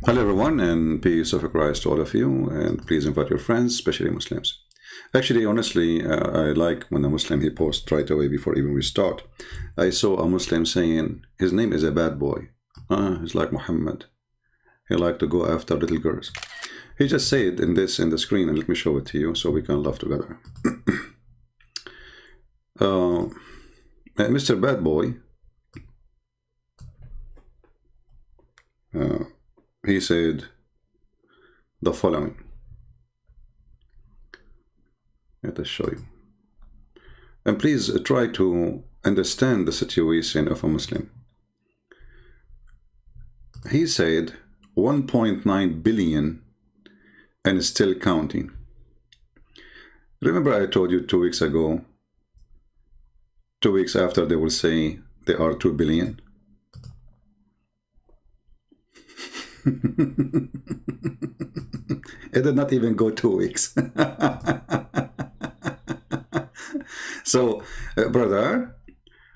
Hello everyone, and peace of Christ to all of you, and please invite your friends, especially Muslims. Actually, honestly, I like when a Muslim he posts right away before even we start. I saw a Muslim saying his name is a bad boy. He's like Muhammad. He like to go after little girls. He just said in the screen, and let me show it to you so we can laugh together. Mr. Bad Boy, he said the following. Let us show you. And please try to understand the situation of a Muslim. He said 1.9 billion and still counting. Remember I told you 2 weeks ago, 2 weeks after they will say they are 2 billion. It did not even go 2 weeks. So, brother,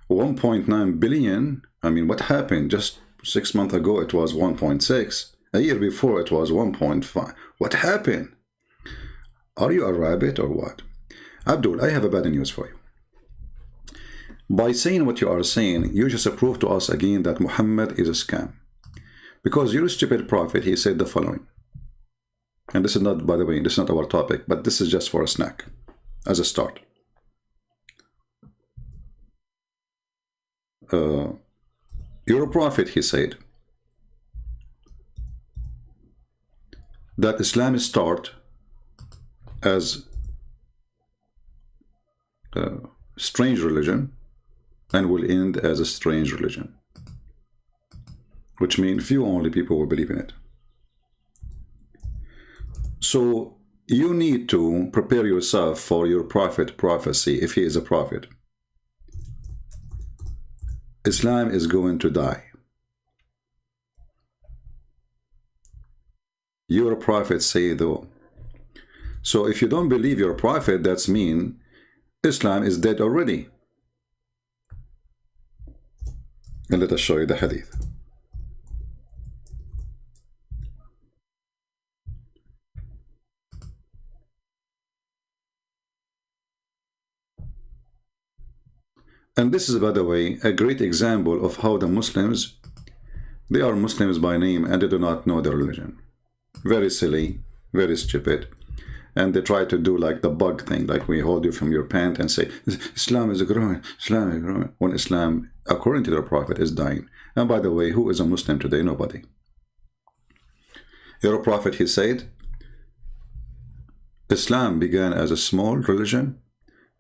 1.9 billion, I mean, what happened? Just 6 months ago, it was 1.6. A year before, it was 1.5. What happened? Are you a rabbit or what? Abdul, I have a bad news for you. By saying what you are saying, you just prove to us again that Muhammad is a scam. Because your stupid prophet, he said the following. And this is not, by the way, this is not our topic, but this is just for a snack, as a start. Your prophet, he said, that Islam start as a strange religion and will end as a strange religion, which means few only people will believe in it. So you need to prepare yourself for your prophet prophecy, if he is a prophet. Islam is going to die. Your prophet say though. So if you don't believe your prophet, that's mean Islam is dead already. And let us show you the hadith. And this is, by the way, a great example of how the Muslims, they are Muslims by name and they do not know their religion. Very silly, very stupid. And they try to do like the bug thing, like we hold you from your pant and say, Islam is growing, Islam is growing, when Islam, according to their prophet, is dying. And by the way, who is a Muslim today? Nobody. Your prophet, he said, Islam began as a small religion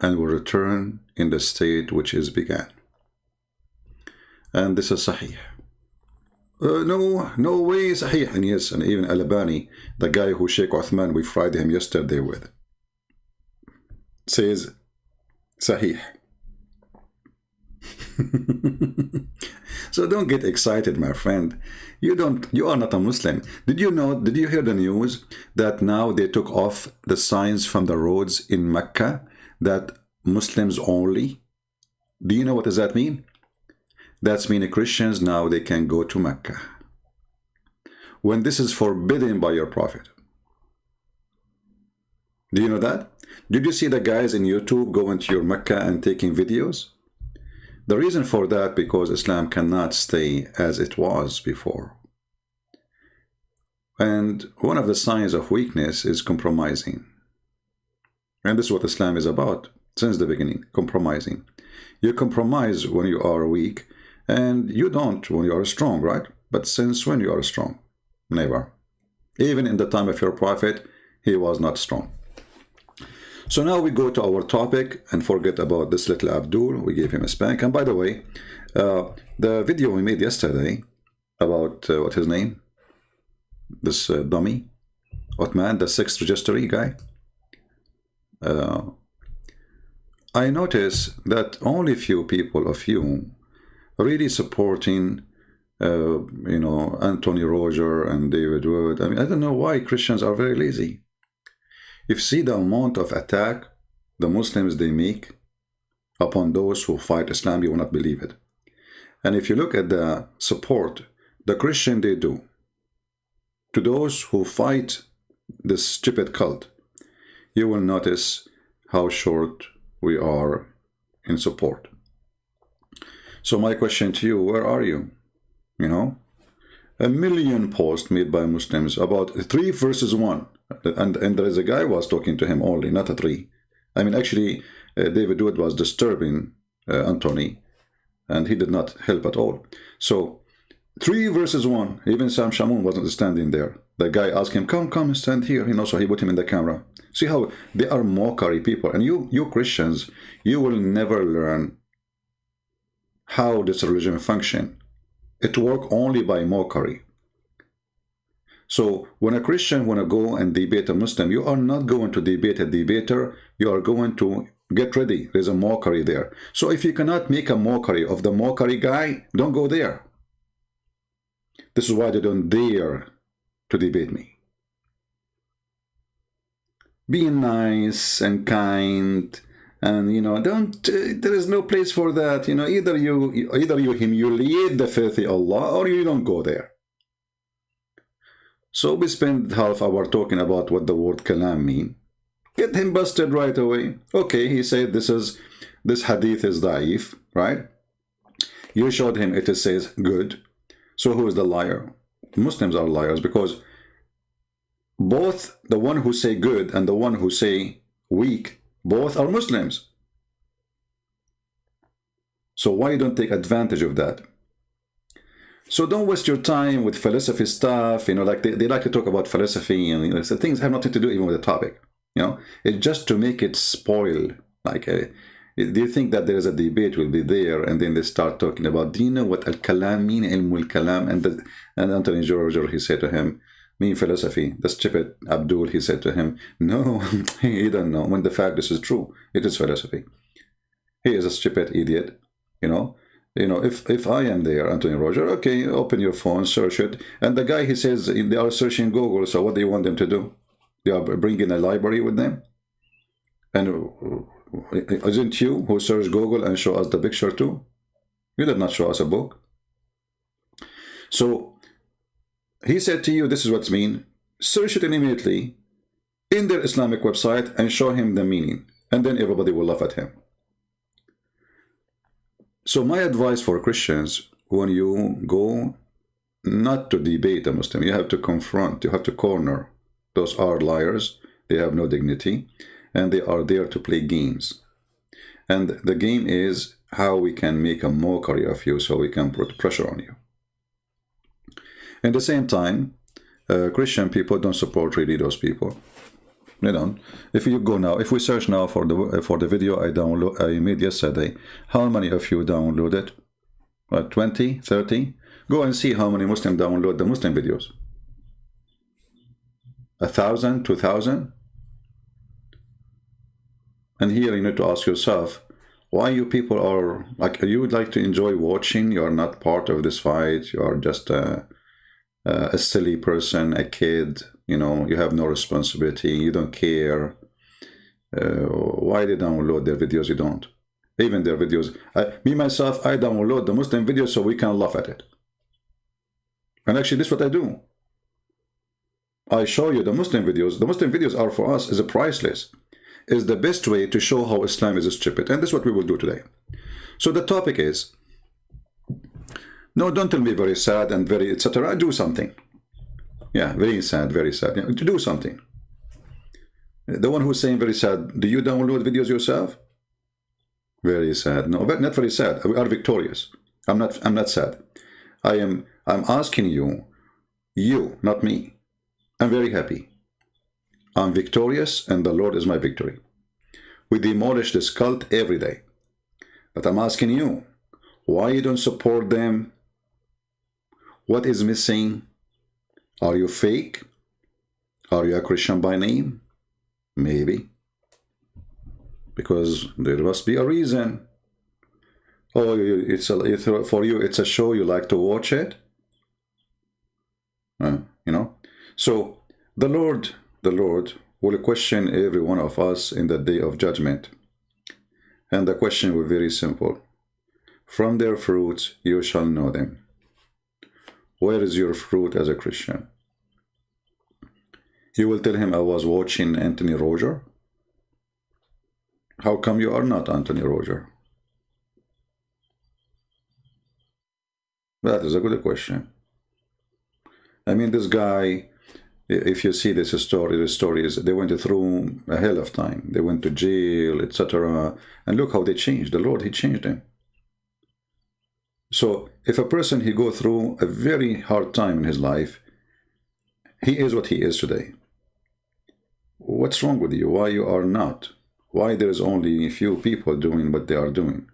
and will return in the state which is began. And this is Sahih. No way, Sahih. And yes, and even Al-Albani, the guy who Sheikh Uthman, we fried him yesterday with, says Sahih. So don't get excited, my friend. You are not a Muslim. Did you hear the news that now they took off the signs from the roads in Mecca that Muslims only? Do you know what does that mean? That's mean Christians now they can go to Mecca, when this is forbidden by your prophet. Do you know that? Did you see the guys in YouTube going to your Mecca and taking videos? The reason for that, because Islam cannot stay as it was before. And one of the signs of weakness is compromising. And this is what Islam is about since the beginning, compromising. You compromise when you are weak, and you don't when you are strong, right? But since when you are strong? Never. Even in the time of your prophet, he was not strong. So now we go to our topic and forget about this little Abdul. We gave him a spank. And by the way, the video we made yesterday about, what his name? This dummy, Uthman, the 6th registry guy. I notice that only few people of you really supporting, Anthony Roger and David Wood. I mean, I don't know why Christians are very lazy. If you see the amount of attack the Muslims they make upon those who fight Islam, you will not believe it. And if you look at the support the Christian they do, to those who fight this stupid cult, you will notice how short we are in support. So my question to you, where are you? You know, a million posts made by Muslims about 3 versus 1. And there is a guy who was talking to him only, not a 3. I mean, actually, David Wood was disturbing Anthony, and he did not help at all. So 3 versus 1. Even Sam Shamoun wasn't standing there. The guy asked him, come, stand here. You know, so he put him in the camera. See how they are mockery people. And you Christians, you will never learn how this religion function. It works only by mockery. So when a Christian want to go and debate a Muslim, you are not going to debate a debater. You are going to get ready. There's a mockery there. So if you cannot make a mockery of the mockery guy, don't go there. This is why they don't dare to debate me. Be nice and kind, and you know, don't. There is no place for that. You know, either you humiliate the filthy Allah, or you don't go there. So we spend half hour talking about what the word kalam mean. Get him busted right away. Okay, he said this hadith is da'if, right? You showed him it says good. So who is the liar? Muslims are liars, because both the one who say good and the one who say weak, both are Muslims. So why you don't take advantage of that? So don't waste your time with philosophy stuff, you know, like they like to talk about philosophy, and you know, so things have nothing to do even with the topic, you know. It's just to make it spoil. Like, do you think that there is a debate will be there, and then they start talking about, do you know what al-kalam mean, ilmul kalam? And Anthony George, he said to him, mean philosophy. The stupid Abdul, he said to him, no, he don't know. When the fact this is true, it is philosophy. He is a stupid idiot, you know. You know, if I am there, Anthony Roger, okay, open your phone, search it. And the guy, he says they are searching Google, so what do you want them to do? They are bringing a library with them? And isn't you who search Google and show us the picture too? You did not show us a book. So he said to you, this is what it means. Search it immediately in their Islamic website and show him the meaning. And then everybody will laugh at him. So my advice for Christians, when you go not to debate a Muslim, you have to confront, you have to corner. Those are liars. They have no dignity. And they are there to play games. And the game is how we can make a mockery of you so we can put pressure on you. At the same time, Christian people don't support really those people. They don't. If you go now, if we search now for the video I made yesterday, how many of you downloaded? 20, 30? Go and see how many Muslims download the Muslim videos. 1,000, 2,000? And here you need to ask yourself, why you people are, like, you would like to enjoy watching, you are not part of this fight, you are just a silly person, a kid, you know, you have no responsibility, you don't care. Why they download their videos? You don't. Even their videos. Me, myself, I download the Muslim videos so we can laugh at it. And actually, this is what I do. I show you the Muslim videos. The Muslim videos are for us is a priceless. Is the best way to show how Islam is stupid. And this is what we will do today. So the topic is, no, don't tell me very sad and very etc. Do something. Yeah, very sad, very sad. Yeah, do something. The one who's saying very sad, do you download videos yourself? Very sad. No, not very sad. We are victorious. I'm not sad. I'm asking you, not me. I'm very happy. I'm victorious and the Lord is my victory. We demolish this cult every day. But I'm asking you, why you don't support them? What is missing? Are you fake? Are you a Christian by name? Maybe. Because there must be a reason. Oh, for you it's a show, you like to watch it? You know? So the Lord will question every one of us in the day of judgment. And the question will be very simple. From their fruits you shall know them. Where is your fruit as a Christian? You will tell him, I was watching Anthony Roger. How come you are not Anthony Roger? That is a good question. I mean, this guy, if you see this story, the stories, they went through a hell of time. They went to jail, etc. And look how they changed. The Lord, He changed them. So if a person, he go through a very hard time in his life, he is what he is today. What's wrong with you? Why you are not? Why there is only a few people doing what they are doing?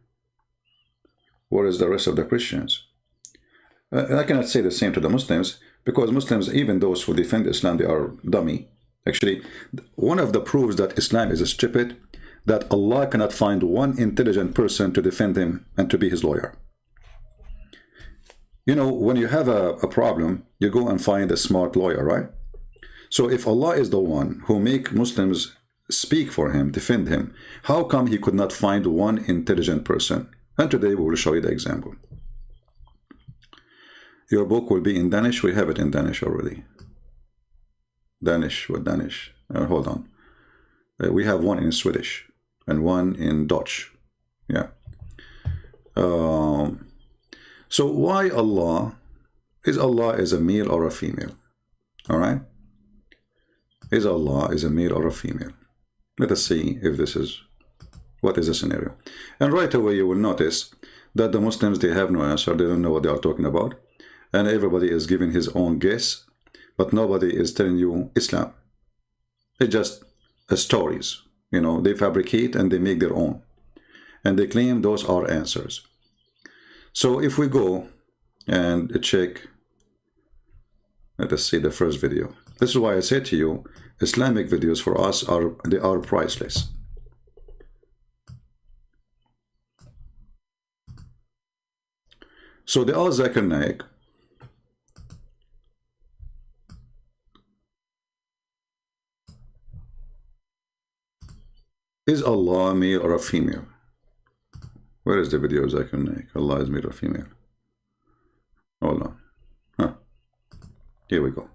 Where is the rest of the Christians? I cannot say the same to the Muslims, because Muslims, even those who defend Islam, they are dummy. Actually, one of the proofs that Islam is stupid, that Allah cannot find one intelligent person to defend him and to be his lawyer. You know, when you have a problem, you go and find a smart lawyer, right? So if Allah is the one who make Muslims speak for him, defend him, how come he could not find one intelligent person? And today we will show you the example. Your book will be in Danish. We have it in Danish already. Danish, what Danish? Hold on. We have one in Swedish and one in Dutch. Yeah. So why Allah? Is Allah is a male or a female? All right. Is Allah is a male or a female? Let us see if this is, what is the scenario? And right away you will notice that the Muslims, they have no answer. They don't know what they are talking about. And everybody is giving his own guess, but nobody is telling you Islam. It's just stories. You know, they fabricate and they make their own. And they claim those are answers. So if we go and check, let us see the first video. This is why I said to you, Islamic videos for us are priceless. So the Al-Zakir Naik, is Allah male or a female? Where is the video of Zakir Naik? Allah is male or female? Hold on. Huh. Here we go.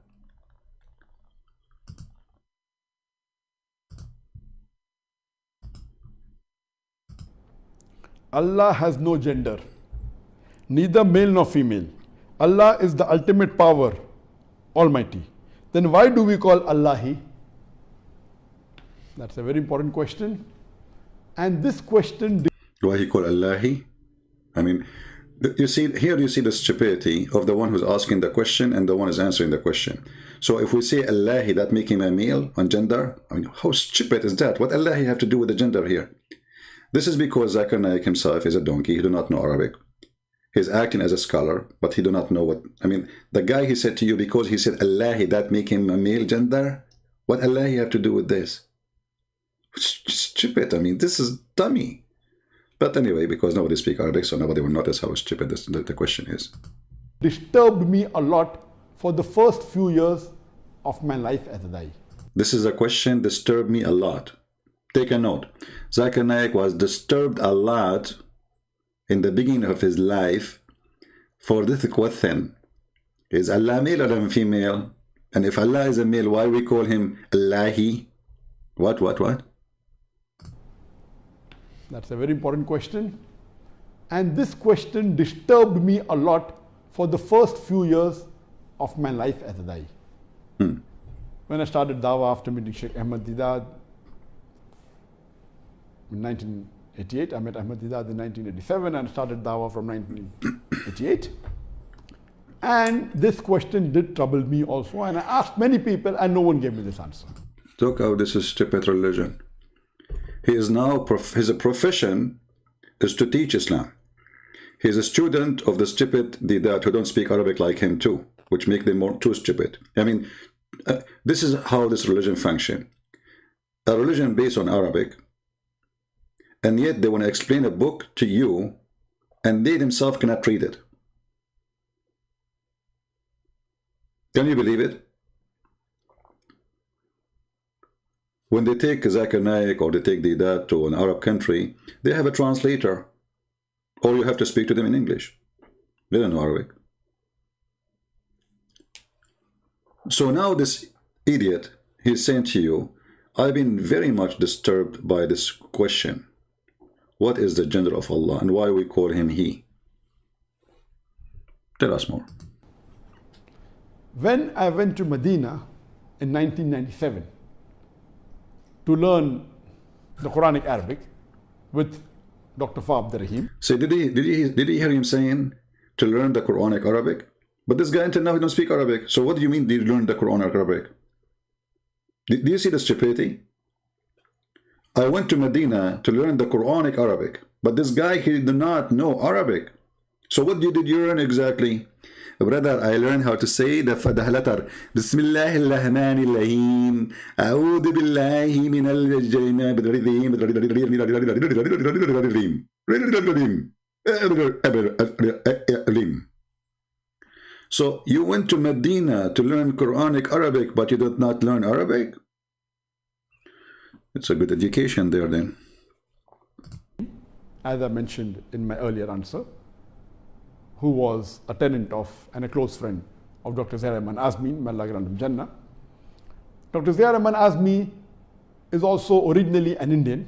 Allah has no gender, neither male nor female. Allah is the ultimate power, Almighty. Then why do we call Allah He? That's a very important question. And this question... Why he call Allah He? I mean, you see, here you see the stupidity of the one who's asking the question and the one is answering the question. So if we say Allah He, that make him a male on gender, I mean, how stupid is that? What Allah He have to do with the gender here? This is because Zakir Naik himself is a donkey. He do not know Arabic. He's acting as a scholar, but he do not know what... I mean, the guy he said to you, because he said Allah, that make him a male gender? What Allah have to do with this? Stupid. I mean, this is dummy. But anyway, because nobody speaks Arabic, so nobody will notice how stupid the question is. Disturbed me a lot for the first few years of my life as a Dai. This is a question disturbed me a lot. Take a note. Zakir Naik was disturbed a lot in the beginning of his life for this question. Is Allah male or female? And if Allah is a male, why we call him Allahi? What? That's a very important question. And this question disturbed me a lot for the first few years of my life as a Dai. When I started Dawah after meeting Sheikh Ahmad Deedat in 1988, I met Ahmad Deedat in 1987 and started Dawah from 1988. And this question did trouble me also, and I asked many people and no one gave me this answer. Look how this is stupid religion. He is now, his profession is to teach Islam. He is a student of the stupid Deedat who don't speak Arabic like him too, which make them more too stupid. I mean, this is how this religion functions. A religion based on Arabic, and yet they want to explain a book to you, and they themselves cannot read it. Can you believe it? When they take Zakir Naik or they take Deedat to an Arab country, they have a translator. Or you have to speak to them in English. They don't know Arabic. So now this idiot, he's saying to you, I've been very much disturbed by this question. What is the gender of Allah and why we call him he? Tell us more. When I went to Medina in 1997 to learn the Quranic Arabic with Dr. Fa Abdurrahim. So did he hear him saying to learn the Quranic Arabic? But this guy until now he don't speak Arabic. So what do you mean did you learn the Quranic Arabic? Do you see the stupidity? I went to Medina to learn the Quranic Arabic, but this guy, he did not know Arabic. So what did you learn exactly? Brother, I learned how to say the letter Bismillahirrahmanirrahim. A'udhu billahi min al-jannah. So you went to Medina to learn Quranic Arabic, but you did not learn Arabic? It's a good education there then. As I mentioned in my earlier answer, who was a tenant of and a close friend of Dr. Zahir Ahmad Azmi, may Allah grant him Jannah. Dr. Zahir Ahmad Azmi is also originally an Indian,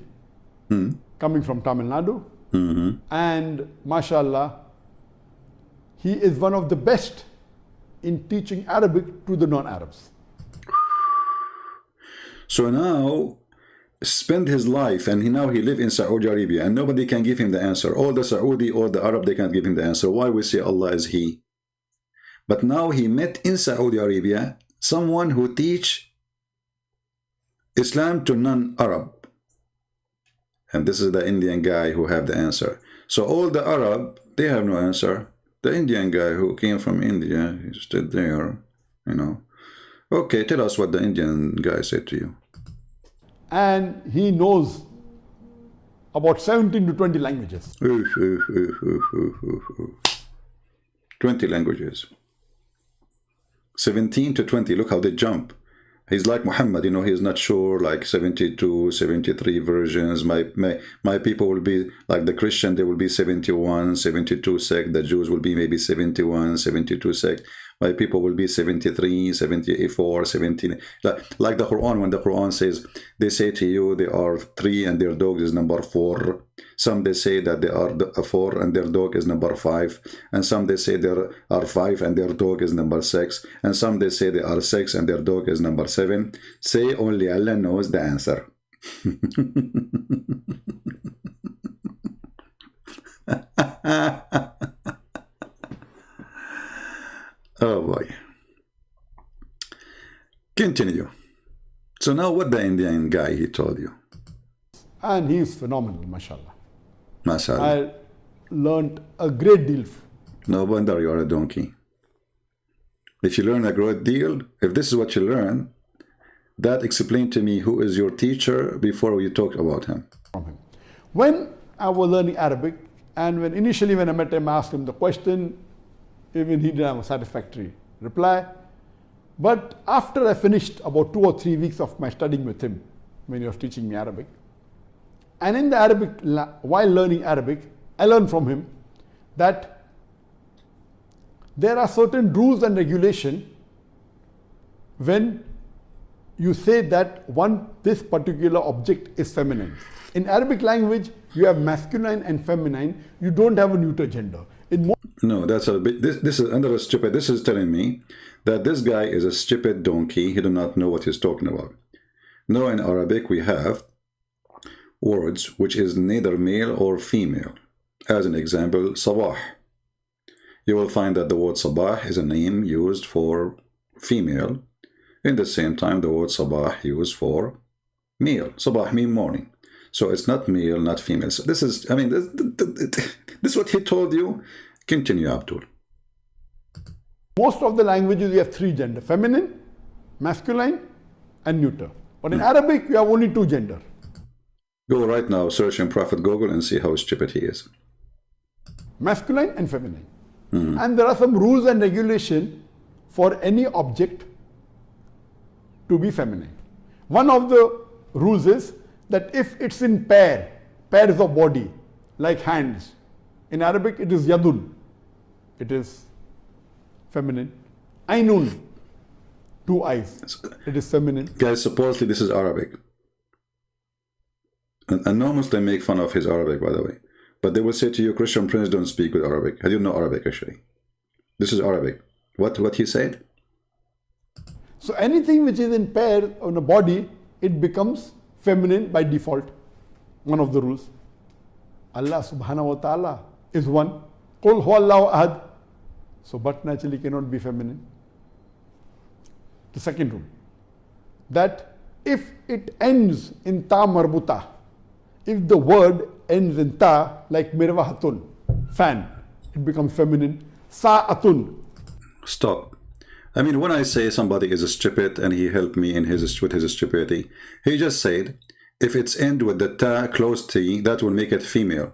coming from Tamil Nadu, and mashallah, he is one of the best in teaching Arabic to the non-Arabs. So now, spend his life and now he live in Saudi Arabia and nobody can give him the answer. All the Saudi or the Arab, they can't give him the answer. Why we say Allah is he? But now he met in Saudi Arabia someone who teach Islam to non-Arab. And this is the Indian guy who have the answer. So all the Arab, they have no answer. The Indian guy who came from India, he stood there, you know. Okay, tell us what the Indian guy said to you. And he knows about 17 to 20 languages. 20 languages. 17 to 20, look how they jump. He's like Muhammad, you know, he's not sure, like 72, 73 versions. My people will be like the Christian, they will be 71, 72 sect. The Jews will be maybe 71, 72 sect. My people will be 73, 74, 17. Like the Quran, when the Quran says, they say to you, they are 3 and their dog is number 4. Some they say that they are 4 and their dog is number 5. And some they say there are 5 and their dog is number 6. And some they say they are 6 and their dog is number 7. Say only Allah knows the answer. Oh boy. Continue. So now what the Indian guy, he told you? And he is phenomenal, mashallah. MashaAllah. I learned a great deal. No wonder you are a donkey. If you learn a great deal, if this is what you learn, that explain to me who is your teacher before you talk about him. From him. When I was learning Arabic, and initially when I met him, I asked him the question, even he didn't have a satisfactory reply. But after I finished about 2 or 3 weeks of my studying with him, when he was teaching me Arabic, and in the Arabic, while learning Arabic, I learned from him that there are certain rules and regulation when you say that this particular object is feminine. In Arabic language, you have masculine and feminine. You don't have a neuter gender. No, that's a bit. This is another stupid. This is telling me that this guy is a stupid donkey. He does not know what he's talking about. No, in Arabic we have words which is neither male or female. As an example, sabah. You will find that the word sabah is a name used for female. In the same time, the word sabah used for male. Sabah means morning. So it's not male, not female. So this is, I mean, this is what he told you. Continue, Abdul. Most of the languages you have 3 gender, feminine, masculine, and neuter. But in Arabic, you have only 2 gender. Go right now, search in Prophet Google and see how stupid he is. Masculine and feminine. And there are some rules and regulation for any object to be feminine. One of the rules is that if it's in pairs of body, like hands, in Arabic it is yadun, it is feminine. Ainun, 2 eyes. It is feminine. Guys, supposedly this is Arabic. And no Muslim make fun of his Arabic, by the way. But they will say to you, Christian Prince don't speak with Arabic. I didn't know Arabic, actually. This is Arabic. What he said? So anything which is in pair on a body, it becomes feminine by default. One of the rules. Allah subhanahu wa ta'ala is one. Qul huwallahu ahad. So but naturally cannot be feminine. The second rule. That if it ends in ta marbuta, if the word ends in ta, like mirwahatun, fan, it becomes feminine. Sa'atun. Stop. I mean, when I say somebody is stupid and he helped me in with his stupidity, he just said, if it's end with the ta close t, that will make it female.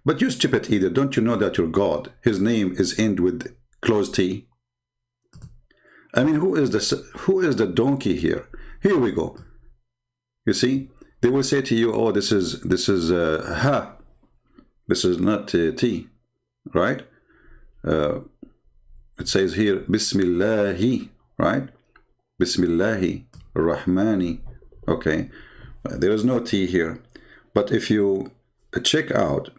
But you stupid idiot, don't you know that your God, his name is end with close t? I mean, who is the donkey here? Here we go. You see, they will say to you, oh, this is ha. This is not t, right? It says here, Bismillahi, right? Bismillahi, Rahmani. Okay, there is no T here. But if you check out,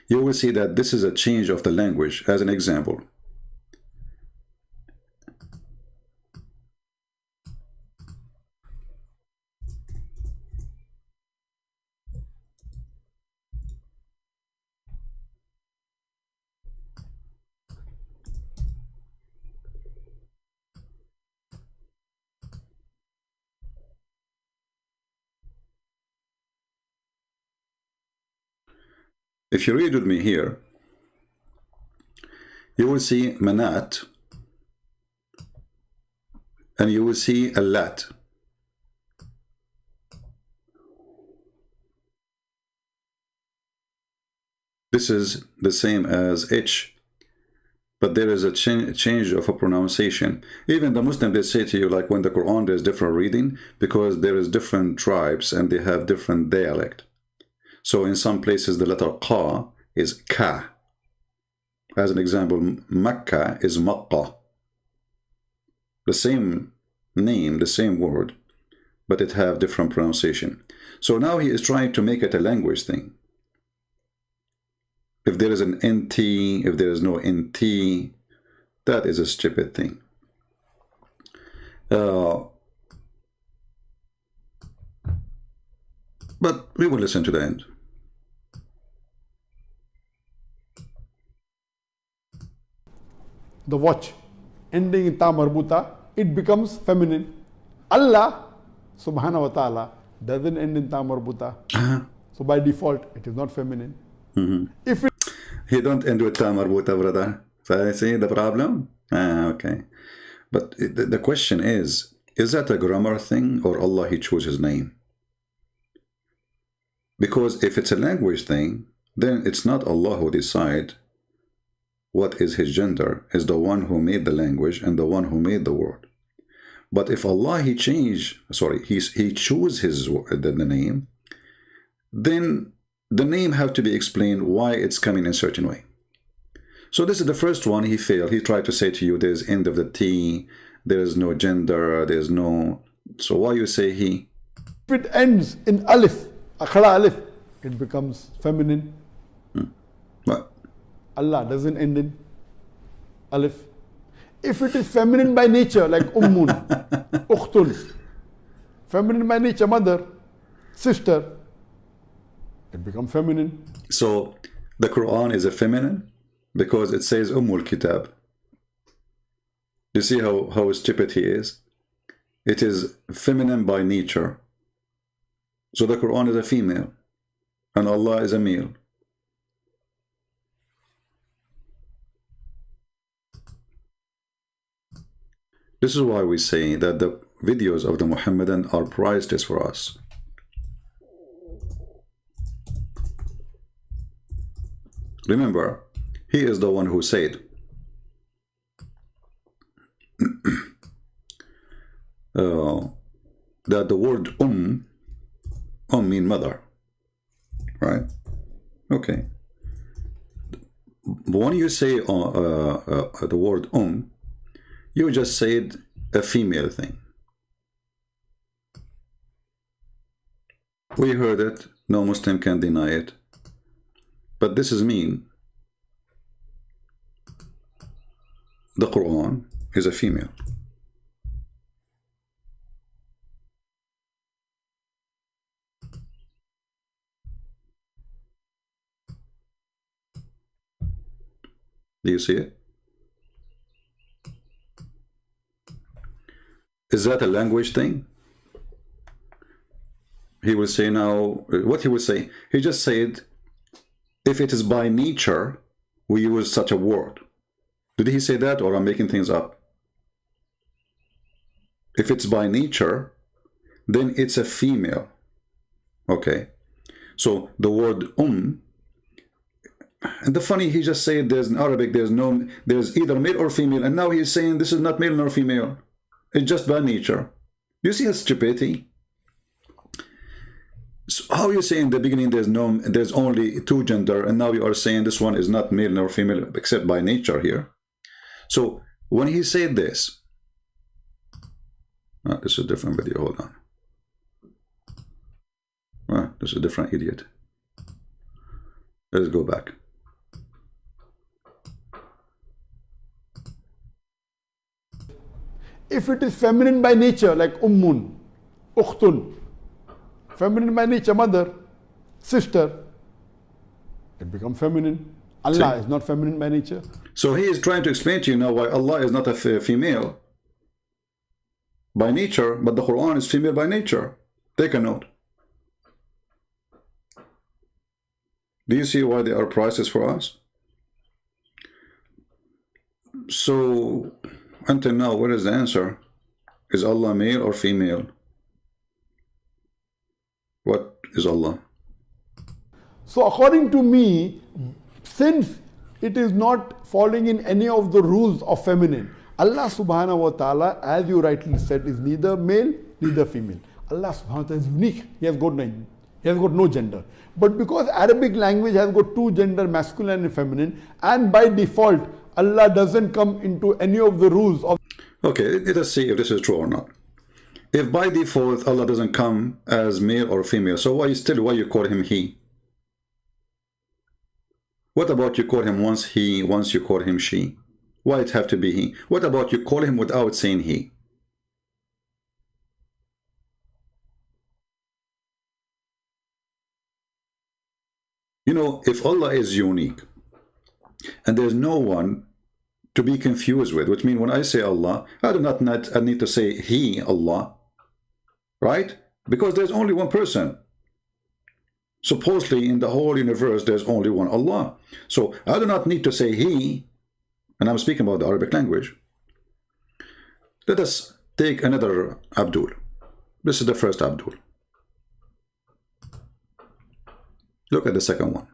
you will see that this is a change of the language. As an example, if you read with me here, you will see Manat and you will see a Lat. This is the same as H, but there is a change of a pronunciation. Even the Muslim, they say to you, like when the Quran, there's different reading because there is different tribes and they have different dialect. So in some places the letter Qa is Ka. As an example, Makkah is Makkah. The same name, the same word, but it have different pronunciation. So now he is trying to make it a language thing. If there is an NT, if there is no NT, that is a stupid thing. But we will listen to the end. The watch, ending in ta marbuta, it becomes feminine. Allah subhanahu wa ta'ala doesn't end in ta marbuta. So by default, it is not feminine. If it He don't end with ta marbuta, brother. So I see the problem? Okay. But the question is that a grammar thing or Allah, he chose his name? Because if it's a language thing, then it's not Allah who decide what is his gender. Is the one who made the language and the one who made the word. But if Allah, he chose the name, then the name have to be explained why it's coming in a certain way. So this is the first one. He failed. He tried to say to you, there's end of the T, there is no gender, there's no. So why you say he? If it ends in alif, akhara alif, it becomes feminine. What? Allah doesn't end in alif. If it is feminine by nature, like ummun, ukhtun, feminine by nature, mother, sister, it becomes feminine. So the Quran is a feminine because it says Ummul Kitab. You see how stupid he is? It is feminine by nature. So the Quran is a female and Allah is a male. This is why we say that the videos of the Muhammadan are priceless for us. Remember, he is the one who said that the word mean mother, right? Okay. But when you say the word you just said a female thing. We heard it, no Muslim can deny it. But this is mean. The Quran is a female. Do you see it? Is that a language thing? He will say now, what he will say? He just said, if it is by nature, we use such a word. Did he say that, or I'm making things up? If it's by nature, then it's a female. Okay. So the word and the funny, he just said there's in Arabic, there's either male or female, and now he's saying this is not male nor female. It's just by nature. You see his stupidity? So how you say in the beginning there's only two gender, and now you are saying this one is not male nor female except by nature here. So when he said this, this is a different video, hold on. This is a different idiot. Let's go back. If it is feminine by nature, like ummun, ukhtun, feminine by nature, mother, sister, it becomes feminine. Allah is not feminine by nature. So he is trying to explain to you now why Allah is not a female by nature, but the Quran is female by nature. Take a note. Do you see why they are priceless for us? So until now, what is the answer? Is Allah male or female? What is Allah? So according to me, since it is not falling in any of the rules of feminine, Allah subhanahu wa ta'ala, as you rightly said, is neither male, neither female. Allah subhanahu wa ta'ala is unique. He has got no gender. But because Arabic language has got two gender, masculine and feminine, and by default, Allah doesn't come into any of the rules of... Okay, let us see if this is true or not. If by default Allah doesn't come as male or female, so why you call him he? What about you call him once he, once you call him she? Why it have to be he? What about you call him without saying he? You know, if Allah is unique and there's no one to be confused with, which means when I say Allah, I do not need to say he, Allah, right? Because there's only one person. Supposedly in the whole universe there's only one Allah. So I do not need to say he, and I'm speaking about the Arabic language. Let us take another Abdul. This is the first Abdul. Look at the second one.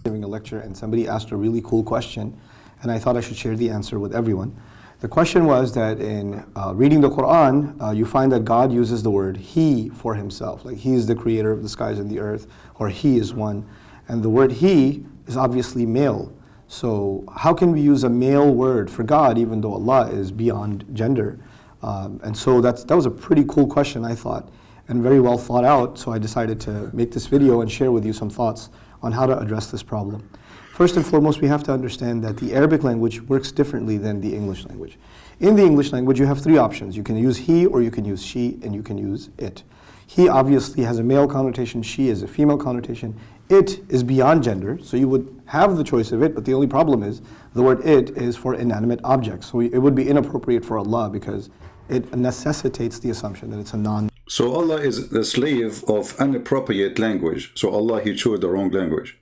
Giving a lecture, and somebody asked a really cool question, and I thought I should share the answer with everyone. The question was that in reading the Quran, you find that God uses the word he for himself, like he is the creator of the skies and the earth, or he is one. And the word he is obviously male. So how can we use a male word for God even though Allah is beyond gender? And so that was a pretty cool question, I thought, and very well thought out. So I decided to make this video and share with you some thoughts on how to address this problem. First and foremost, we have to understand that the Arabic language works differently than the English language. In the English language, you have three options. You can use he, or you can use she, and you can use it. He obviously has a male connotation, she is a female connotation. It is beyond gender, so you would have the choice of it, but the only problem is the word it is for inanimate objects. So it would be inappropriate for Allah because it necessitates the assumption that it's a non. So Allah is the slave of inappropriate language. So Allah, he chose the wrong language.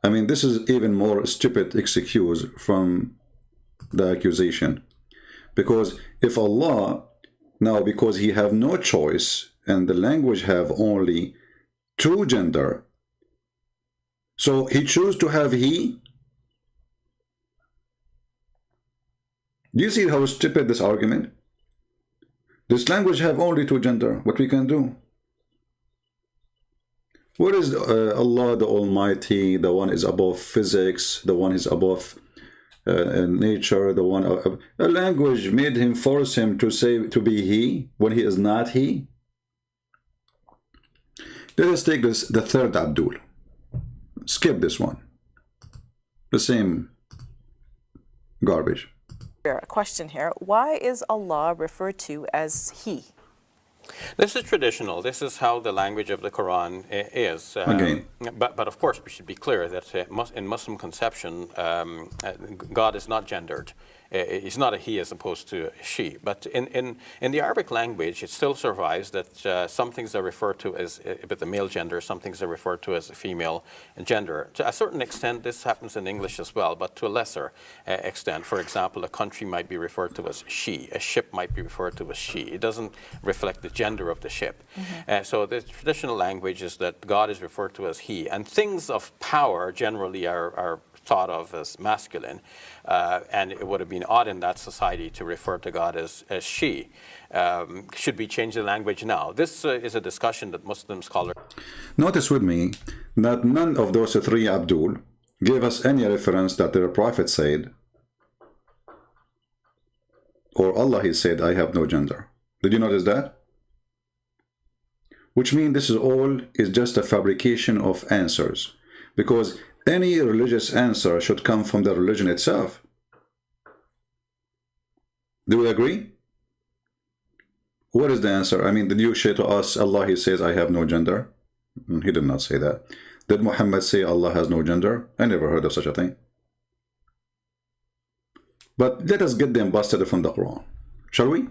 I mean, this is even more stupid excuse from the accusation. Because if Allah, now because he have no choice and the language have only two gender, so he choose to have he. Do you see how stupid this argument? This language have only two gender. What we can do? What is Allah the Almighty? The one is above physics. The one is above nature, the one. A language made him, force him to say, to be he, when he is not he. Let us take this, the third Abdul. Skip this one. The same garbage. A question here. Why is Allah referred to as He? This is traditional. This is how the language of the Quran is. Again. But of course, we should be clear that in Muslim conception, God is not gendered. It's not a he as opposed to a she. But in the Arabic language, it still survives that some things are referred to as with the male gender, some things are referred to as a female gender. To a certain extent, this happens in English as well, but to a lesser extent. For example, a country might be referred to as she. A ship might be referred to as she. It doesn't reflect the gender of the ship. So the traditional language is that God is referred to as he. And things of power generally are thought of as masculine, and it would have been odd in that society to refer to God as she. Should we change the language now? This is a discussion that Muslim scholars... Notice with me that none of those three Abdul gave us any reference that their prophet said, or Allah, he said, I have no gender. Did you notice that? Which means this is just a fabrication of answers, because any religious answer should come from the religion itself. Do we agree? What is the answer? I mean, did you say to us, Allah, he says, I have no gender? He did not say that. Did Muhammad say Allah has no gender? I never heard of such a thing. But let us get them busted from the Quran. Shall we?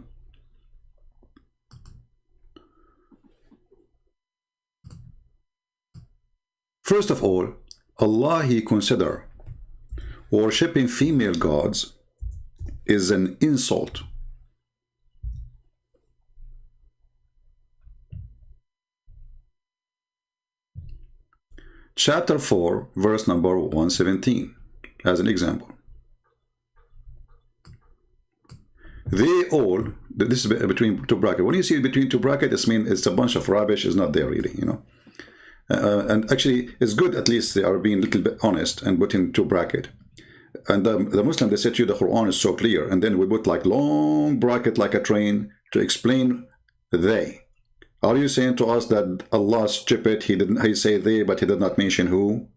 First of all, Allah, he consider worshipping female gods is an insult. Chapter 4, verse number 117, as an example. They all, this is between two brackets. When you see between two brackets, it means it's a bunch of rubbish, it's not there really, you know. And actually, it's good at least they are being a little bit honest and put in two brackets. And the Muslim, they said to you, the Quran is so clear. And then we put like long bracket like a train to explain they. Are you saying to us that Allah is stupid? He say they, but he did not mention who?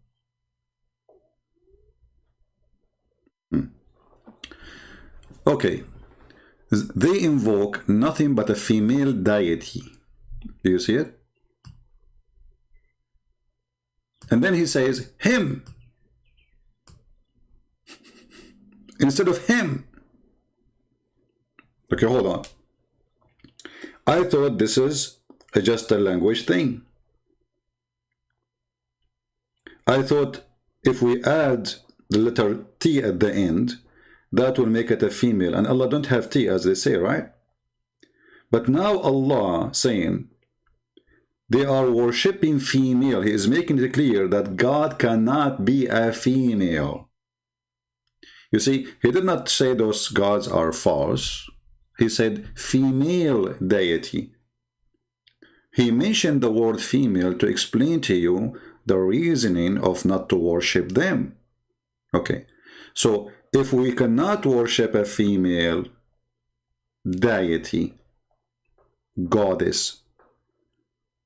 Okay. They invoke nothing but a female deity. Do you see it? And then he says, him. Instead of him. Okay, hold on. I thought this is just a language thing. I thought if we add the letter T at the end, that will make it a female. And Allah don't have T, as they say, right? But now Allah saying, they are worshipping female. He is making it clear that God cannot be a female. You see, he did not say those gods are false. He said female deity. He mentioned the word female to explain to you the reasoning of not to worship them. Okay, so if we cannot worship a female deity, goddess,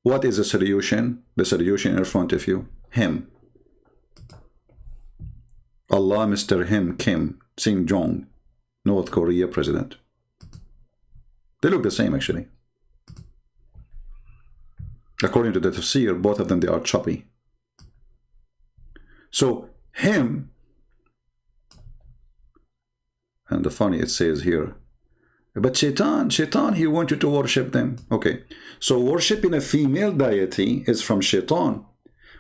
what is the solution? The solution in front of you, him. Allah, Mr. Him, Kim, Sing Jong, North Korea president. They look the same actually. According to the tafsir, both of them, they are choppy. So, him, and the funny it says here, but Shaitan, he wants you to worship them. Okay, so worshipping a female deity is from Shaitan,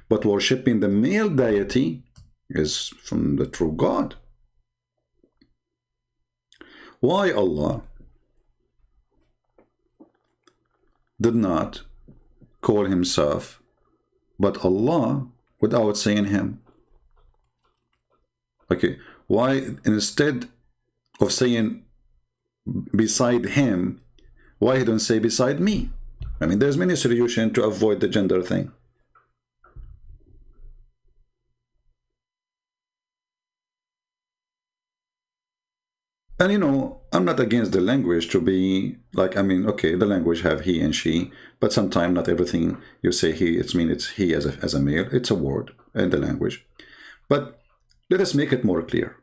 but worshipping the male deity is from the true God. Why Allah did not call himself but Allah without saying him? Okay, why instead of saying beside him, why he don't say beside me? I mean, there's many solutions to avoid the gender thing. And you know, I'm not against the language to be like, I mean, okay, the language have he and she, but sometimes not everything you say he, it's he as a male. It's a word in the language. But let us make it more clear.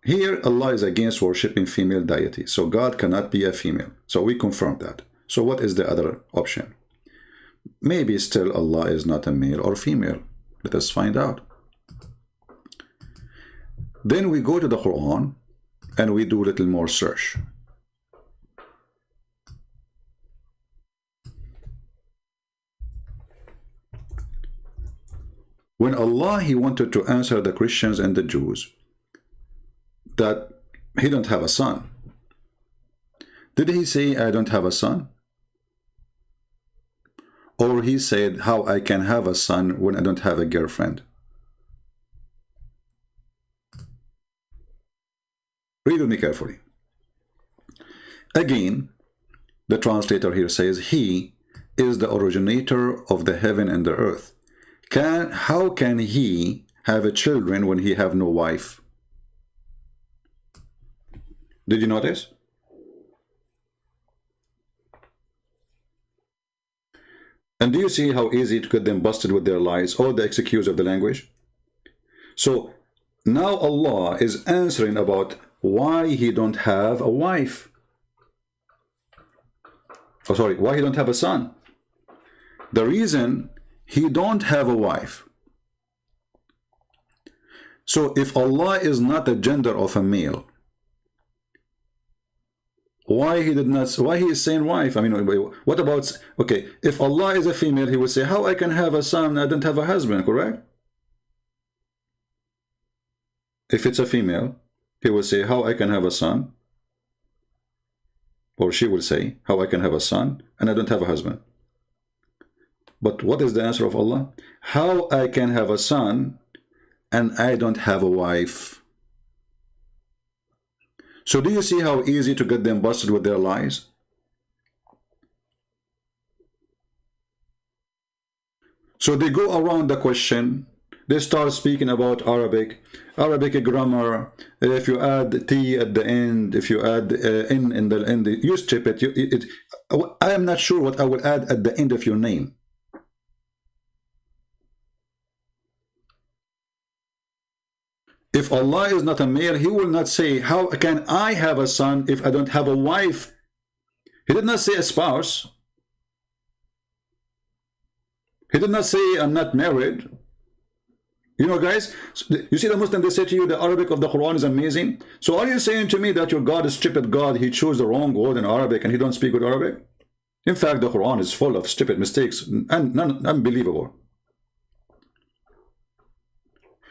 Here, Allah is against worshipping female deity. So God cannot be a female. So we confirm that. So what is the other option? Maybe still Allah is not a male or female. Let us find out. Then we go to the Quran and we do a little more search. When Allah, He wanted to answer the Christians and the Jews that He don't have a son, did He say, I don't have a son? Or He said, how I can have a son when I don't have a girlfriend? Read with me carefully. Again, the translator here says, He is the originator of the heaven and the earth. How can He have a children when He have no wife? Did you notice? And do you see how easy to get them busted with their lies, or the excuse of the language? So now Allah is answering about why He don't have a wife. Oh, sorry, why He don't have a son. The reason He don't have a wife. So if Allah is not the gender of a male, why He is saying wife? I mean, what about, okay, if Allah is a female, He would say, how I can have a son, I don't have a husband, correct? If it's a female, He will say, how I can have a son, or she will say, how I can have a son, and I don't have a husband. But what is the answer of Allah? How I can have a son, and I don't have a wife. So do you see how easy to get them busted with their lies? So they go around the question. They start speaking about Arabic grammar. If you add T at the end, if you add N in the end, you strip it. I am not sure what I will add at the end of your name. If Allah is not a male, He will not say, how can I have a son if I don't have a wife? He did not say a spouse. He did not say I'm not married. You know, guys, you see the Muslim, they say to you the Arabic of the Quran is amazing. So are you saying to me that your God is stupid God? He chose the wrong word in Arabic and He don't speak good Arabic? In fact, the Quran is full of stupid mistakes and unbelievable.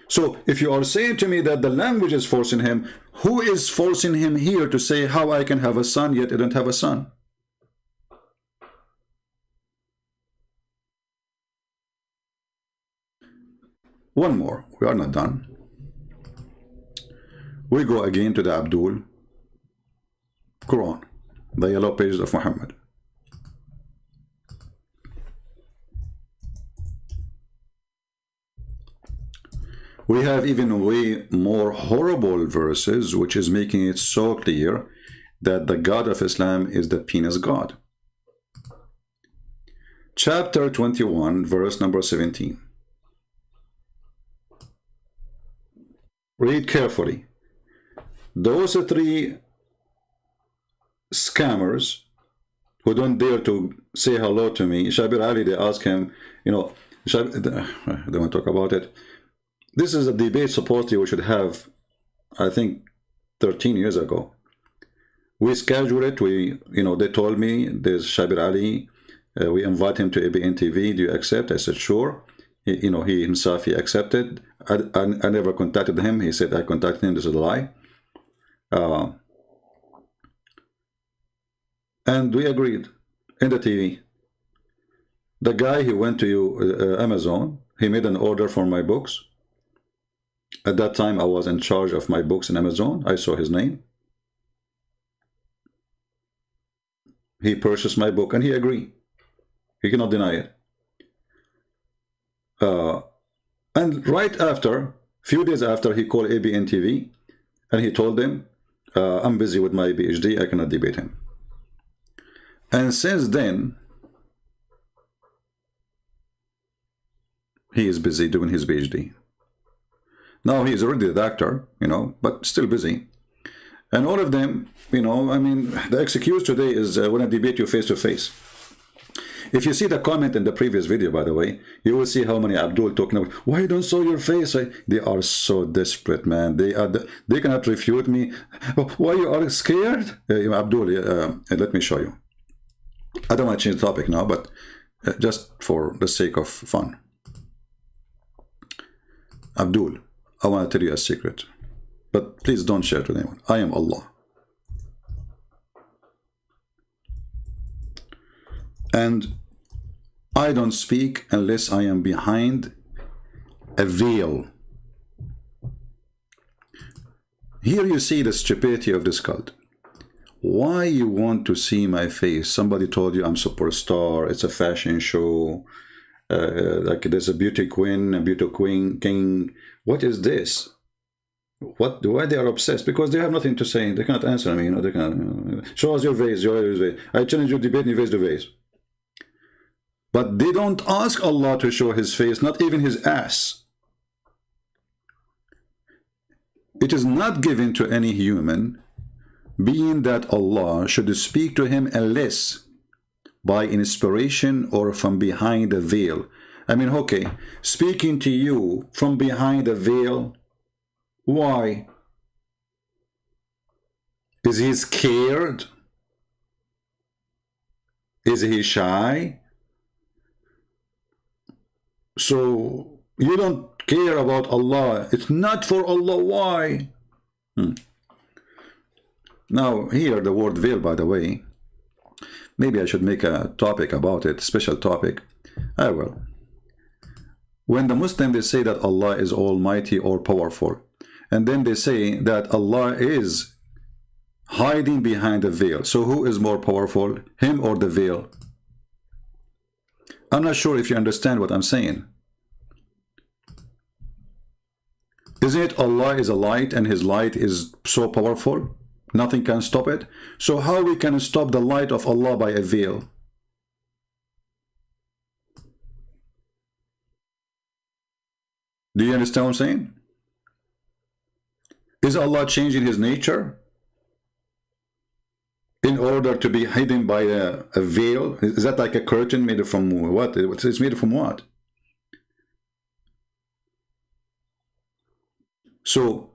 So if you are saying to me that the language is forcing him, who is forcing him here to say how I can have a son yet I don't have a son? One more, we are not done. We go again to the Abdul Quran, the yellow pages of Muhammad. We have even way more horrible verses, which is making it so clear that the God of Islam is the penis God. Chapter 21, verse number 17. Read carefully. Those three scammers who don't dare to say hello to me, Shabir Ali, they ask him, you know, they want to talk about it. This is a debate supposedly we should have, I think, 13 years ago. We scheduled it. They told me there's Shabir Ali. We invite him to ABN TV. Do you accept? I said, sure. He himself, he accepted. I never contacted him. He said, I contacted him. This is a lie. And we agreed in the TV. The guy, he went to Amazon. He made an order for my books. At that time, I was in charge of my books in Amazon. I saw his name. He purchased my book and he agreed. He cannot deny it. And right after, few days after, he called ABN TV And he told them, I'm busy with my PhD, I cannot debate him. And since then, he is busy doing his PhD. Now he is already a doctor, you know, but still busy. And all of them, you know, I mean, the excuse today is when I debate you face to face. If you see the comment in the previous video, by the way, you will see how many Abdul talking about, why you don't show your face? They are so desperate, man. They cannot refute me. Why you are scared? Abdul, let me show you. I don't want to change the topic now, but just for the sake of fun. Abdul, I want to tell you a secret, but please don't share it with anyone. I am Allah. And I don't speak unless I am behind a veil. Here you see the stupidity of this cult. Why you want to see my face? Somebody told you I'm superstar, it's a fashion show, like there's a beauty queen, a beauty queen king. What is this? Why they are obsessed? Because they have nothing to say. They cannot answer me, you know, they cannot, show us your face, I challenge you to debate me face to face. But they don't ask Allah to show his face, not even his ass. It is not given to any human being that Allah should speak to him unless by inspiration or from behind a veil. I mean, okay, speaking to you from behind a veil, why? Is he scared? Is he shy? So you don't care about Allah. It's not for Allah. Why? Now here the word veil, by the way, maybe I should make a topic about it, special topic. I will. When the Muslims, they say that Allah is almighty or powerful, and then they say that Allah is hiding behind a veil. So who is more powerful, him or the veil? I'm not sure if you understand what I'm saying. Isn't it Allah is a light and his light is so powerful? Nothing can stop it. So how we can stop the light of Allah by a veil? Do you understand what I'm saying? Is Allah changing his nature in order to be hidden by a veil? Is that like a curtain made from what? It's made from what? So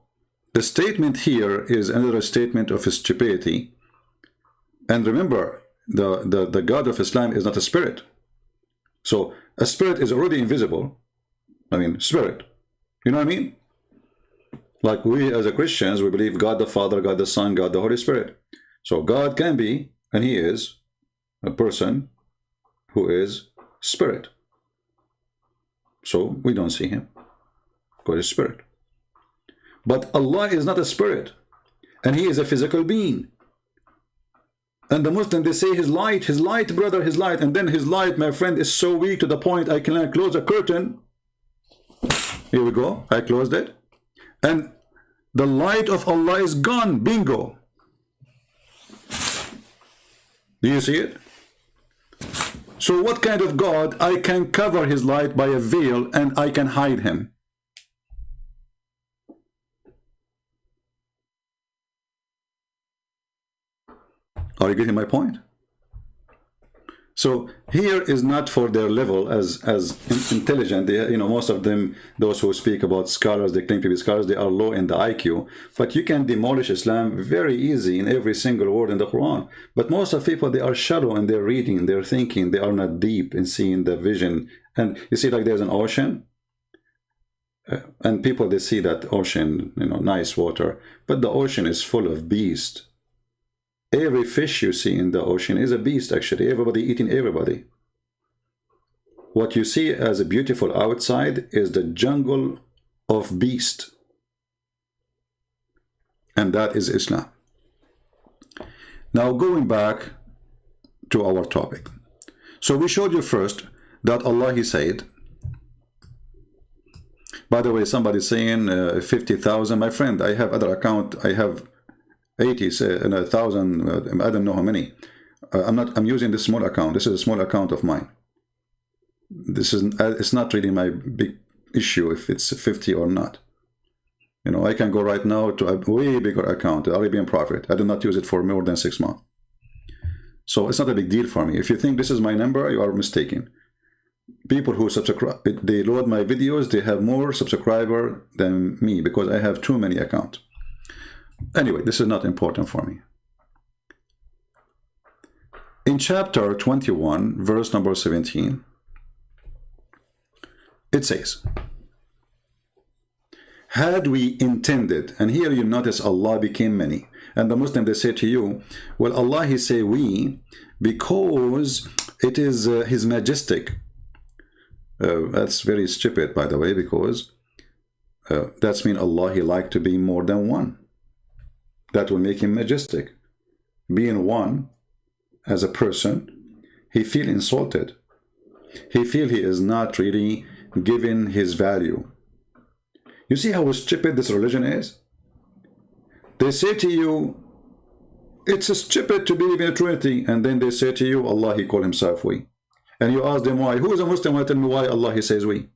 the statement here is another statement of stupidity. And remember, the God of Islam is not a spirit. So a spirit is already invisible. I mean, spirit. You know what I mean? Like we as a Christians, we believe God the Father, God the Son, God the Holy Spirit. So God can be, and he is, a person who is spirit. So we don't see him because he's spirit. But Allah is not a spirit, and he is a physical being. And the Muslim, they say his light, brother, his light. And then his light, my friend, is so weak to the point I cannot close a curtain. Here we go, I closed it. And the light of Allah is gone, bingo. Do you see it? So what kind of God I can cover his light by a veil and I can hide him? Are you getting my point? So here is not for their level as intelligent. They, you know, most of them, those who speak about scholars, they claim to be scholars, they are low in the IQ. But you can demolish Islam very easy in every single word in the Quran. But most of people, they are shallow in their reading, their thinking. They are not deep in seeing the vision. And you see, like there's an ocean, and people, they see that ocean, you know, nice water, but the ocean is full of beasts. Every fish you see in the ocean is a beast, actually. Everybody eating everybody. What you see as a beautiful outside is the jungle of beasts. And that is Islam. Now going back to our topic. So we showed you first that Allah, he said, By the way, somebody's saying 50,000. My friend, I have other account. I have 80,000. I don't know how many. I'm using this small account. This is a small account of mine. This is it's not really my big issue if it's 50 or not. You know, I can go right now to a way bigger account, the Arabian Prophet. I do not use it for more than 6 months. So it's not a big deal for me. If you think this is my number, you are mistaken. People who subscribe, they load my videos, they have more subscriber than me because I have too many accounts. Anyway, this is not important for me. In chapter 21, verse number 17, it says, had we intended, and here you notice Allah became many, and the Muslim, they say to you, well, Allah, he say we, because it is his majestic. That's very stupid, by the way, because that's mean Allah, he like to be more than one. That will make him majestic. Being one as a person, he feel insulted. He feel he is not really given his value. You see how stupid this religion is? They say to you, it's stupid to believe in a Trinity, and then they say to you, Allah, he call himself we. And you ask them why. Who is a Muslim? Tell me why Allah, he says we.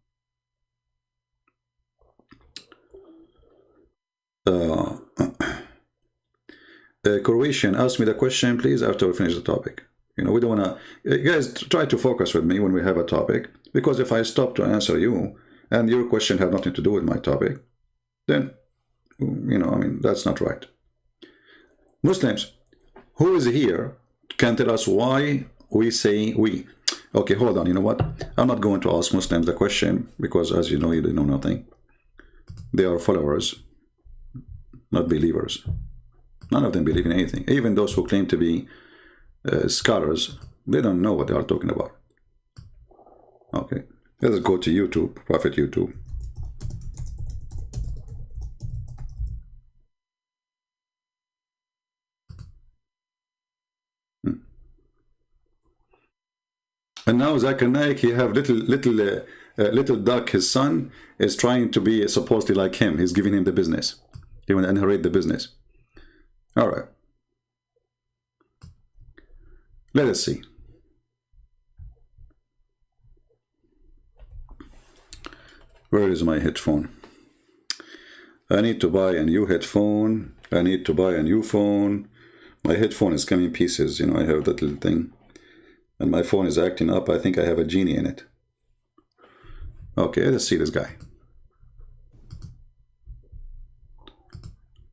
Croatian, ask me the question, please, after we finish the topic. You know, we don't want to... guys, try to focus with me when we have a topic, because if I stop to answer you, and your question have nothing to do with my topic, then, you know, I mean, that's not right. Muslims, who is here can tell us why we say we. Okay, hold on, you know what? I'm not going to ask Muslims the question, because as you know, they know nothing. They are followers, not believers. None of them believe in anything. Even those who claim to be scholars, they don't know what they are talking about. Okay, let's go to YouTube, Prophet YouTube. And now Zakir Naik, he have little Duck, his son, is trying to be supposedly like him. He's giving him the business. He will inherit the business. All right. Let us see. Where is my headphone? I need to buy a new headphone. I need to buy a new phone. My headphone is coming in pieces. You know, I have that little thing. And my phone is acting up. I think I have a genie in it. Okay, let's see this guy.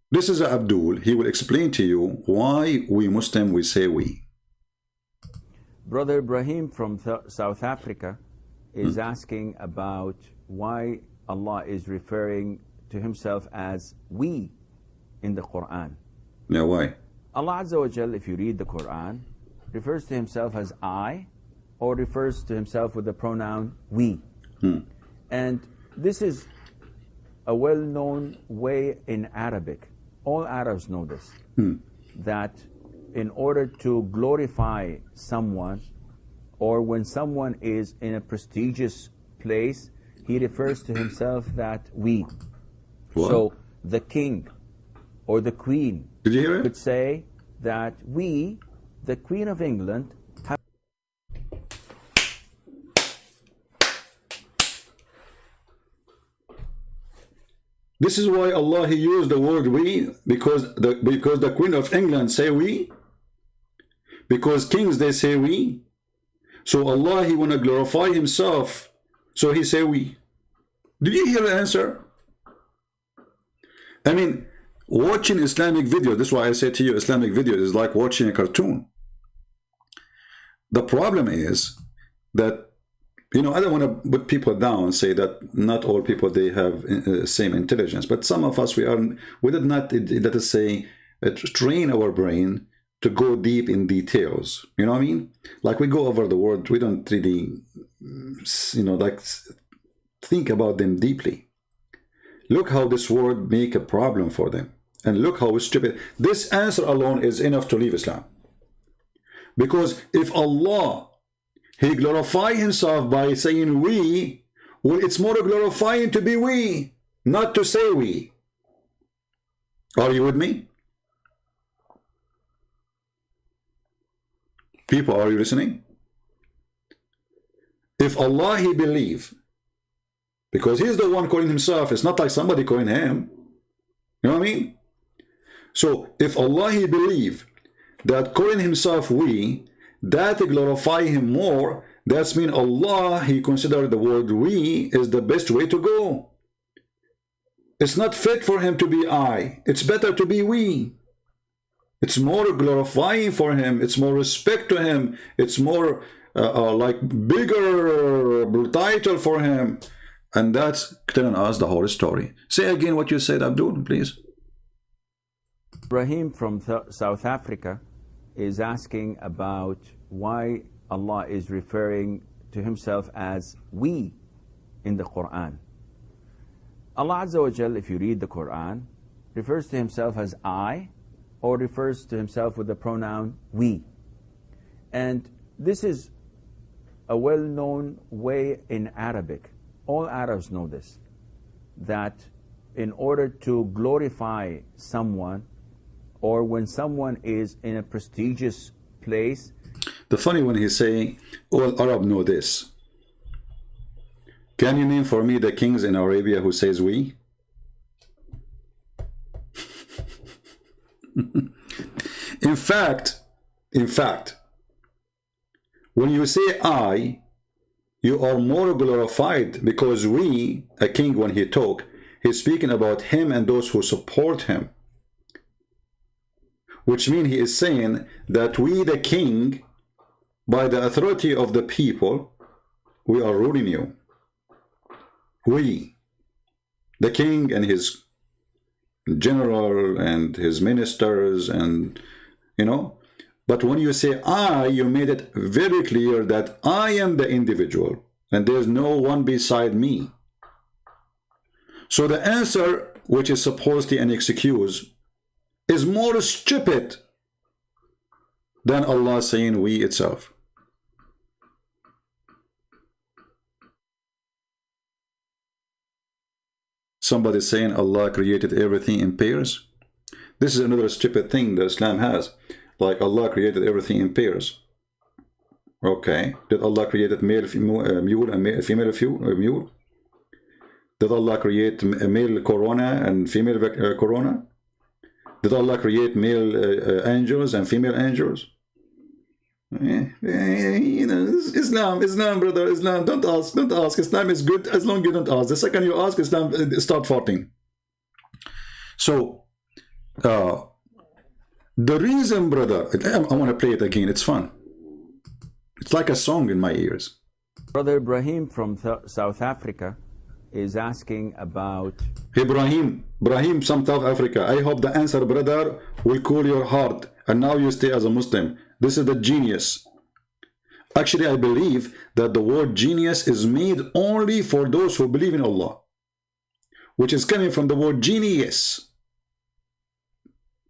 This is Abdul. He will explain to you why we Muslim, we say we. Brother Ibrahim from South Africa is asking about why Allah is referring to himself as we in the Quran. Yeah, why? Allah Azza wa Jal, if you read the Quran, refers to himself as I, or refers to himself with the pronoun we. And this is a well-known way in Arabic. All Arabs know this, that in order to glorify someone, or when someone is in a prestigious place, he refers to himself that we. What? So the king or the queen Did you hear it? could say that we, the Queen of England, have... This is why Allah, he used the word we, because the Queen of England say we, because kings, they say we. So Allah, he want to glorify himself, so he say we. Did you hear the answer? I mean, watching Islamic video, this is why I say to you, Islamic video is like watching a cartoon. The problem is that, you know, I don't want to put people down and say that not all people, they have same intelligence, but some of us, we did not, let us say, train our brain to go deep in details. You know what I mean? Like we go over the word, we don't really, you know, like think about them deeply. Look how this word make a problem for them. And look how stupid. This answer alone is enough to leave Islam. Because if Allah, he glorify himself by saying we, Well, it's more glorifying to be we, not to say we. Are you with me? People, are you listening? If Allah He believe, because He's the one calling Himself, it's not like somebody calling Him. You know what I mean? So if Allah He believe that calling Himself we, that glorify Him more, that's mean Allah He considered the word we is the best way to go. It's not fit for Him to be I. It's better to be we. It's more glorifying for Him. It's more respect to Him. It's more like bigger title for Him. And that's telling us the whole story. Say again what you said, Abdul, please. Ibrahim from South Africa is asking about why Allah is referring to Himself as we in the Quran. Allah Azza wa Jal, if you read the Quran, refers to Himself as I, or refers to Himself with the pronoun we. And this is a well-known way in Arabic. All Arabs know this, that in order to glorify someone, or when someone is in a prestigious place. The funny one, he's saying, all Arab know this. Can you name for me the kings in Arabia who says we? In fact, when you say I, you are more glorified, because we, a king, when he talk, he's speaking about him and those who support him. Which means he is saying that we, the king, by the authority of the people, we are ruling you. We, the king and his general and his ministers, and you know. But when you say I, you made it very clear that I am the individual and there's no one beside me. So the answer, which is supposedly an excuse, is more stupid than Allah saying we itself. Somebody saying Allah created everything in pairs. This is another stupid thing that Islam has. Like Allah created everything in pairs. Okay. Did Allah create male, mule, and female mule? Did Allah create a male corona and female corona? Did Allah create male angels and female angels? You know, Islam, brother, Islam. Don't ask. Islam is good as long as you don't ask. The second you ask, Islam start farting. So, the reason, brother, I want to play it again. It's fun. It's like a song in my ears. Brother Ibrahim from South Africa is asking about... Ibrahim from South Africa. I hope the answer, brother, will cool your heart. And now you stay as a Muslim. This is the genius. Actually, I believe that the word genius is made only for those who believe in Allah, which is coming from the word genius.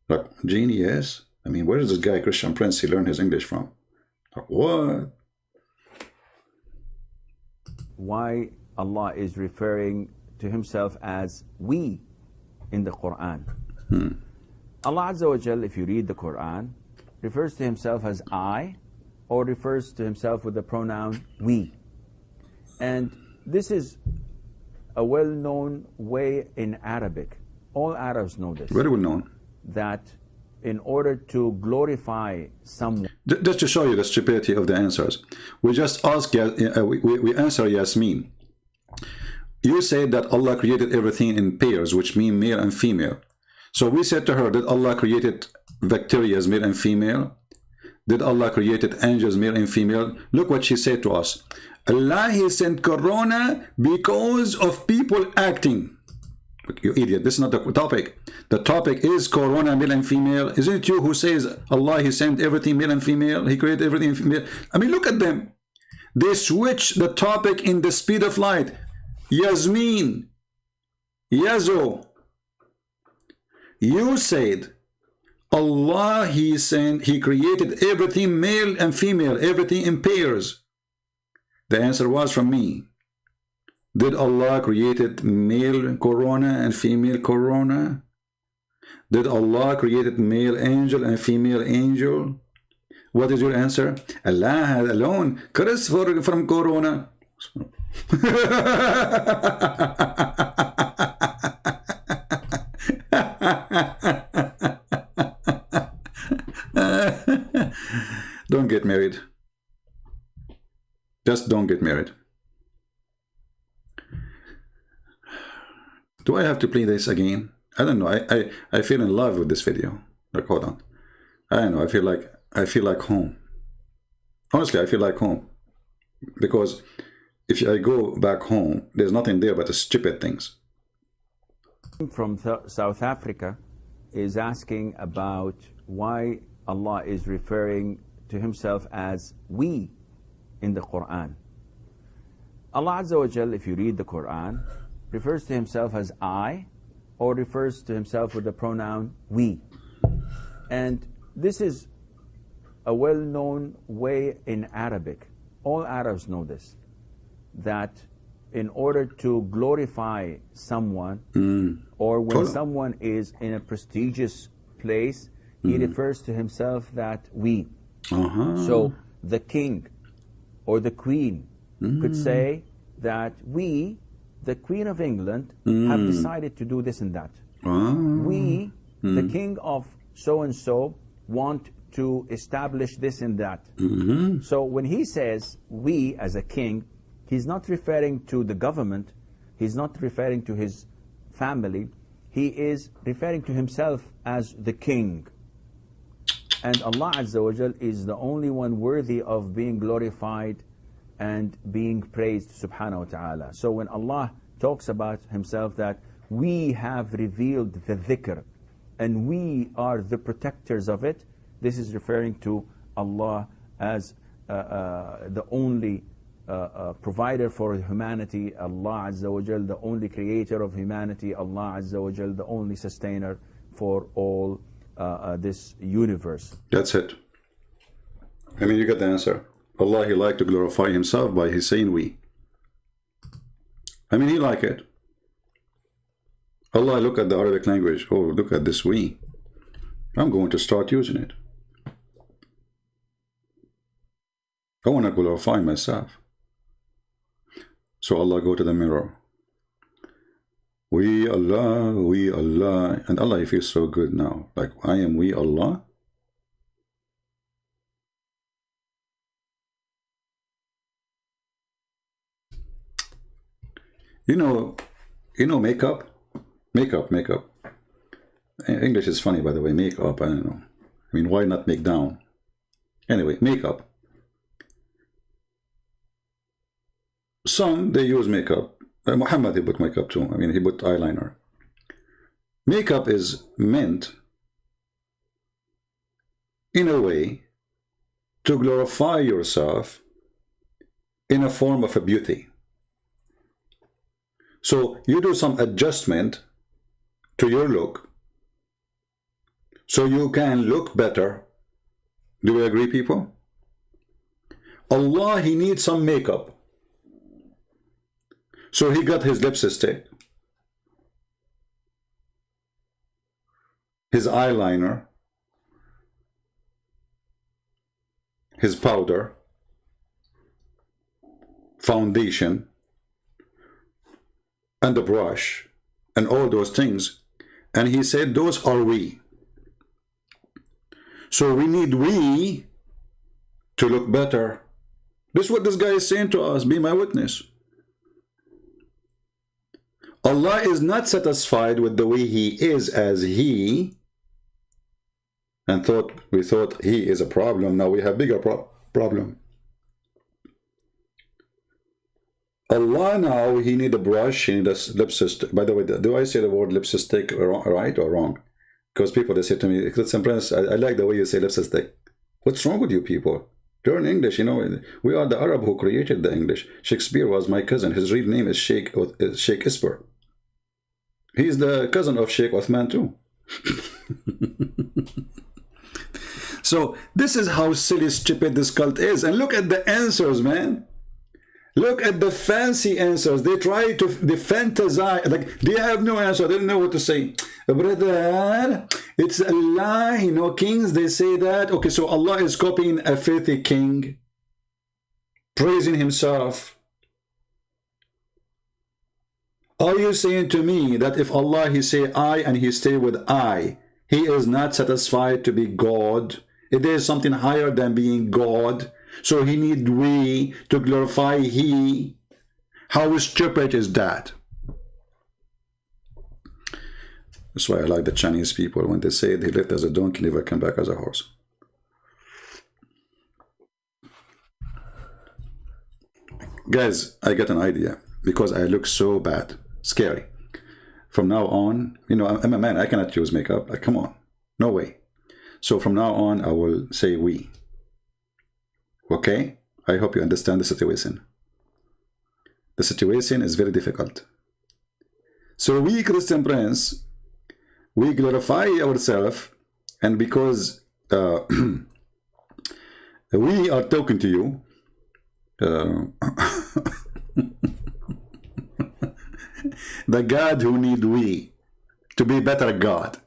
Like, genius? I mean, where is this guy, Christian Prince, he learned his English from? Like, what? Why Allah is referring to Himself as we in the Quran. Allah Azza wa Jal, if you read the Quran, refers to Himself as I, or refers to Himself with the pronoun we. And this is a well-known way in Arabic. All Arabs know this. Very well known. That in order to glorify someone... Just to show you the stupidity of the answers, we just ask, we answer Yasmin. You said that Allah created everything in pairs, which mean male and female. So we said to her, did Allah created bacteria as male and female? Did Allah created angels male and female? Look what she said to us. Allah, He sent Corona because of people acting. You idiot, this is not the topic. The topic is Corona male and female. Isn't it you who says Allah, He sent everything male and female? He created everything female. I mean, look at them. They switch the topic in the speed of light. Yasmin, Yazo, you said Allah, He created everything male and female, everything in pairs. The answer was from me. Did Allah created male corona and female corona? Did Allah created male angel and female angel? What is your answer? Allah alone cursed from corona. Don't get married. Just don't get married. Do I have to play this again? I don't know. I feel in love with this video. Like, hold on. I don't know. I feel like home. Honestly, I feel like home. Because if I go back home, there's nothing there but the stupid things. From South Africa is asking about why Allah is referring to himself as we in the Quran. Allah Azza wa Jal, if you read the Quran, refers to himself as I, or refers to himself with the pronoun we. And this is a well-known way in Arabic. All Arabs know this, that in order to glorify someone, or when someone is in a prestigious place, he refers to himself that we. So the king or the queen could say that we, the Queen of England, have decided to do this and that. We, the king of so-and-so, want to establish this and that. So when he says we as a king, he's not referring to the government, he's not referring to his family, he is referring to himself as the king. And Allah Azza wa Jal is the only one worthy of being glorified and being praised, subhanahu wa ta'ala. So when Allah talks about himself that we have revealed the dhikr and we are the protectors of it, this is referring to Allah as the only provider for humanity, Allah Azza wa Jal, the only creator of humanity, Allah Azza wa Jal, the only sustainer for all this universe. That's it. I mean, you get the answer. Allah, he liked to glorify himself by his saying we. I mean, he like it. Allah, look at the Arabic language. Oh, look at this we. I'm going to start using it. I want to glorify myself. So Allah, go to the mirror. We Allah, and Allah, he feels so good now. Like, I am we Allah. You know makeup? Makeup. English is funny, by the way. Makeup, I don't know. I mean, why not make down? Anyway, makeup. Some, they use makeup. Muhammad, he put makeup too. I mean, he put eyeliner. Makeup is meant, in a way, to glorify yourself in a form of a beauty. So you do some adjustment to your look so you can look better. Do we agree, people? Allah, he needs some makeup. So he got his lipstick, his eyeliner, his powder, foundation, and the brush, and all those things. And he said, those are we. So we need we to look better. This is what this guy is saying to us. Be my witness. Allah is not satisfied with the way he is as he, and we thought he is a problem. Now we have bigger problem. Allah now, he need a brush, he need a lipstick. By the way, do I say the word lipstick right or wrong? Because people, they say to me, I like the way you say lipstick. What's wrong with you people? Learn English, you know. We are the Arab who created the English. Shakespeare was my cousin. His real name is Sheikh Isper. He's the cousin of Sheikh Uthman too. So this is how silly, stupid this cult is. And look at the answers, man. Look at the fancy answers. They try to fantasize, like they have no answer. They don't know what to say. Brother, it's a lie. You know, kings, they say that. Okay, so Allah is copying a filthy king, praising himself. Are you saying to me that if Allah, he say I and he stay with I, he is not satisfied to be God? If there is something higher than being God, so he need we to glorify he? How stupid is that? That's why I like the Chinese people when they say they lived as a donkey, never come back as a horse. Guys, I got an idea because I look so bad, scary. From now on, you know, I'm a man, I cannot use makeup. Like, come on, no way. So from now on, I will say we. Okay? I hope you understand the situation. The situation is very difficult. So we, Christian Prince, we glorify ourselves, and because we are talking to you, the God who need we to be better God.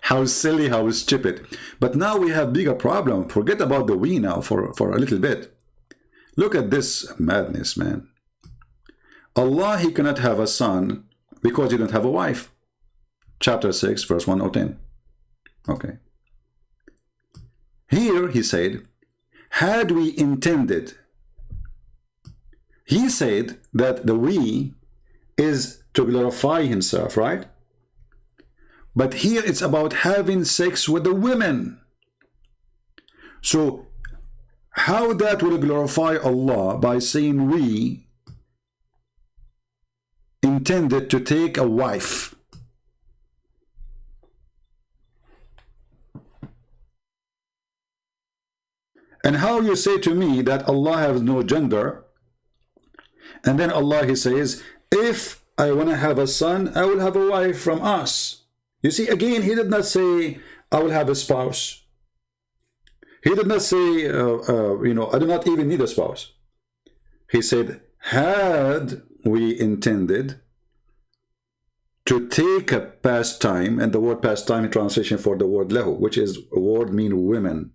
How silly, how stupid. But now we have bigger problem. Forget about the we now for a little bit. Look at this madness, man. Allah, he cannot have a son because he don't have a wife. Chapter 6, verse 110. Okay. Here he said, had we intended, he said that the we is to glorify himself, right? But here it's about having sex with the women. So how that will glorify Allah by saying we intended to take a wife? And how you say to me that Allah has no gender, and then Allah, he says, if I want to have a son, I will have a wife from us. You see, again, he did not say, I will have a spouse. He did not say, you know, I do not even need a spouse. He said, had we intended to take a pastime, and the word pastime in translation for the word lahu, which is a word mean women.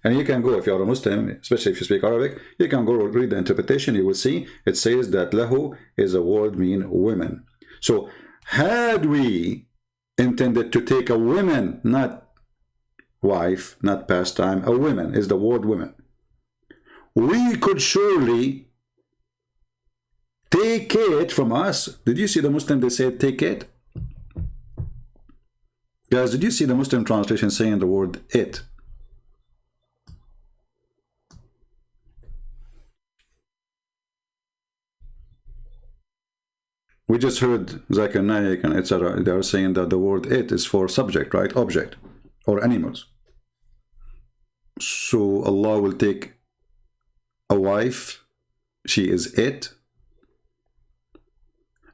And you can go, if you are a Muslim, especially if you speak Arabic, you can go read the interpretation. You will see it says that lahu is a word mean women. So had we intended to take a woman, not wife, not pastime, a woman is the word women, we could surely take it from us. Did you see the Muslim, they said take it? Guys, did you see the Muslim translation saying the word it? We just heard Zakir Naik and etc. They are saying that the word it is for subject, right? Object or animals. So Allah will take a wife, she is it,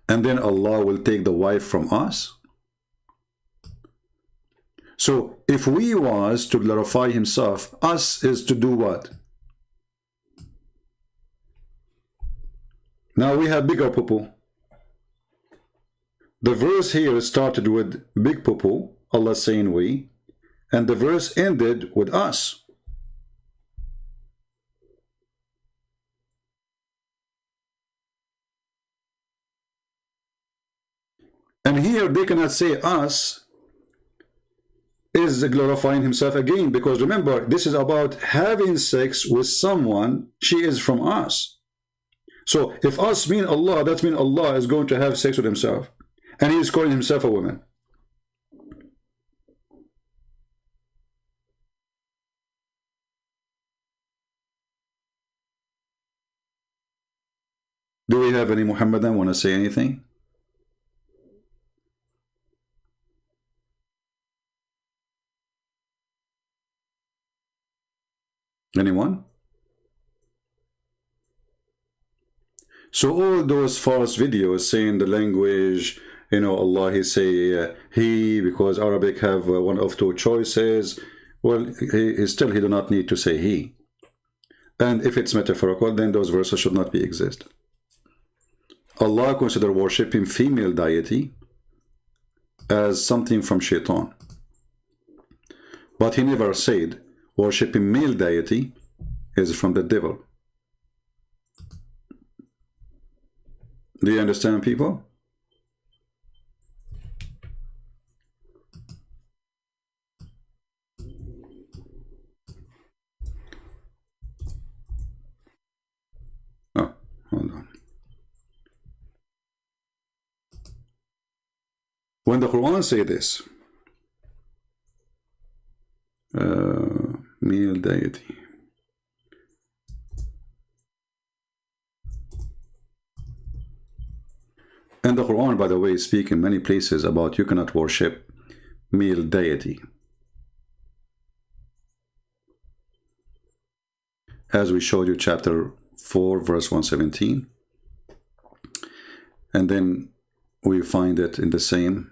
and then Allah will take the wife from us. So if we was to glorify himself, us is to do what? Now we have bigger poo-poo. The verse here started with big poo-poo, Allah saying we, and the verse ended with us. And here they cannot say us is glorifying himself again, because remember, this is about having sex with someone, she is from us. So if us mean Allah, that means Allah is going to have sex with himself. And he is calling himself a woman. Do we have any Muhammadan want to say anything? Anyone? So all those false videos saying the language, you know, Allah, he say he, because Arabic have one of two choices. Well, he do not need to say he. And if it's metaphorical, then those verses should not be exist. Allah consider worshipping female deity as something from shaitan. But he never said worshipping male deity is from the devil. Do you understand, people? Oh, hold on. When the Quran say this, male deity, and the Quran, by the way, speak in many places about you cannot worship male deity. As we showed you, chapter 4, verse 117. And then we find it in the same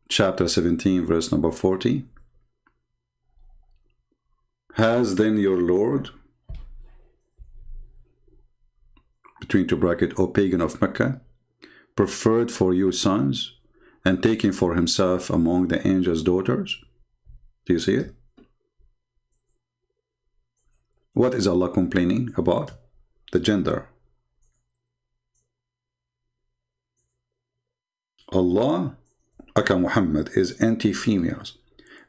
chapter 17, verse number 40. Has then your Lord, between two brackets, O pagan of Mecca, preferred for you sons and taken for himself among the angels' daughters? Do you see it? What is Allah complaining about? The gender. Allah, Aka Muhammad, is anti-females.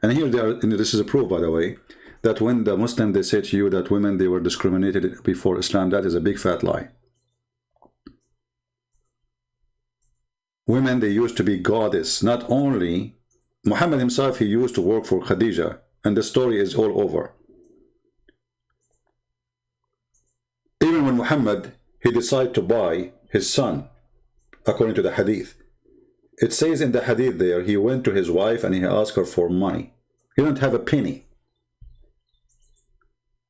And here they are, and this is a proof, by the way, that when the Muslims, they say to you that women, they were discriminated before Islam, that is a big fat lie. Women, they used to be goddess. Not only Muhammad himself, he used to work for Khadija, and the story is all over. Even when Muhammad, he decided to buy his son, according to the hadith, it says in the hadith there, he went to his wife and he asked her for money. He didn't have a penny.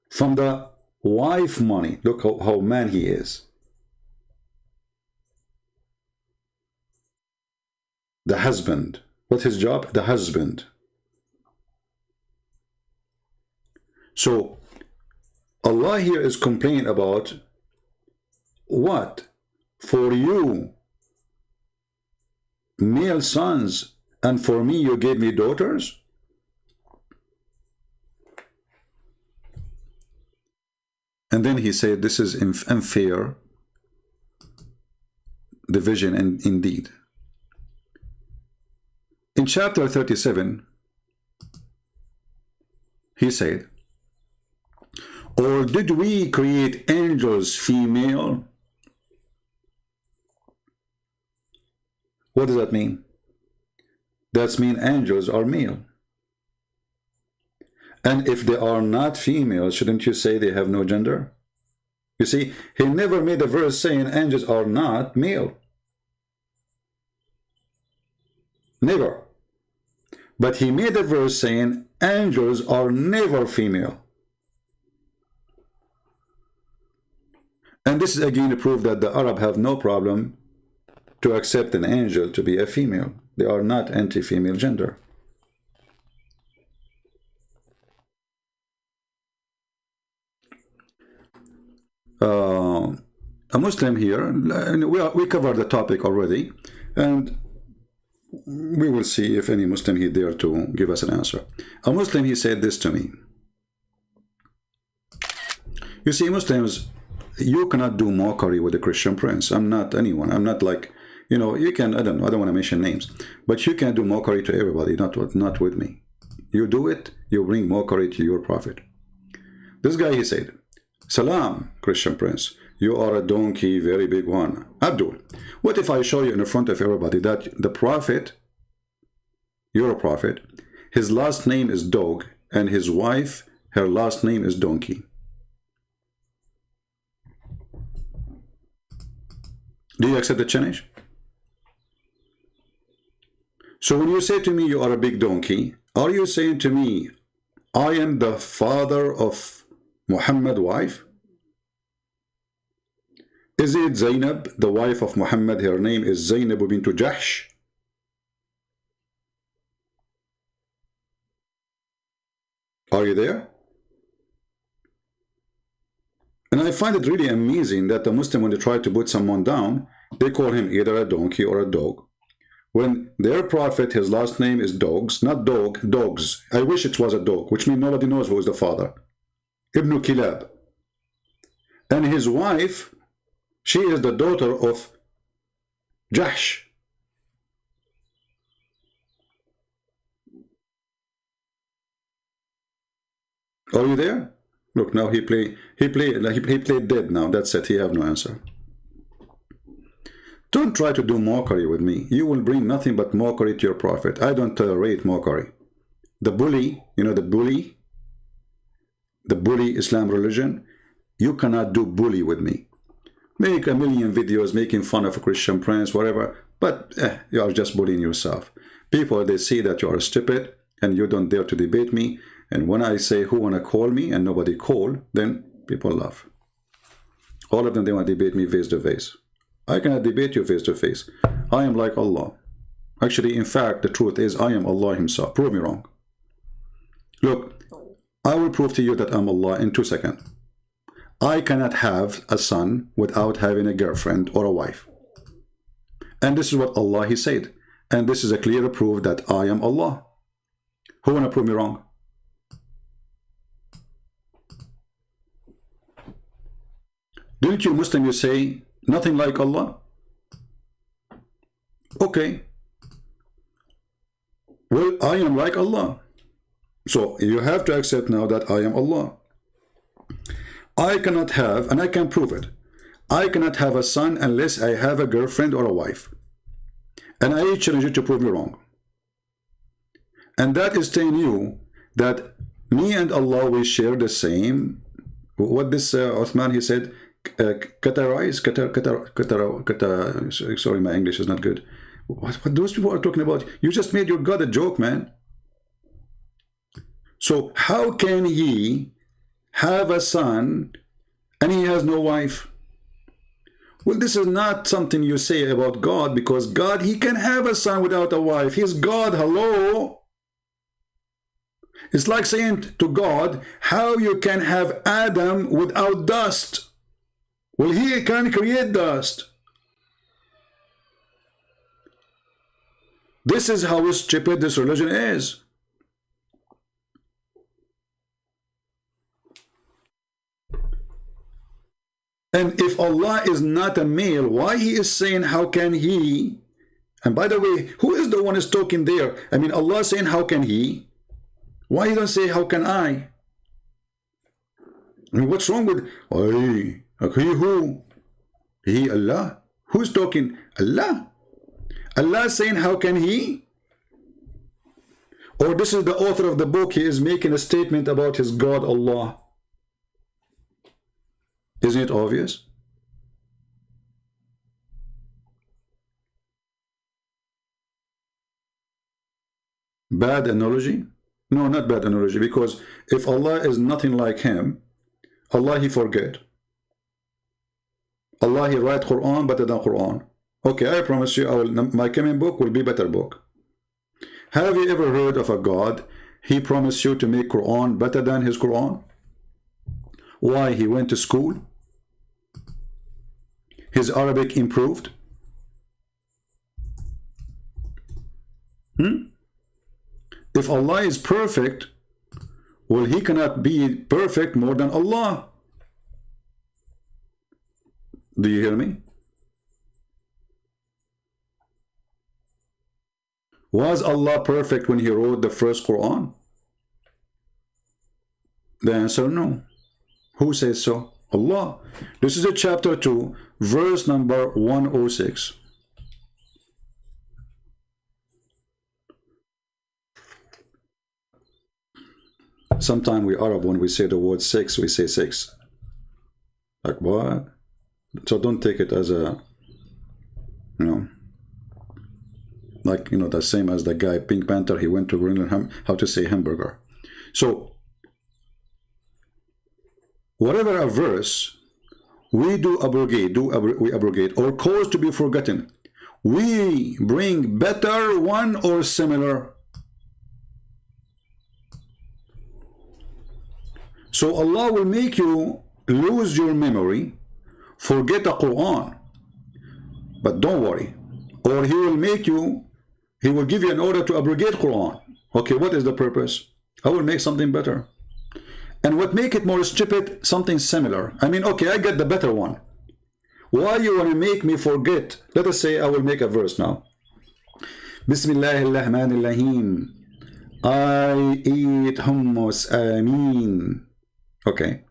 From the wife money, look how man he is. The husband. What's his job? The husband. So, Allah here is complaining about what? For you, male sons, and for me you gave me daughters? And then he said this is unfair division, and indeed. In chapter 37, he said, or did we create angels female? What does that mean? That means angels are male. And if they are not female, shouldn't you say they have no gender? You see, he never made a verse saying angels are not male. Never. But he made a verse saying angels are never female. And this is again a proof that the Arab have no problem to accept an angel to be a female. They are not anti-female gender. A Muslim here, we covered the topic already, and we will see if any Muslim here dare to give us an answer. A Muslim, he said this to me. You see, Muslims, you cannot do mockery with a Christian prince. I'm not anyone. I'm not like, you know, you can, I don't want to mention names, but you can do mockery to everybody, not with me. You do it, you bring mockery to your prophet. This guy, he said, Salam, Christian prince. You are a donkey, very big one. Abdul, what if I show you in front of everybody that the prophet, you're a prophet, his last name is dog, and his wife, her last name is donkey? Do you accept the challenge? So when you say to me you are a big donkey, are you saying to me, I am the father of Muhammad's wife? Is it Zainab, the wife of Muhammad? Her name is Zainab bint Jahsh. Are you there? And I find it really amazing that the Muslim, when they try to put someone down, they call him either a donkey or a dog. When their prophet, his last name is Dogs, not dog, dogs. I wish it was a dog, which means nobody knows who is the father. Ibn Kilab. And his wife, she is the daughter of Jahsh. Are you there? Look, now he played dead now. That's it. He have no answer. Don't try to do mockery with me. You will bring nothing but mockery to your prophet. I don't tolerate mockery. The bully, you know, the bully Islam religion, you cannot do bully with me. Make a million videos making fun of a Christian prince, whatever, but you are just bullying yourself. People, they see that you are stupid and you don't dare to debate me. And when I say who wanna call me and nobody call, then people laugh. All of them, they want to debate me face to face. I cannot debate you face to face. I am like Allah. Actually, in fact, the truth is I am Allah himself. Prove me wrong. Look, I will prove to you that I'm Allah in 2 seconds. I cannot have a son without having a girlfriend or a wife. And this is what Allah, he said. And this is a clear proof that I am Allah. Who wanna prove me wrong? Didn't you Muslim, you say nothing like Allah? Okay. Well, I am like Allah. So you have to accept now that I am Allah. I cannot have, and I can prove it, I cannot have a son unless I have a girlfriend or a wife. And I challenge you to prove me wrong. And that is telling you that me and Allah, we share the same, what this Uthman, he said, sorry, my English is not good. What those people are talking about? You just made your God a joke, man. So how can he have a son and he has no wife? Well, this is not something you say about God, because God, he can have a son without a wife. He's God, hello. It's like saying to God, how you can have Adam without dust? Well, he can create dust. This is how stupid this religion is. And if Allah is not a male, why he is saying how can he? And by the way, who is the one who's talking there? I mean, Allah saying how can he? Why he don't say how can I? I mean, what's wrong with he who? He, Allah. Who's talking? Allah. Allah saying how can he? Or this is the author of the book, he is making a statement about his God Allah. Isn't it obvious? Bad analogy? No, not bad analogy, because if Allah is nothing like him, Allah he forget. Allah he write Quran better than Quran. Okay, I promise you, my coming book will be better book. Have you ever heard of a God, he promised you to make Quran better than his Quran? Why? He went to school? His Arabic improved? If Allah is perfect, well, he cannot be perfect more than Allah. Do you hear me? Was Allah perfect when he wrote the first Quran? The answer, no. Who says so? Allah. This is a chapter 2, verse number 106. Sometimes we Arab, when we say the word six, we say six. Like what? So don't take it as a, you know, like, you know, the same as the guy Pink Panther, he went to learn how to say hamburger. So whatever a verse, we we abrogate or cause to be forgotten. We bring better one or similar. So Allah will make you lose your memory, forget the Quran. But don't worry. Or He will make you, He will give you an order to abrogate Quran. Okay, what is the purpose? I will make something better. And what make it more stupid? Something similar. I mean, okay, I get the better one. Why you want to make me forget? Let us say I will make a verse now. Bismillahirrahmanirrahim. I eat hummus. Ameen. Okay.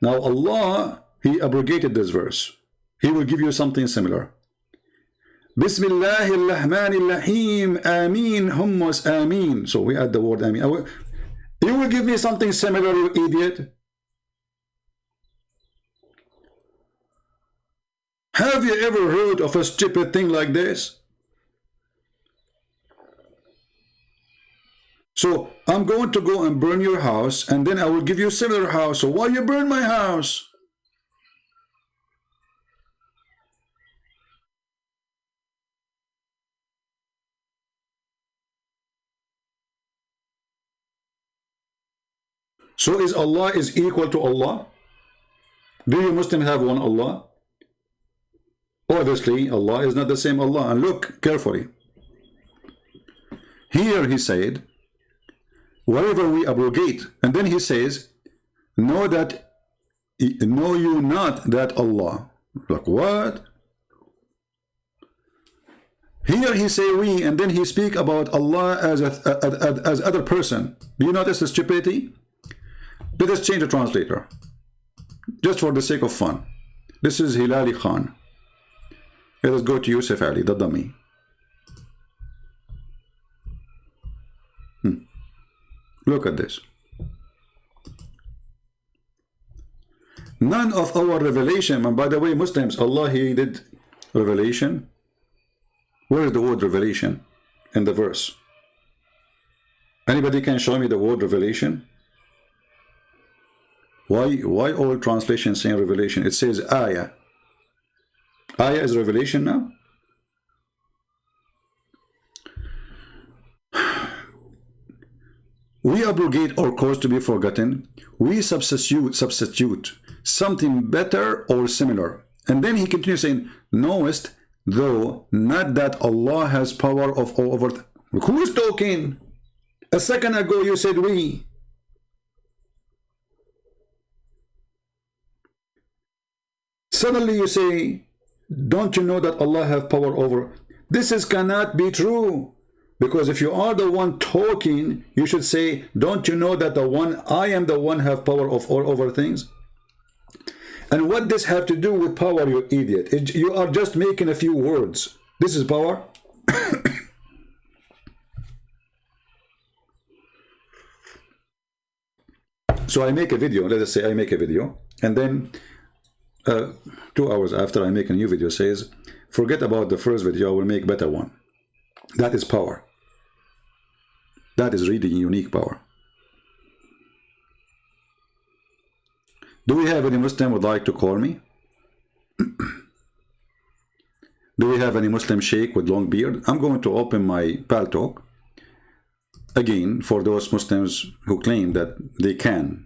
Now Allah, He abrogated this verse. He will give you something similar. Bismillahirrahmanirrahim. Ameen. Hummus. Ameen. So we add the word Ameen. You will give me something similar, you idiot. Have you ever heard of a stupid thing like this? So I'm going to go and burn your house, and then I will give you a similar house. So why you burn my house? So is Allah is equal to Allah? Do you Muslims have one Allah? Obviously, Allah is not the same Allah. And look carefully. Here He said, wherever we abrogate, and then He says, know you not that Allah. Like what? Here He say we, and then He speak about Allah as other person. Do you notice the stupidity? Let us change the translator, just for the sake of fun. This is Hilali Khan. Let us go to Yusuf Ali, the dummy. Look at this. None of our revelation, and by the way, Muslims, Allah, He did revelation. Where is the word revelation in the verse? Anybody can show me the word revelation? Why all translations saying revelation? It says ayah. Ayah is revelation now? We abrogate or cause to be forgotten. We substitute something better or similar. And then He continues saying, knowest though not that Allah has power of over. Who is talking? A second ago you said we. Suddenly you say, don't you know that Allah have power over? This cannot be true. Because if you are the one talking, you should say, don't you know that I am the one have power of all over things? And what this have to do with power, you idiot? You are just making a few words. This is power. So I make a video, let us say I make a video, and then 2 hours after I make a new video says, forget about the first video, I will make better one. That is power. That is really unique power. Do we have any Muslim would like to call me? Do we have any Muslim sheikh with long beard? I'm going to open my Pal Talk. Again, for those Muslims who claim that they can.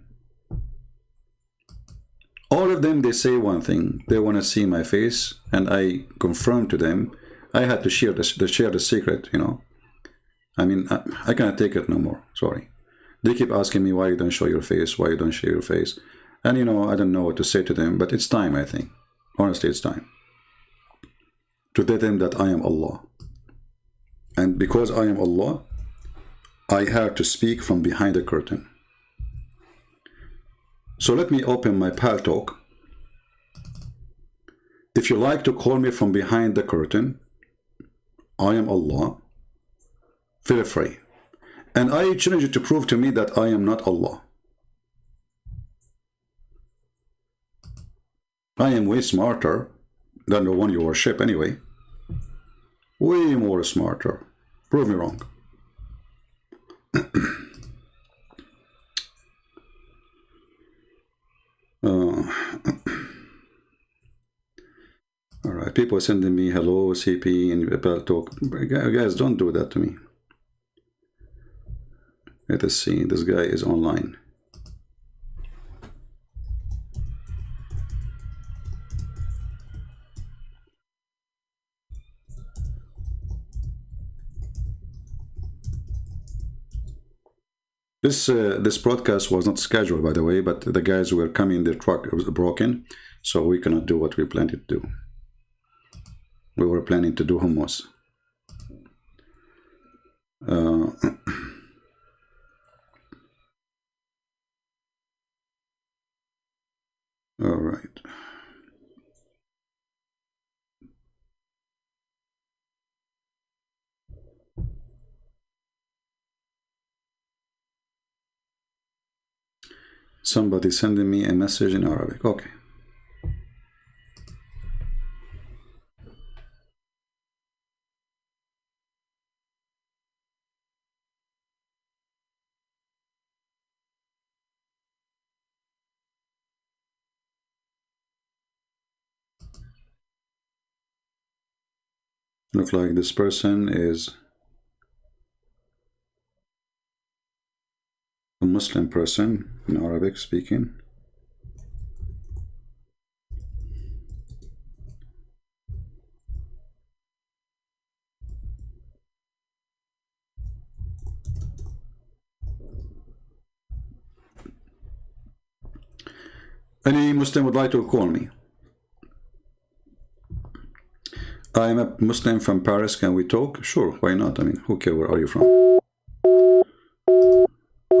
All of them, they say one thing. They want to see my face, and I confirm to them. I had to share the secret, you know. I mean, I cannot take it no more. Sorry. They keep asking me why you don't show your face, why you don't share your face. And, you know, I don't know what to say to them, but it's time, I think. Honestly, it's time to tell them that I am Allah. And because I am Allah, I have to speak from behind the curtain. So let me open my Pal Talk. If you like to call me from behind the curtain, I am Allah. Feel free. And I challenge you to prove to me that I am not Allah. I am way smarter than the one you worship anyway. Way more smarter. Prove me wrong. Alright, people are sending me hello, CP, and Pal Talk. Guys, don't do that to me. Let us see, this guy is online. This broadcast was not scheduled, by the way, but the guys were coming, their truck was broken, so we cannot do what we planned to do. We were planning to do hummus. All right. Somebody sending me a message in Arabic. Okay. Look like this person is a Muslim person in Arabic speaking. Any Muslim would like to call me? I am a Muslim from Paris. Can we talk? Sure, why not? I mean, who cares? Where are you from?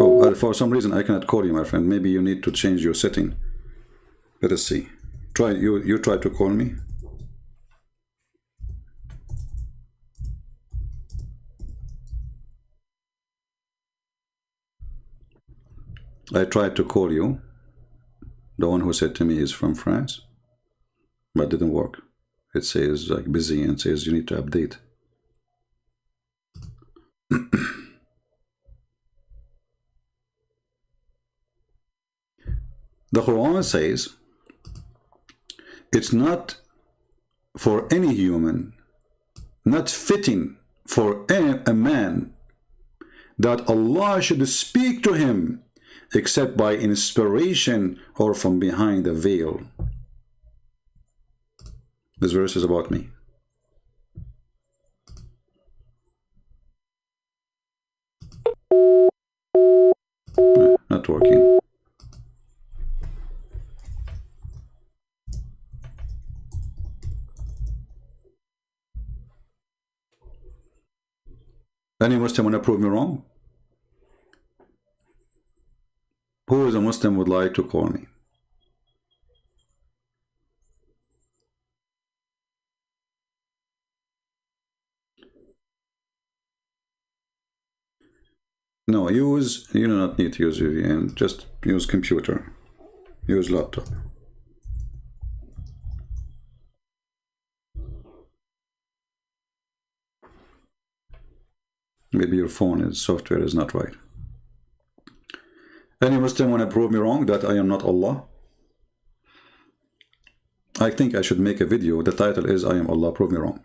Oh, for some reason I cannot call you, my friend. Maybe you need to change your setting. Let us see. Try you try to call me. I tried to call you. The one who said to me is from France, but it didn't work. It says like busy and says you need to update. The Quran says it's not for any human, not fitting for a man that Allah should speak to him except by inspiration or from behind a veil. This verse is about me. Not working. Any Muslim want to prove me wrong? Who is a Muslim would like to call me? No, you do not need to use VPN, just use computer, use laptop. Maybe your software is not right. Any Muslim want to prove me wrong that I am not Allah? I think I should make a video. The title is I am Allah, prove me wrong.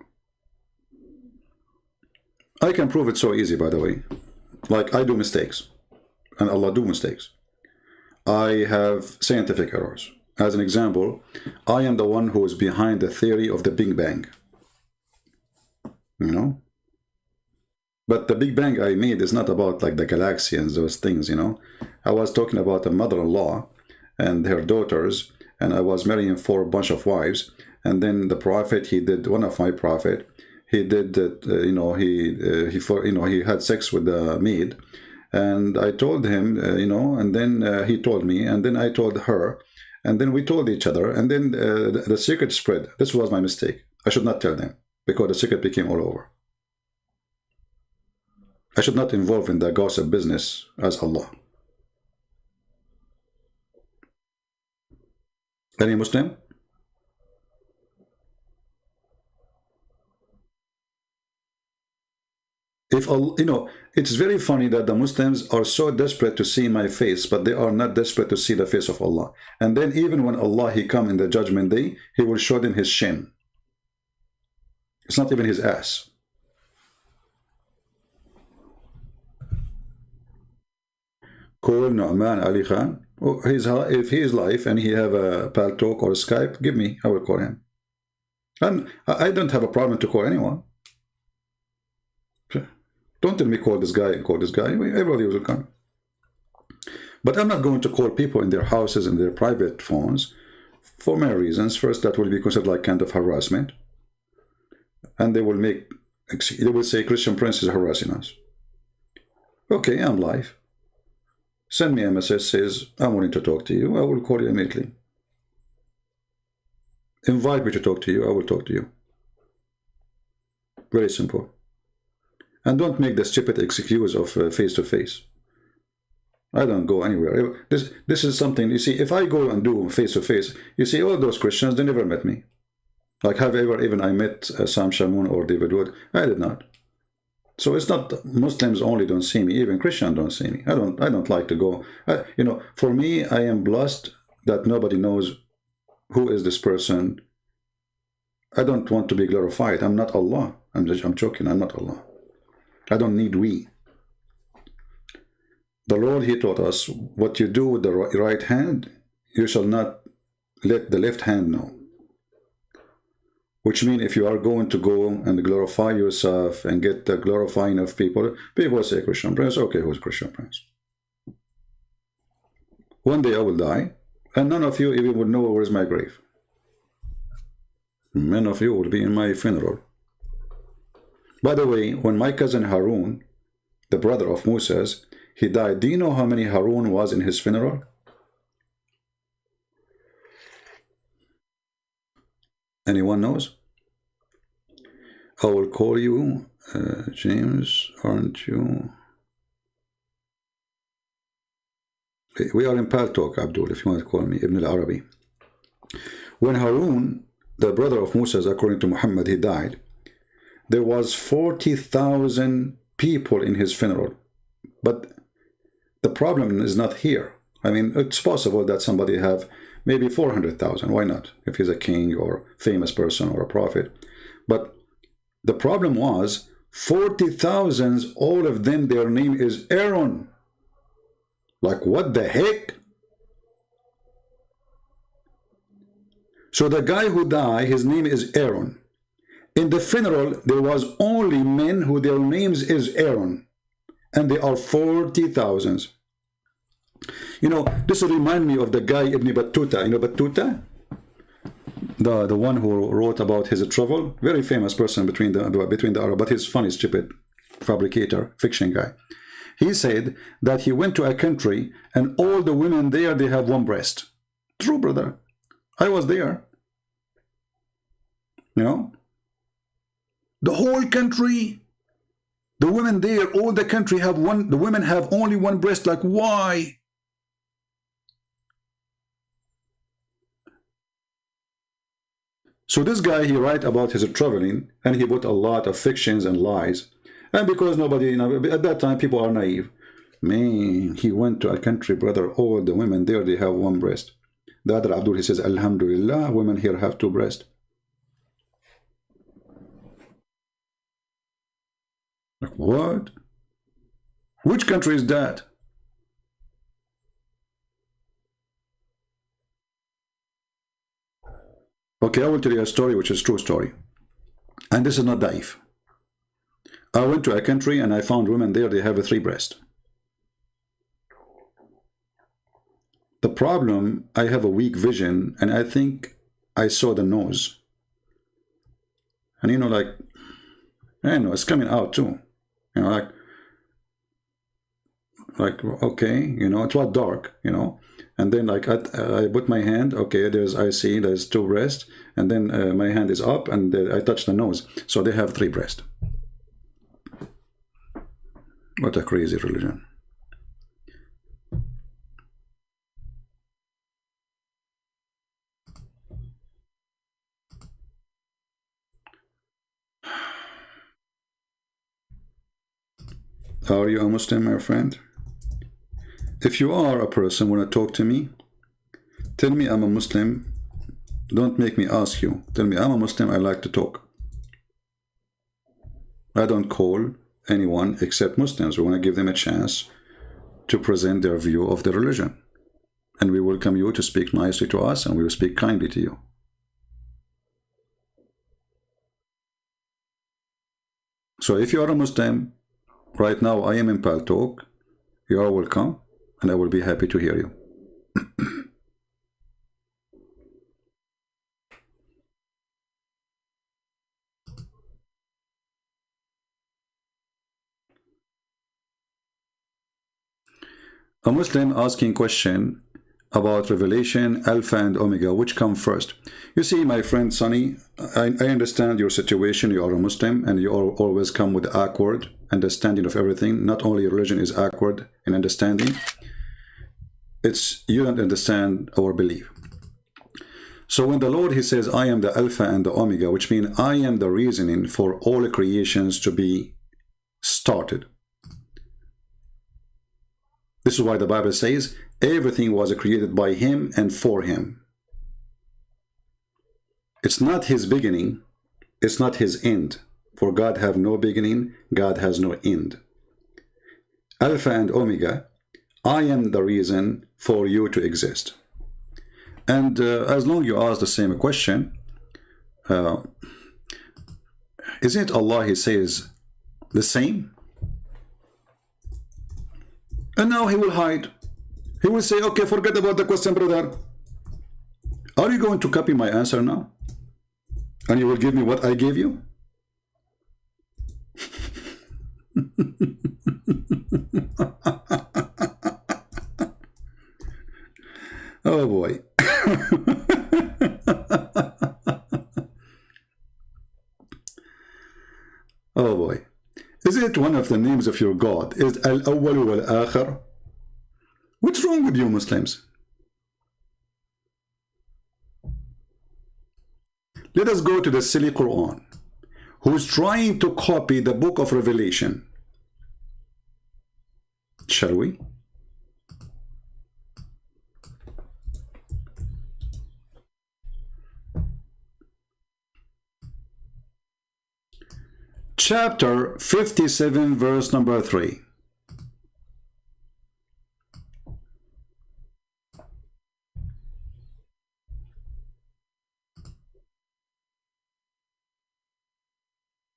I can prove it so easy, by the way. Like I do mistakes and Allah do mistakes. I have scientific errors. As an example, I am the one who is behind the theory of the Big Bang. You know? But the Big Bang I made is not about like the galaxy and those things, you know. I was talking about a mother-in-law and her daughters, and I was marrying for a bunch of wives. And then the prophet, he did, one of my prophet, he did that, he had sex with the maid. And I told him, and then he told me, and then I told her, and then we told each other, and then the secret spread. This was my mistake. I should not tell them because the secret became all over. I should not involve in the gossip business as Allah. Any Muslim? If it's very funny that the Muslims are so desperate to see my face, but they are not desperate to see the face of Allah. And then even when Allah, he come in the judgment day, he will show them his shin. It's not even his ass. Call Nu'man Ali Khan. Oh, if he is live and he have a Paltalk or a Skype, give me, I will call him. And I don't have a problem to call anyone. Don't tell me call this guy and call this guy. Everybody will come. But I'm not going to call people in their houses and their private phones for many reasons. First, that will be considered like kind of harassment. And they will say Christian Prince is harassing us. Okay, I'm live. Send me a message, says, I'm wanting to talk to you. I will call you immediately. Invite me to talk to you. I will talk to you. Very simple. And don't make the stupid excuse of face-to-face. I don't go anywhere. This is something, you see, if I go and do face-to-face, you see, all those Christians, they never met me. Like, have ever even I met Sam Shamoun or David Wood? I did not. So it's not Muslims only don't see me, even Christians don't see me. I don't like to go. You know, for me, I am blessed that nobody knows who is this person. I don't want to be glorified. I'm not Allah. I'm joking. I'm not Allah. I don't need we. The Lord, He taught us, what you do with the right hand, you shall not let the left hand know. Which means if you are going to go and glorify yourself and get the glorifying of people, people say Christian Prince, okay, who's Christian Prince? One day I will die, and none of you even would know where is my grave. None of you will be in my funeral. By the way, when my cousin Harun, the brother of Moses, he died, do you know how many Harun was in his funeral? Anyone knows? I will call you, James, aren't you? We are in Pal Talk, Abdul, if you want to call me, Ibn al-Arabi. When Harun, the brother of Moses, according to Muhammad, he died, there was 40,000 people in his funeral. But the problem is not here. I mean, it's possible that somebody have maybe 400,000. Why not? If he's a king or famous person or a prophet. But the problem was 40,000, all of them, their name is Aaron. Like, what the heck? So the guy who died, his name is Aaron. In the funeral, there was only men who their names is Aaron. And they are 40,000. You know, this will remind me of the guy Ibn Battuta. You know Battuta? The one who wrote about his travel. Very famous person between the Arab, but he's funny, stupid fabricator, fiction guy. He said that he went to a country and all the women there, they have one breast. True, brother. I was there. You know? The whole country, the women there, all the country have one, the women have only one breast. Like, why? So this guy, he write about his traveling, and he put a lot of fictions and lies. And because nobody, you know, at that time, people are naive. Man, he went to a country, brother, all the women there, they have one breast. The other Abdul, he says, Alhamdulillah, women here have two breasts. Like, what? Which country is that? Okay, I will tell you a story which is a true story. And this is not daif. I went to a country and I found women there, they have a 3 breast. The problem, I have a weak vision and I think I saw the nose. And you know, like, I know, it's coming out too. You know, like okay, you know, it was dark, you know. And then like I put my hand, okay, I see there's 2 breasts, and then my hand is up and I touch the nose. So they have 3 breasts. What a crazy religion. Are you a Muslim, my friend? If you are a person want to talk to me, tell me I'm a Muslim. Don't make me ask you. Tell me I'm a Muslim, I like to talk. I don't call anyone except Muslims. We want to give them a chance to present their view of the religion. And we welcome you to speak nicely to us, and we will speak kindly to you. So if you are a Muslim, right now I am in Pal Talk, you are welcome. and I will be happy to hear you. A Muslim asking question about revelation, Alpha and Omega, which come first? You see, my friend Sonny, I understand your situation. You are a Muslim and you always come with awkward understanding of everything. Not only religion is awkward in understanding, it's you don't understand our belief. So when the Lord, he says, I am the Alpha and the Omega, which means I am the reasoning for all creations to be started. This is why the Bible says everything was created by him and for him. It's not his beginning, it's not his end. For God have no beginning, God has no end. Alpha and Omega, I am the reason for you to exist. And as long as you ask the same question, isn't Allah, he says, the same? And now he will hide. He will say, okay, forget about the question, brother. Are you going to copy my answer now? And you will give me what I gave you? Oh boy. Oh boy. Is it one of the names of your God? Is Al-Awwal wal-Akhir? What's wrong with you Muslims? Let us go to the silly Quran, who's trying to copy the book of Revelation. Shall we? Chapter 57, verse number 3.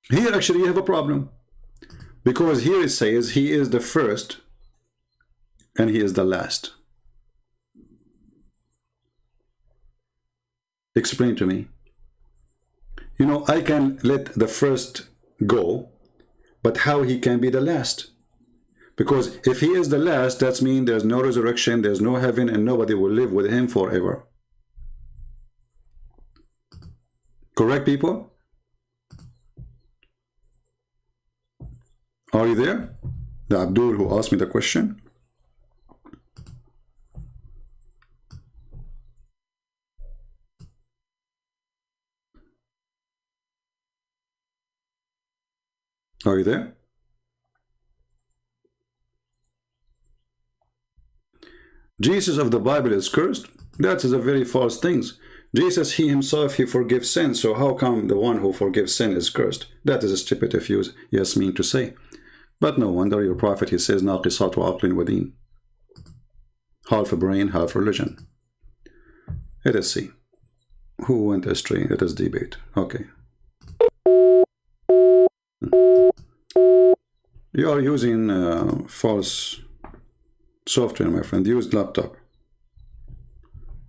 Here actually you have a problem, because here it says he is the first and he is the last. Explain to me. You know, I can let the first go, but how he can be the last? Because if he is the last, that means there's no resurrection, there's no heaven, and nobody will live with him forever. Correct, people? Are you there? The Abdul who asked me the question. Are you there? Jesus of the Bible is cursed? That is a very false thing. Jesus, he himself, he forgives sin. So how come the one who forgives sin is cursed? That is stupid if you mean to say. But no wonder your prophet, he says, ناقصات وعقل ودين. Half a brain, half religion. Let us see. Who went astray? Let us debate. Okay. You are using false software, my friend. Use laptop.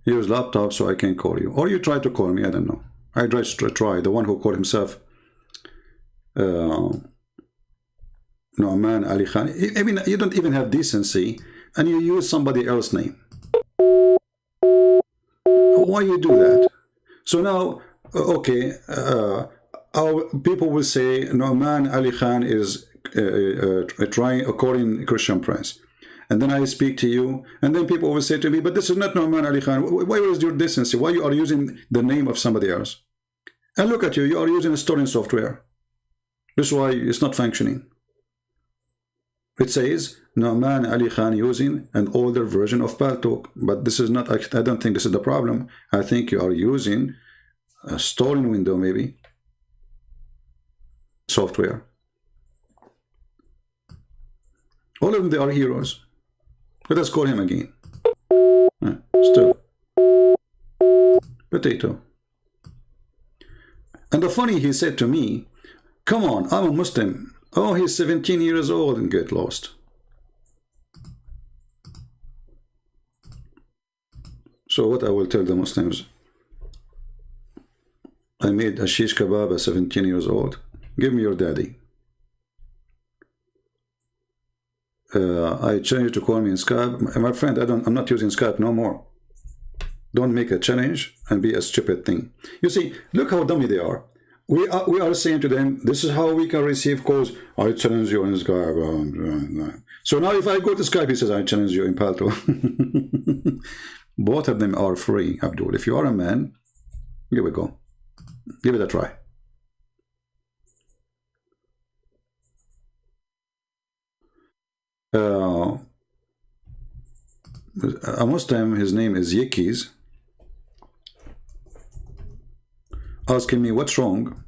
Use laptop so I can call you. Or you try to call me, I don't know. I just try. The one who called himself Nu'man Ali Khan. I mean, you don't even have decency and you use somebody else's name. Why you do that? So now, okay, our people will say Nu'man Ali Khan is trying according Christian Prince. And then I speak to you, and then people will say to me, but this is not Nu'man Ali Khan. Why is your decency? Why you are using the name of somebody else? And look at you, you are using a storing software. This is why it's not functioning. It says Nu'man Ali Khan using an older version of Paltalk, but this is not, I don't think this is the problem. I think you are using a stolen window, maybe, software. All of them, they are heroes. Let us call him again. Still. Potato. And the funny, he said to me, come on, I'm a Muslim. Oh, he's 17 years old and get lost. So what I will tell the Muslims, I made a shish kebab at 17 years old. Give me your daddy. I challenge you to call me in Skype. My friend, I'm not using Skype no more. Don't make a challenge and be a stupid thing. You see, look how dummy they are. We are saying to them, this is how we can receive calls. I challenge you in Skype. So now if I go to Skype, he says, I challenge you in Palto. Both of them are free, Abdul. If you are a man, here we go. Give it a try. A Muslim, his name is Yekis, asking me what's wrong.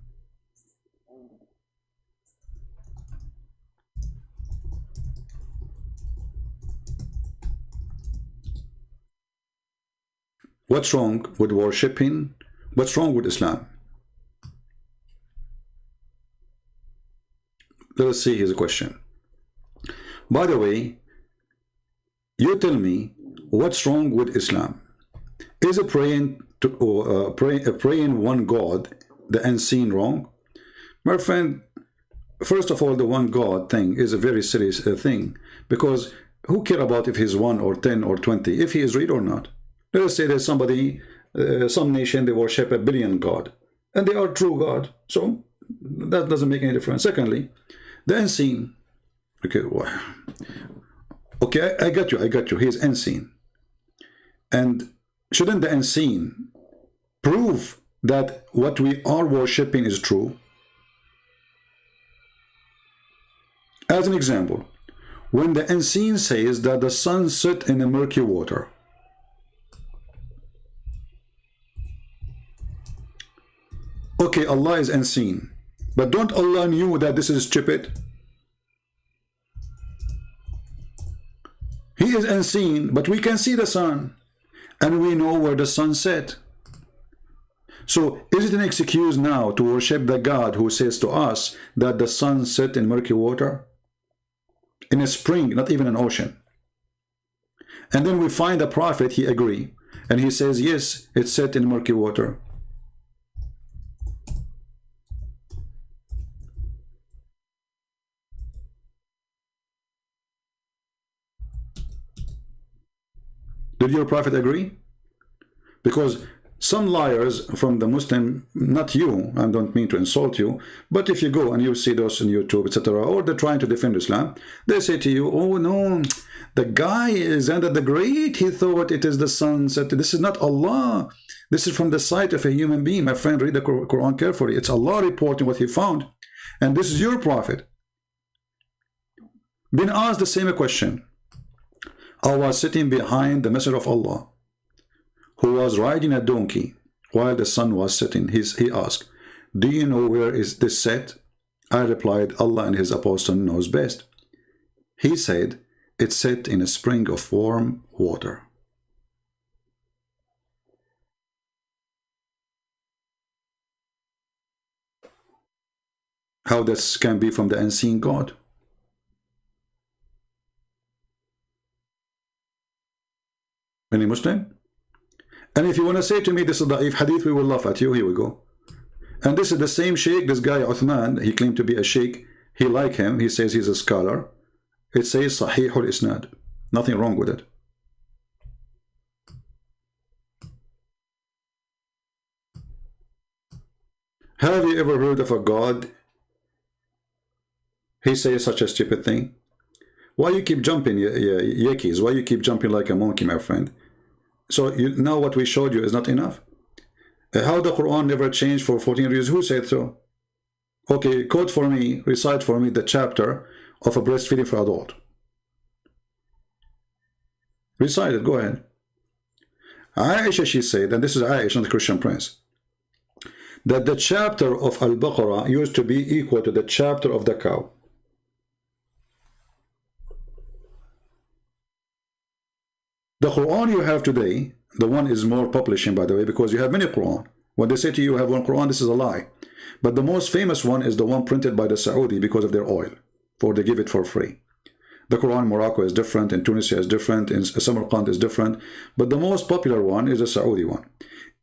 What's wrong with worshipping? What's wrong with Islam? Let us see his question. By the way, you tell me what's wrong with Islam. Is a praying one God, the unseen, wrong? My friend, first of all, the one God thing is a very serious thing, because who care about if he's 1 or 10 or 20, if he is real or not? Let us say there's somebody, some nation, they worship 1 billion God, and they are true God, so that doesn't make any difference. Secondly, the unseen. Okay, okay, I got you. He is unseen. And shouldn't the unseen prove that what we are worshipping is true? As an example, when the unseen says that the sun set in the murky water, okay, Allah is unseen, but don't Allah knew that this is stupid? He is unseen, but we can see the sun, and we know where the sun set. So is it an excuse now to worship the God who says to us that the sun set in murky water? In a spring, not even an ocean. And then we find a prophet, he agrees, and he says, yes, it's set in murky water. Did your prophet agree? Because some liars from the Muslim, not you, I don't mean to insult you, but if you go and you see those on YouTube, etc., or they're trying to defend Islam, they say to you, oh no, the guy is under the Great, he thought it is the sunset. This is not Allah. This is from the sight of a human being. My friend, read the Quran carefully. It's Allah reporting what he found. And this is your prophet. Been asked the same question. I was sitting behind the Messenger of Allah, who was riding a donkey while the sun was setting. He asked, do you know where is this set? I replied, Allah and his apostle knows best. He said, it's set in a spring of warm water. How this can be from the unseen God? Any Muslim? And if you want to say to me this is da'if hadith, we will laugh at you. Here we go. And this is the same sheikh, this guy Uthman, he claimed to be a sheikh. He like him, he says he's a scholar. It says Sahih al-Isnad. Nothing wrong with it. Have you ever heard of a God? He says such a stupid thing. Why you keep jumping, Yekis? Why you keep jumping like a monkey, my friend? So now what we showed you is not enough? How the Quran never changed for 14 years? Who said so? Okay, quote for me, recite for me the chapter of a breastfeeding for adult. Recite it, go ahead. Aisha, she said, and this is Aisha, not the Christian prince, that the chapter of Al-Baqarah used to be equal to the chapter of the cow. The Quran you have today, the one is more publishing, by the way, because you have many Quran. When they say to you have one Quran, this is a lie. But the most famous one is the one printed by the Saudi because of their oil, for they give it for free. The Quran in Morocco is different, in Tunisia is different, in Samarkand is different, but the most popular one is the Saudi one.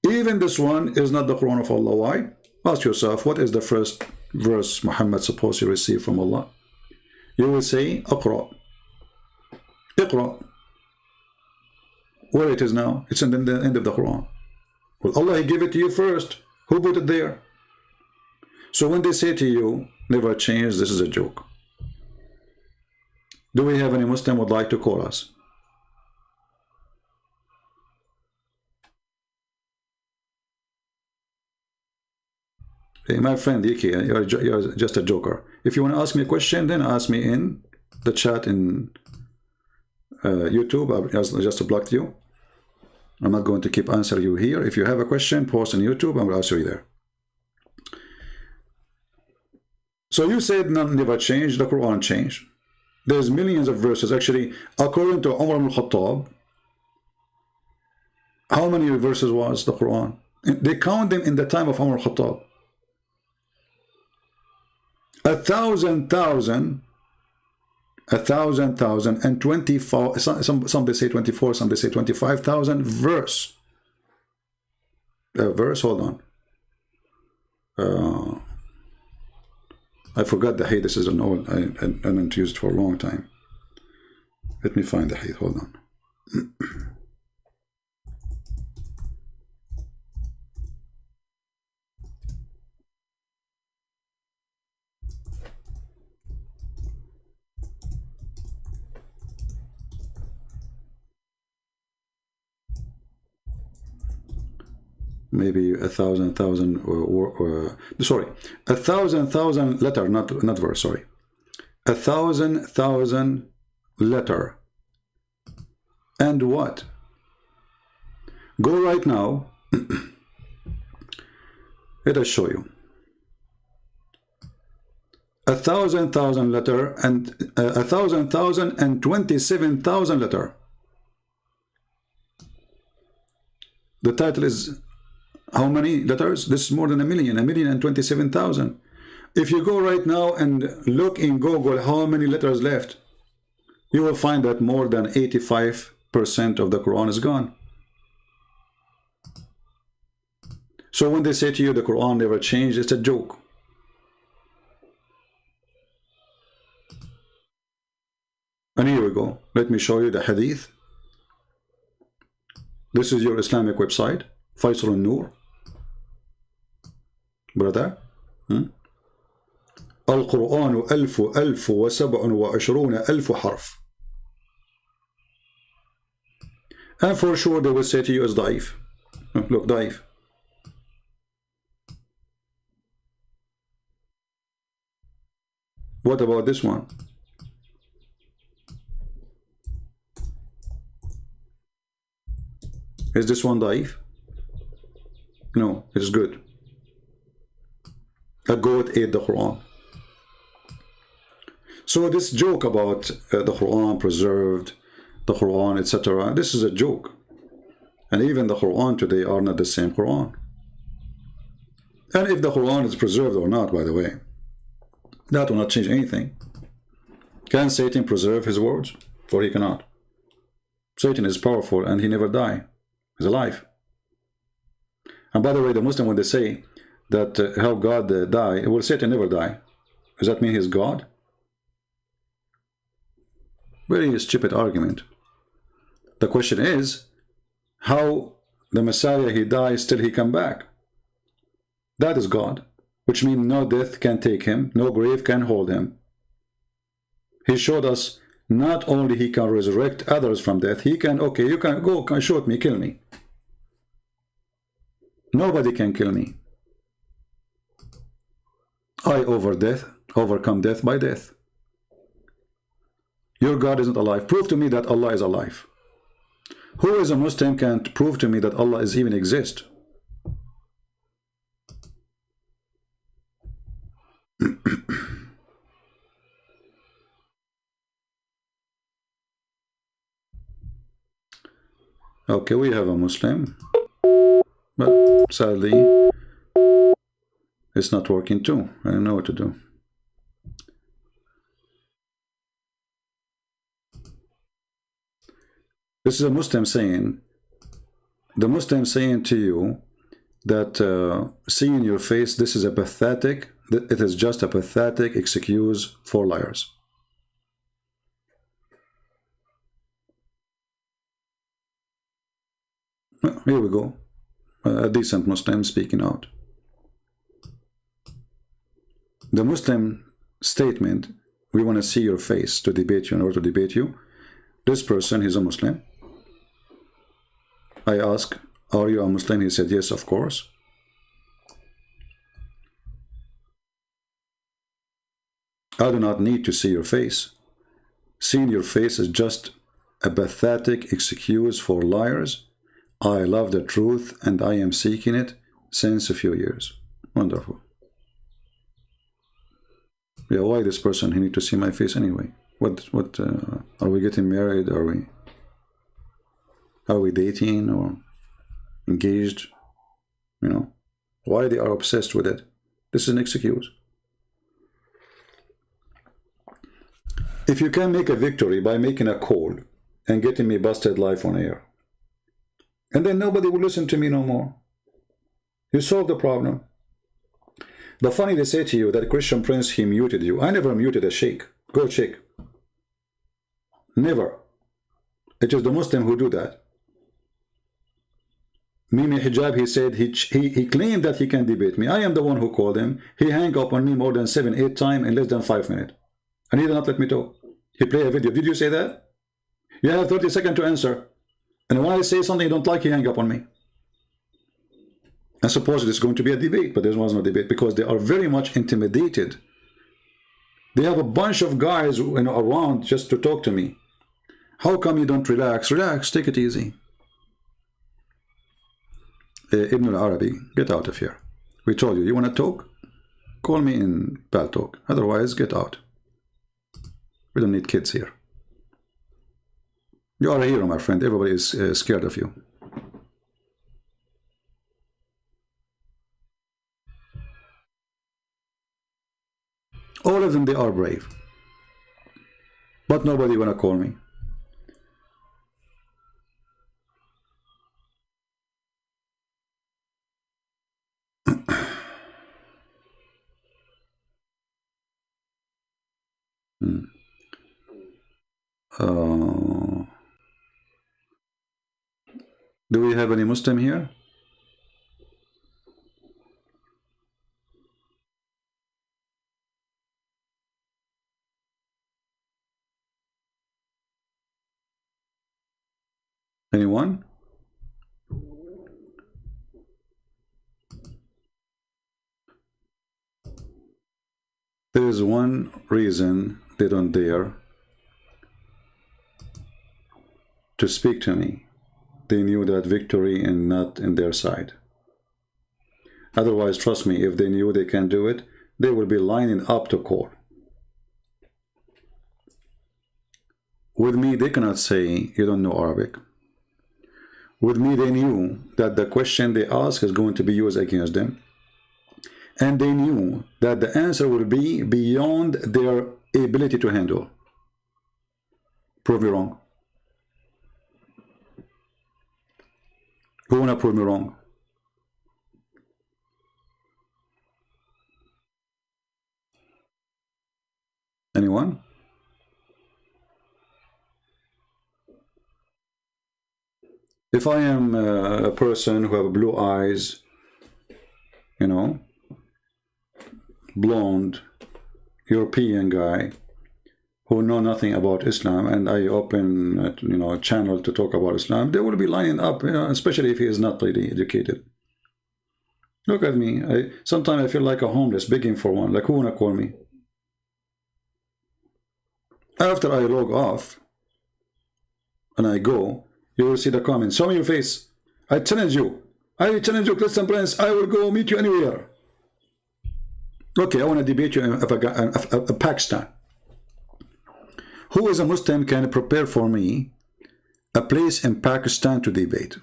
Even this one is not the Quran of Allah. Why? Ask yourself, what is the first verse Muhammad supposed to receive from Allah? You will say, Iqra. Iqra. Where it is now? It's in the end of the Quran. Well, Allah, He gave it to you first. Who put it there? So when they say to you, never change, this is a joke. Do we have any Muslim would like to call us? Hey, my friend Yiki, you're just a joker. If you want to ask me a question, then ask me in the chat in YouTube. I just blocked you. I'm not going to keep answering you here. If you have a question, post on YouTube, I will answer you there. So you said none never changed, the Quran changed. There's millions of verses. Actually, according to Umar ibn Khattab, how many verses was the Quran? They count them in the time of Umar ibn Khattab. 1,000,000 and 24, some they say 24, some they say 25,000 verse. Hold on. I forgot the hadith. This is an old, I haven't used it for a long time. Let me find the hadith, hold on. Maybe 1,000 sorry, 1,000 letter, not verse, sorry. 1,000 letter. And what? Go right now. Let us show you. 1,000 letter and 1,000 and 27,000 letter. The title is how many letters? This is more than 1,027,000. If you go right now and look in Google how many letters left, you will find that more than 85% of the Quran is gone. So when they say to you the Quran never changed, it's a joke. And here we go. Let me show you the hadith. This is your Islamic website, Faisal al-Nur. Brother, Al-Quran 1,027 حرف. And for sure they will say to you it's daif. Look, daif. What about this one? Is this one daif? No, it's good. A goat ate the Quran. So this joke about the Quran preserved, the Quran, etc., this is a joke. And even the Quran today are not the same Quran. And if the Quran is preserved or not, by the way, that will not change anything. Can Satan preserve his words? For he cannot. Satan is powerful and he never dies. He's alive. And by the way, the Muslim, when they say that how God die, will Satan never die? Does that mean he's God? Very stupid argument. The question is, how the Messiah, he dies, still he come back? That is God, which means no death can take him, no grave can hold him. He showed us not only he can resurrect others from death, he can, okay, you can go, can shoot me, kill me. Nobody can kill me. I overcome death by death. Your God isn't alive. Prove to me that Allah is alive. Who is a Muslim can't prove to me that Allah is even exist? Okay, we have a Muslim, but sadly it's not working too. I don't know what to do. This is a Muslim saying, the Muslim saying to you that seeing your face, this is a pathetic, it is just a pathetic excuse for liars. Here we go. A decent Muslim speaking out. The Muslim statement, we want to see your face to debate you, in order to debate you. This person, he's a Muslim. I ask, are you a Muslim? He said, yes, of course. I do not need to see your face. Seeing your face is just a pathetic excuse for liars. I love the truth and I am seeking it since a few years. Wonderful. Yeah, why this person? He need to see my face anyway. What are we getting married? Are we dating or engaged? You know, why they are obsessed with it? This is an excuse. If you can make a victory by making a call and getting me busted live on air, and then nobody will listen to me no more, you solve the problem. The funny, they say to you that Christian Prince, he muted you. I never muted a sheikh. Go check. Never. It is the Muslim who do that. Mimi Hijab, he said, he claimed that he can debate me. I am the one who called him. He hung up on me more than 7-8 times in less than 5 minutes. And he did not let me talk. He played a video. Did you say that? You have 30 seconds to answer. And when I say something you don't like, he hang up on me. I suppose it is going to be a debate, but there was no debate because they are very much intimidated. They have a bunch of guys, you know, around just to talk to me. How come you don't relax? Relax, take it easy. Ibn al-Arabi, get out of here. We told you, you want to talk? Call me in Pal Talk. Otherwise, get out. We don't need kids here. You are a hero, my friend. Everybody is scared of you. All of them, they are brave. But nobody wanna call me. Do we have any Muslim here? Anyone? There is one reason they don't dare to speak to me. They knew that victory is not in their side. Otherwise, trust me, if they knew they can do it, they will be lining up to call. With me, they cannot say, you don't know Arabic. With me, they knew that the question they ask is going to be used against them. And they knew that the answer will be beyond their ability to handle. Prove me wrong. Who wanna prove me wrong? Anyone? If I am a person who have blue eyes, you know, blonde, European guy, who know nothing about Islam, and I open a channel to talk about Islam, they will be lining up, especially if he is not really educated. Look at me. Sometimes I feel like a homeless begging for one. Like, who wanna call me? After I log off and I go, you will see the comments. Show me your face. I challenge you. Christian Prince. I will go meet you anywhere. Okay, I want to debate you in Pakistan. Who is a Muslim can prepare for me a place in Pakistan to debate?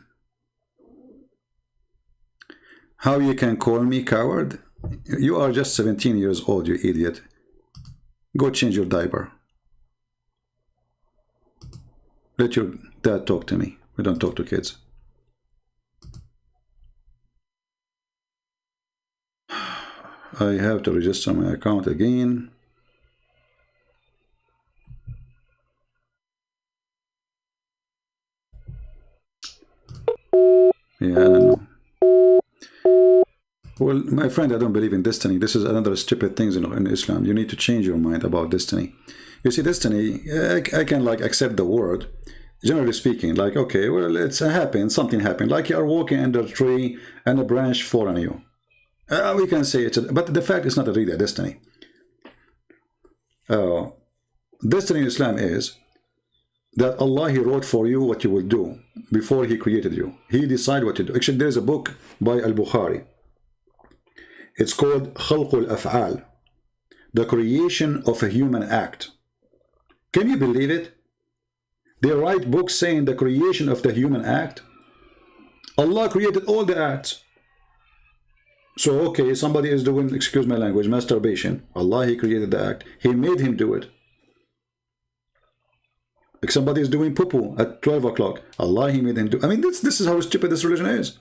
How you can call me coward? You are just 17 years old, you idiot. Go change your diaper. Let your dad talk to me. We don't talk to kids. I have to register my account again. Yeah, I don't know. Well, my friend, I don't believe in destiny. This is another stupid thing in Islam. You need to change your mind about destiny. You see, destiny, I can like accept the word, generally speaking, like, okay, well, it's happened, something happened. Like you are walking under a tree and a branch fall on you. We can say it's, but the fact is not really a destiny. Destiny in Islam is that Allah, He wrote for you what you will do before He created you. He decided what to do. Actually, there's a book by Al-Bukhari. It's called Khalqul Af'al, the creation of a human act. Can you believe it? They write books saying the creation of the human act. Allah created all the acts. So, okay, somebody is doing, excuse my language, masturbation. Allah, He created the act. He made him do it. Like somebody is doing poo-poo at 12 o'clock. Allah, He made him do it. I mean, this is how stupid this religion is.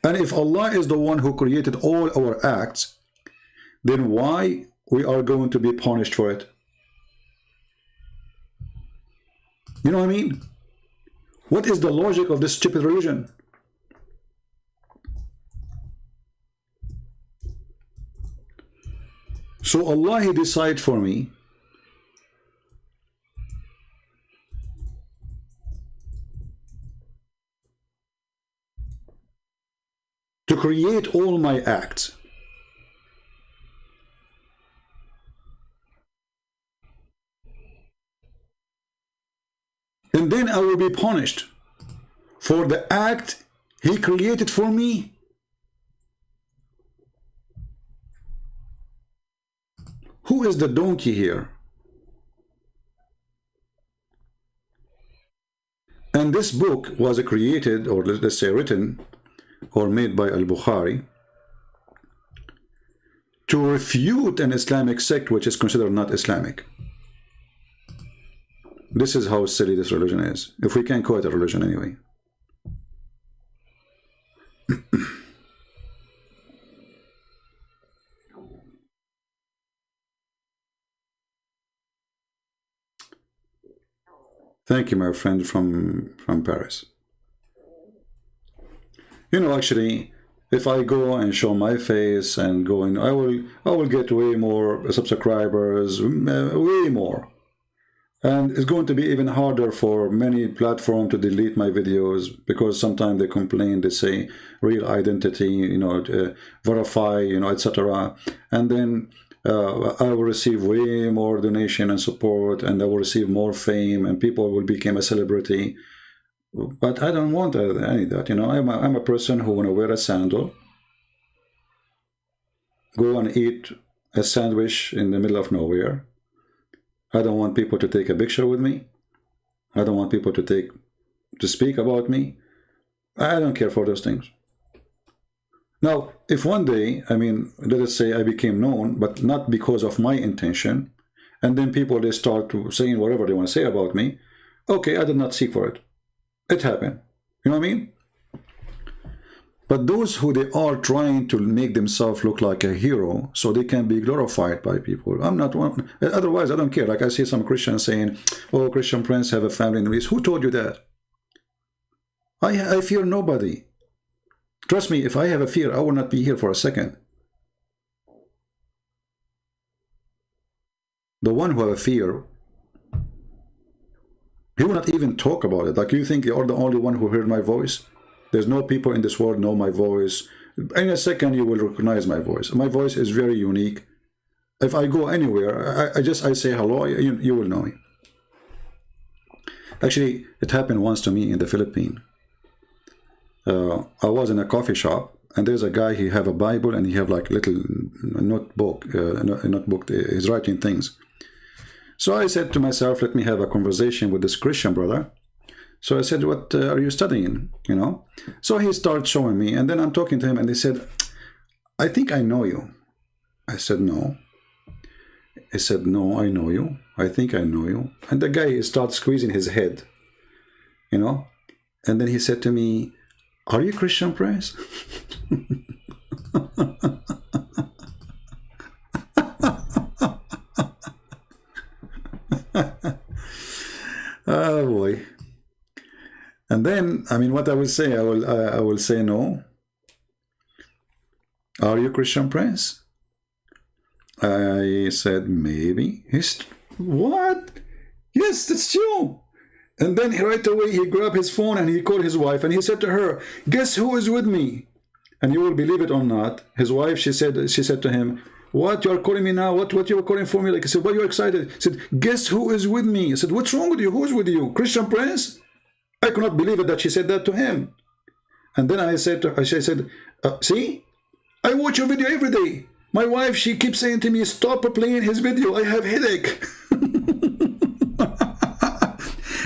And if Allah is the one who created all our acts, then why we are going to be punished for it? You know what I mean? What is the logic of this stupid religion? So Allah, He decided for me to create all my acts. And then I will be punished for the act He created for me. Who is the donkey here? And this book was created, or let's say written, or made by Al-Bukhari to refute an Islamic sect which is considered not Islamic. This is how silly this religion is, if we can call it a religion anyway. Thank you, my friend from Paris. You know, actually, if I go and show my face and go in, I will get way more subscribers, way more. And it's going to be even harder for many platforms to delete my videos, because sometimes they complain, they say real identity, you know, verify, you know, etc. And then I will receive way more donation and support, and I will receive more fame, and people will become a celebrity. But I don't want any of that, you know. I'm a person who want to wear a sandal, go and eat a sandwich in the middle of nowhere. I don't want people to take a picture with me. I don't want people to speak about me. I don't care for those things. Now, if one day, I mean, let us say I became known, but not because of my intention, and then people, they start to saying whatever they want to say about me, okay, I did not seek for it. It happened. You know what I mean? But those who they are trying to make themselves look like a hero so they can be glorified by people. I'm not one. Otherwise, I don't care. Like I see some Christians saying, oh, Christian Prince have a family in the East. Who told you that? I fear nobody. Trust me, if I have a fear, I will not be here for a second. The one who have a fear, he will not even talk about it. Like, you think you're the only one who heard my voice? There's no people in this world know my voice. In a second, you will recognize my voice. My voice is very unique. If I go anywhere, I say hello, you will know me. Actually, it happened once to me in the Philippines. I was in a coffee shop, and there's a guy, he have a Bible, and he have like little notebook, he's writing things. So I said to myself, let me have a conversation with this Christian brother. So I said, what are you studying, you know? So he started showing me, and then I'm talking to him, and he said, I think I know you. I said, no. He said, no, I know you. I think I know you. And the guy starts squeezing his head. you know. And then he said to me, "Are you Christian, Prince?" Oh boy. And then, I mean, what I will say, I will say no. "Are you Christian, Prince?" I said, "Maybe." What? Yes, that's you. And then right away he grabbed his phone and he called his wife and he said to her, "Guess who is with me?" And you will believe it or not, his wife, she said to him, "What, you are calling me now? What you are calling for me?" Like, I said, "Why are you excited?" He said, "Guess who is with me?" I said, "What's wrong with you? Who is with you? Christian Prince?" I could not believe it that she said that to him. And then I said to her, she said, "See, I watch your video every day. My wife, she keeps saying to me, stop playing his video. I have headache."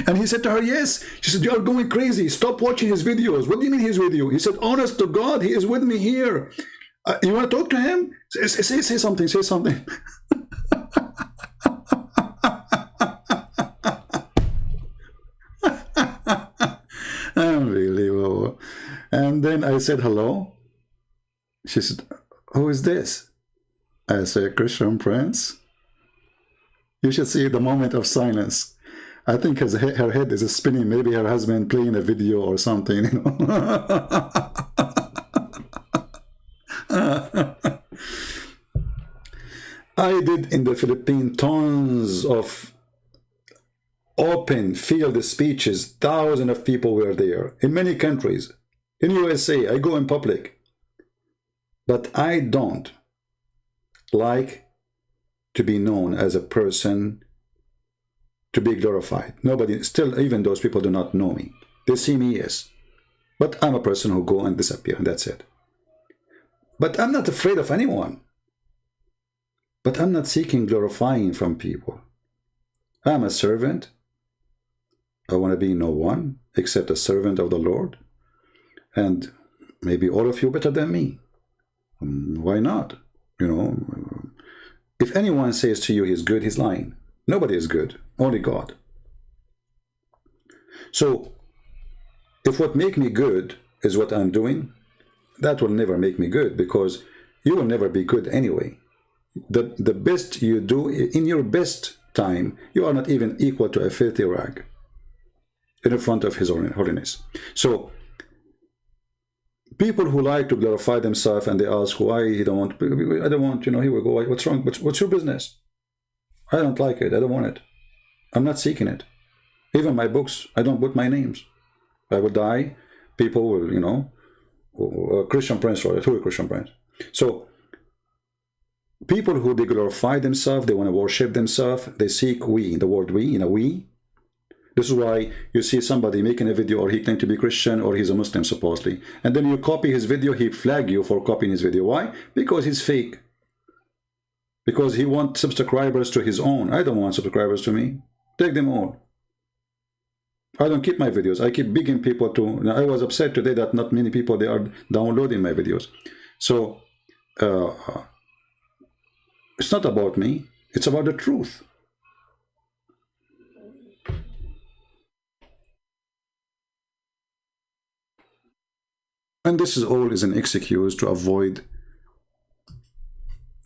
And he said to her, "Yes." She said, "You are going crazy. Stop watching his videos." "What do you mean he's with you?" He said, "Honest to God, he is with me here. You want to talk to him? Say something, say something." Unbelievable. And then I said, "Hello?" She said, "Who is this?" I said, "Christian Prince." You should see the moment of silence. I think her head is spinning. Maybe her husband playing a video or something, you know. I did in the Philippines tons of open field speeches. Thousands of people were there in many countries. In USA, I go in public. But I don't like to be known as a person to be glorified. Nobody, still, even those people do not know me. They see me, yes. But I'm a person who go and disappear, and that's it. But I'm not afraid of anyone. But I'm not seeking glorifying from people. I'm a servant. I want to be no one except a servant of the Lord. And maybe all of you better than me. Why not? You know, if anyone says to you he's good, he's lying. Nobody is good, only God. So, if what makes me good is what I'm doing, that will never make me good, because you will never be good anyway. The best you do, in your best time, you are not even equal to a filthy rag in front of His holiness. So, people who like to glorify themselves and they ask why he don't want, I don't want, you know, here we go, what's wrong? What's your business? I don't like it. I don't want it. I'm not seeking it. Even my books, I don't put my names. I will die. People will, you know, Christian Prince wrote it. Who is Christian Prince? So, people who they glorify themselves, they want to worship themselves, they seek we, the word we, in a we. This is why you see somebody making a video, or he claims to be Christian, or he's a Muslim supposedly, and then you copy his video, he flag you for copying his video. Why? Because he's fake. Because he wants subscribers to his own. I don't want subscribers to me. Take them all. I don't keep my videos. I keep begging people to. Now, I was upset today that not many people, they are downloading my videos. So it's not about me. It's about the truth. And this is all is an excuse to avoid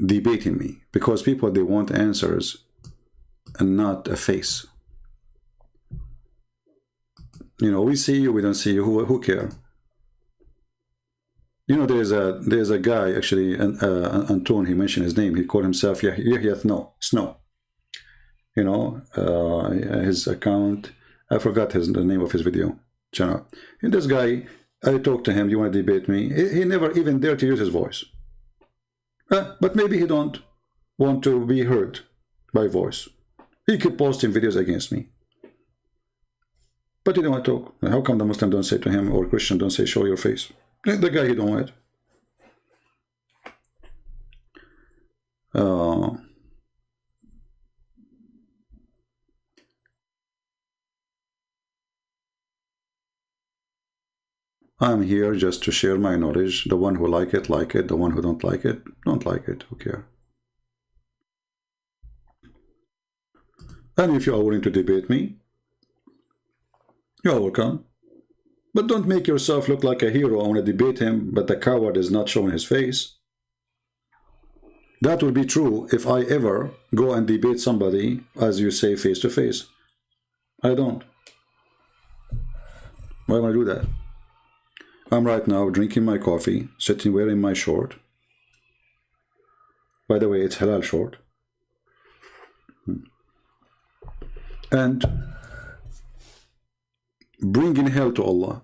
debating me, because people, they want answers and not a face. You know, we see you, we don't see you. Who care? You know, there's a guy actually, Anton. He mentioned his name. He called himself Yahya Snow. You know, his account. I forgot the name of his video channel. And this guy, I talked to him. You want to debate me? He never even dared to use his voice. But maybe he don't want to be heard by voice. He keep posting videos against me. But he don't want to talk. How come the Muslim don't say to him, or Christian don't say, show your face? The guy, he don't want it. I'm here just to share my knowledge. The one who like it. The one who don't like it. Who care? And if you are willing to debate me, You're welcome. But don't make yourself look like a hero. I want to debate him, but the coward is not showing his face. That would be true if I ever go and debate somebody, as you say, face to face. I don't. Why would I do that? I'm right now drinking my coffee, sitting wearing my short. By the way, it's halal short. And bringing hell to Allah.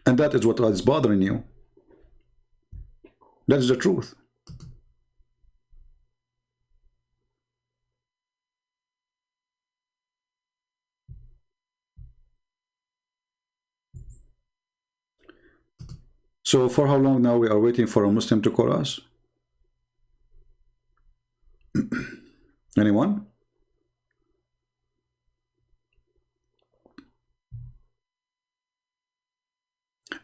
And that is what is bothering you. That is the truth. So for how long now we are waiting for a Muslim to call us? Anyone?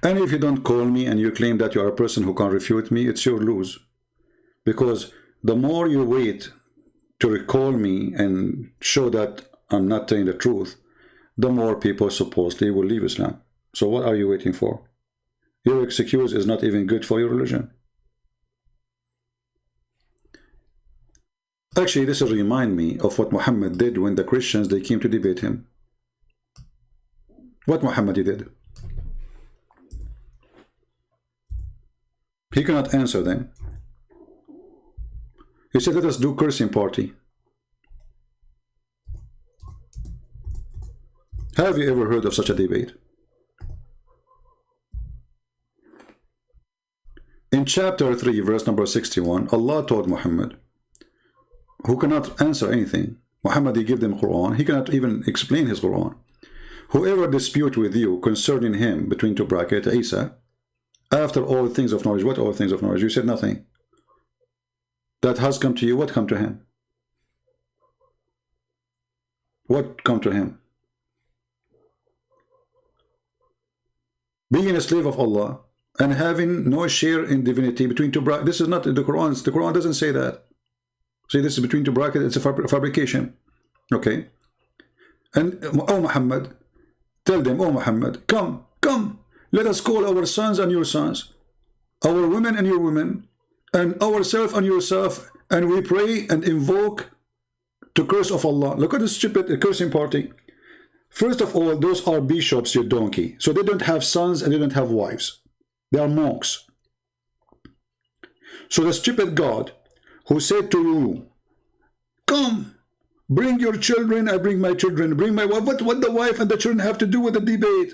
And if you don't call me and you claim that you are a person who can refute me, it's your lose. Because the more you wait to recall me and show that I'm not telling the truth, the more people supposedly will leave Islam. So what are you waiting for? Your excuse is not even good for your religion. Actually, this will remind me of what Muhammad did when the Christians, they came to debate him. What Muhammad did? He cannot answer them. He said, let us do cursing party. Have you ever heard of such a debate? In chapter 3, verse number 61, Allah told Muhammad, who cannot answer anything. Muhammad, he gave them Quran. He cannot even explain his Quran. Whoever dispute with you concerning him, between two brackets, Isa, after all things of knowledge, what all things of knowledge? You said nothing. That has come to you, what come to him? What come to him? Being a slave of Allah and having no share in divinity between two brackets. This is not in the Quran. The Quran doesn't say that. See, this is between two brackets. It's a fabrication. Okay. And, oh Muhammad, tell them, oh Muhammad, come, come. Let us call our sons and your sons, our women and your women, and ourselves and yourself, and we pray and invoke to curse of Allah. Look at this stupid cursing party. First of all, those are bishops, you donkey. So they don't have sons and they don't have wives. They are monks. So the stupid God who said to you, come, bring your children, I bring my children, bring my wife. What the wife and the children have to do with the debate?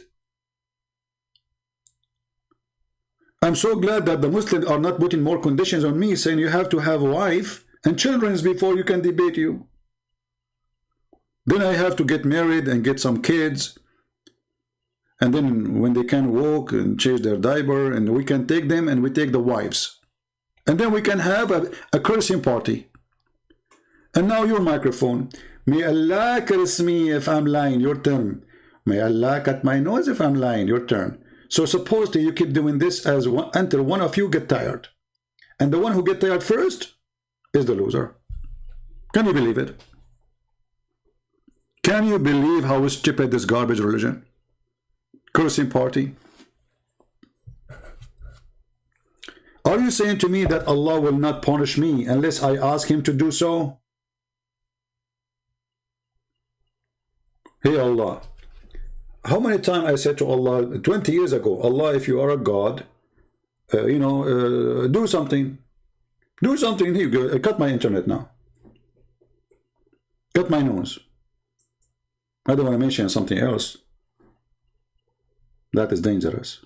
I'm so glad that the Muslims are not putting more conditions on me, saying you have to have a wife and children before you can debate you. Then I have to get married and get some kids. And then when they can walk and change their diaper, and we can take them and we take the wives. And then we can have a cursing party. And now your microphone. May Allah curse me if I'm lying, your turn. May Allah cut my nose if I'm lying, your turn. So supposedly you keep doing this until one of you get tired. And the one who get tired first is the loser. Can you believe it? Can you believe how stupid this garbage religion? Cursing party. Are you saying to me that Allah will not punish me unless I ask him to do so? Hey Allah. How many times I said to Allah 20 years ago, Allah, if you are a God, do something. Do something. Here, cut my internet now. Cut my nose. I don't want to mention something else. That is dangerous.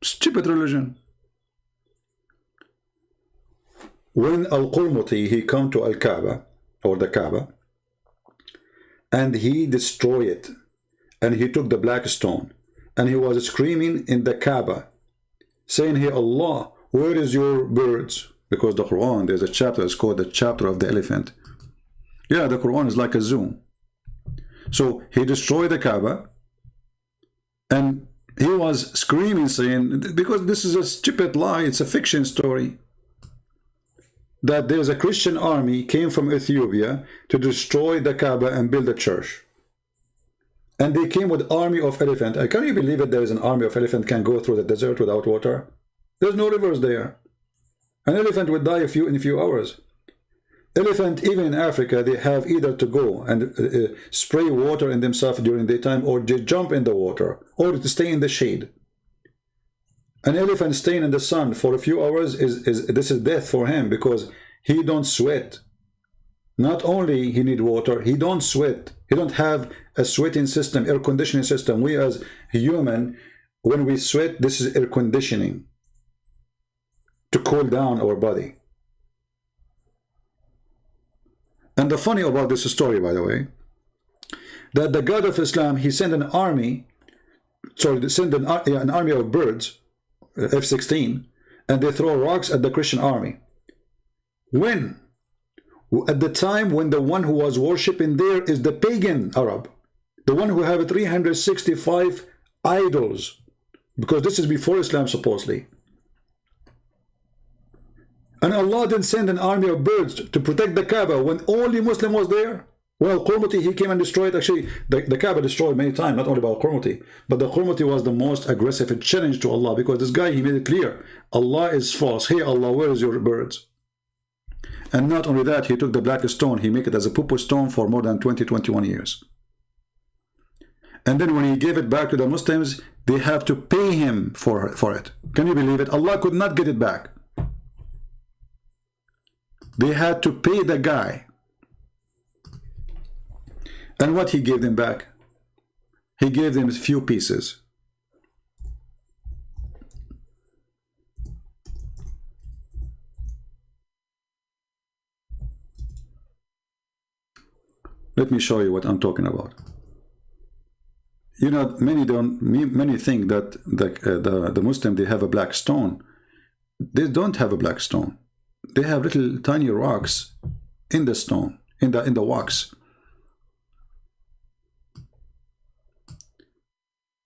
Stupid religion. When Al-Qurmuti, he come to Al-Kaaba, or the Kaaba, and he destroyed it, and he took the black stone, and he was screaming in the Kaaba, saying, hey Allah, where is your birds? Because the Quran, there's a chapter, it's called the chapter of the elephant. Yeah, the Quran is like a zoo. So he destroyed the Kaaba, and he was screaming, saying, because this is a stupid lie, it's a fiction story, that there's a Christian army came from Ethiopia to destroy the Kaaba and build a church. And they came with army of elephant. Can you believe it? There is an army of elephant can go through the desert without water? There's no rivers there. An elephant would die in a few hours. Elephant, even in Africa, they have either to go and spray water in themselves during daytime, or they jump in the water, or to stay in the shade. An elephant staying in the sun for a few hours this is death for him, because he don't sweat. Not only he need water, he don't sweat. He don't have a sweating system, air conditioning system. We as human, when we sweat, this is air conditioning to cool down our body. And the funny about this story, by the way, that the God of Islam, he sent an army, an army of birds, F-16, and they throw rocks at the Christian army. When? At the time when the one who was worshipping there is the pagan Arab, the one who have 365 idols, because this is before Islam supposedly. And Allah didn't send an army of birds to protect the Kaaba when only Muslim was there. Well, Qurmuti, he came and destroyed. Actually, the Kaaba destroyed many times, not only by Qurmuti, but the Qurmuti was the most aggressive challenge to Allah, because this guy, he made it clear, Allah is false. Hey Allah, where is your birds? And not only that, he took the black stone, he made it as a pupu stone for more than 20-21 years. And then when he gave it back to the Muslims, they have to pay him for it. Can you believe it? Allah could not get it back. They had to pay the guy. And what he gave them back? He gave them a few pieces. Let me show you what I'm talking about. You know, many think that the Muslim, they have a black stone. They don't have a black stone. They have little tiny rocks in the stone, in the wax.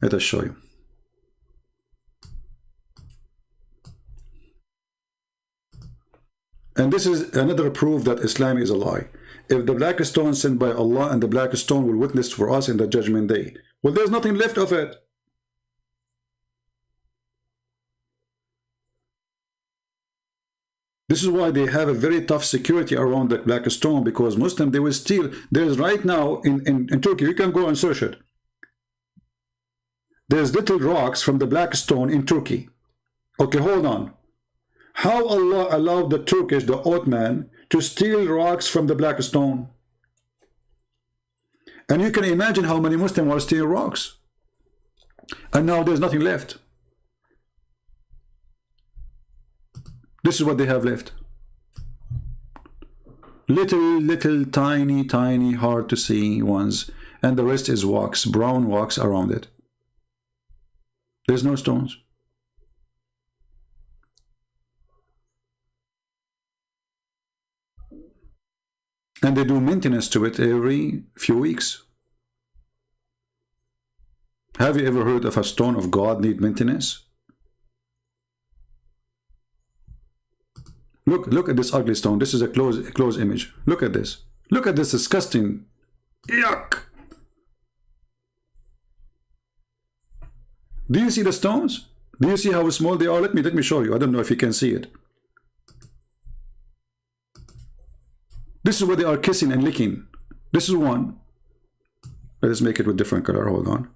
Let us show you. And this is another proof that Islam is a lie. If the black stone sent by Allah and the black stone will witness for us in the judgment day, well, there's nothing left of it. This is why they have a very tough security around the black stone, because Muslim, they will steal. There's right now in Turkey, you can go and search it. There's little rocks from the black stone in Turkey. Okay, hold on. How Allah allowed the Turkish, the Ottoman, to steal rocks from the black stone? And you can imagine how many Muslims were stealing rocks. And now there's nothing left. This is what they have left. Little, tiny, hard to see ones. And the rest is wax, brown wax around it. There's no stones. And they do maintenance to it every few weeks. Have you ever heard of a stone of God need maintenance? Look at this ugly stone. This is a close image. Look at this. Look at this disgusting. Yuck! Do you see the stones? Do you see how small they are? Let me show you. I don't know if you can see it. This is what they are kissing and licking. This is one. Let us make it with different color. Hold on.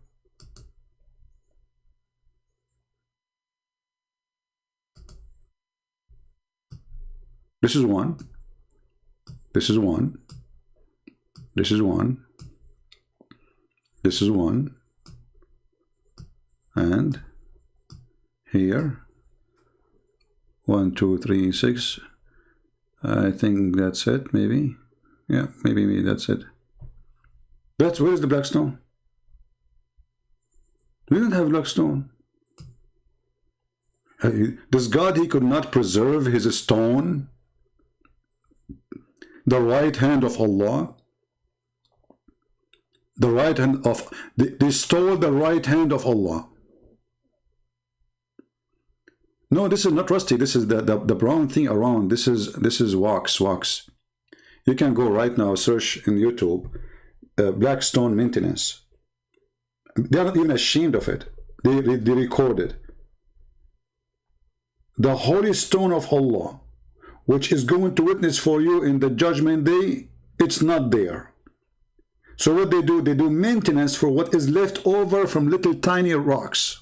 This is one. This is one. This is one. This is one. And here. 1, 2, 3, 6. I think that's it, maybe. Yeah, maybe that's it. Where is the black stone? We don't have black stone. Does God, he could not preserve his stone? The right hand of Allah? The right hand of... They stole the right hand of Allah. No, this is not rusty. This is the brown thing around. This is wax. You can go right now, search in YouTube, black stone maintenance. They are not even ashamed of it. They record it. The holy stone of Allah, which is going to witness for you in the judgment day, it's not there. So what they do maintenance for what is left over from little tiny rocks.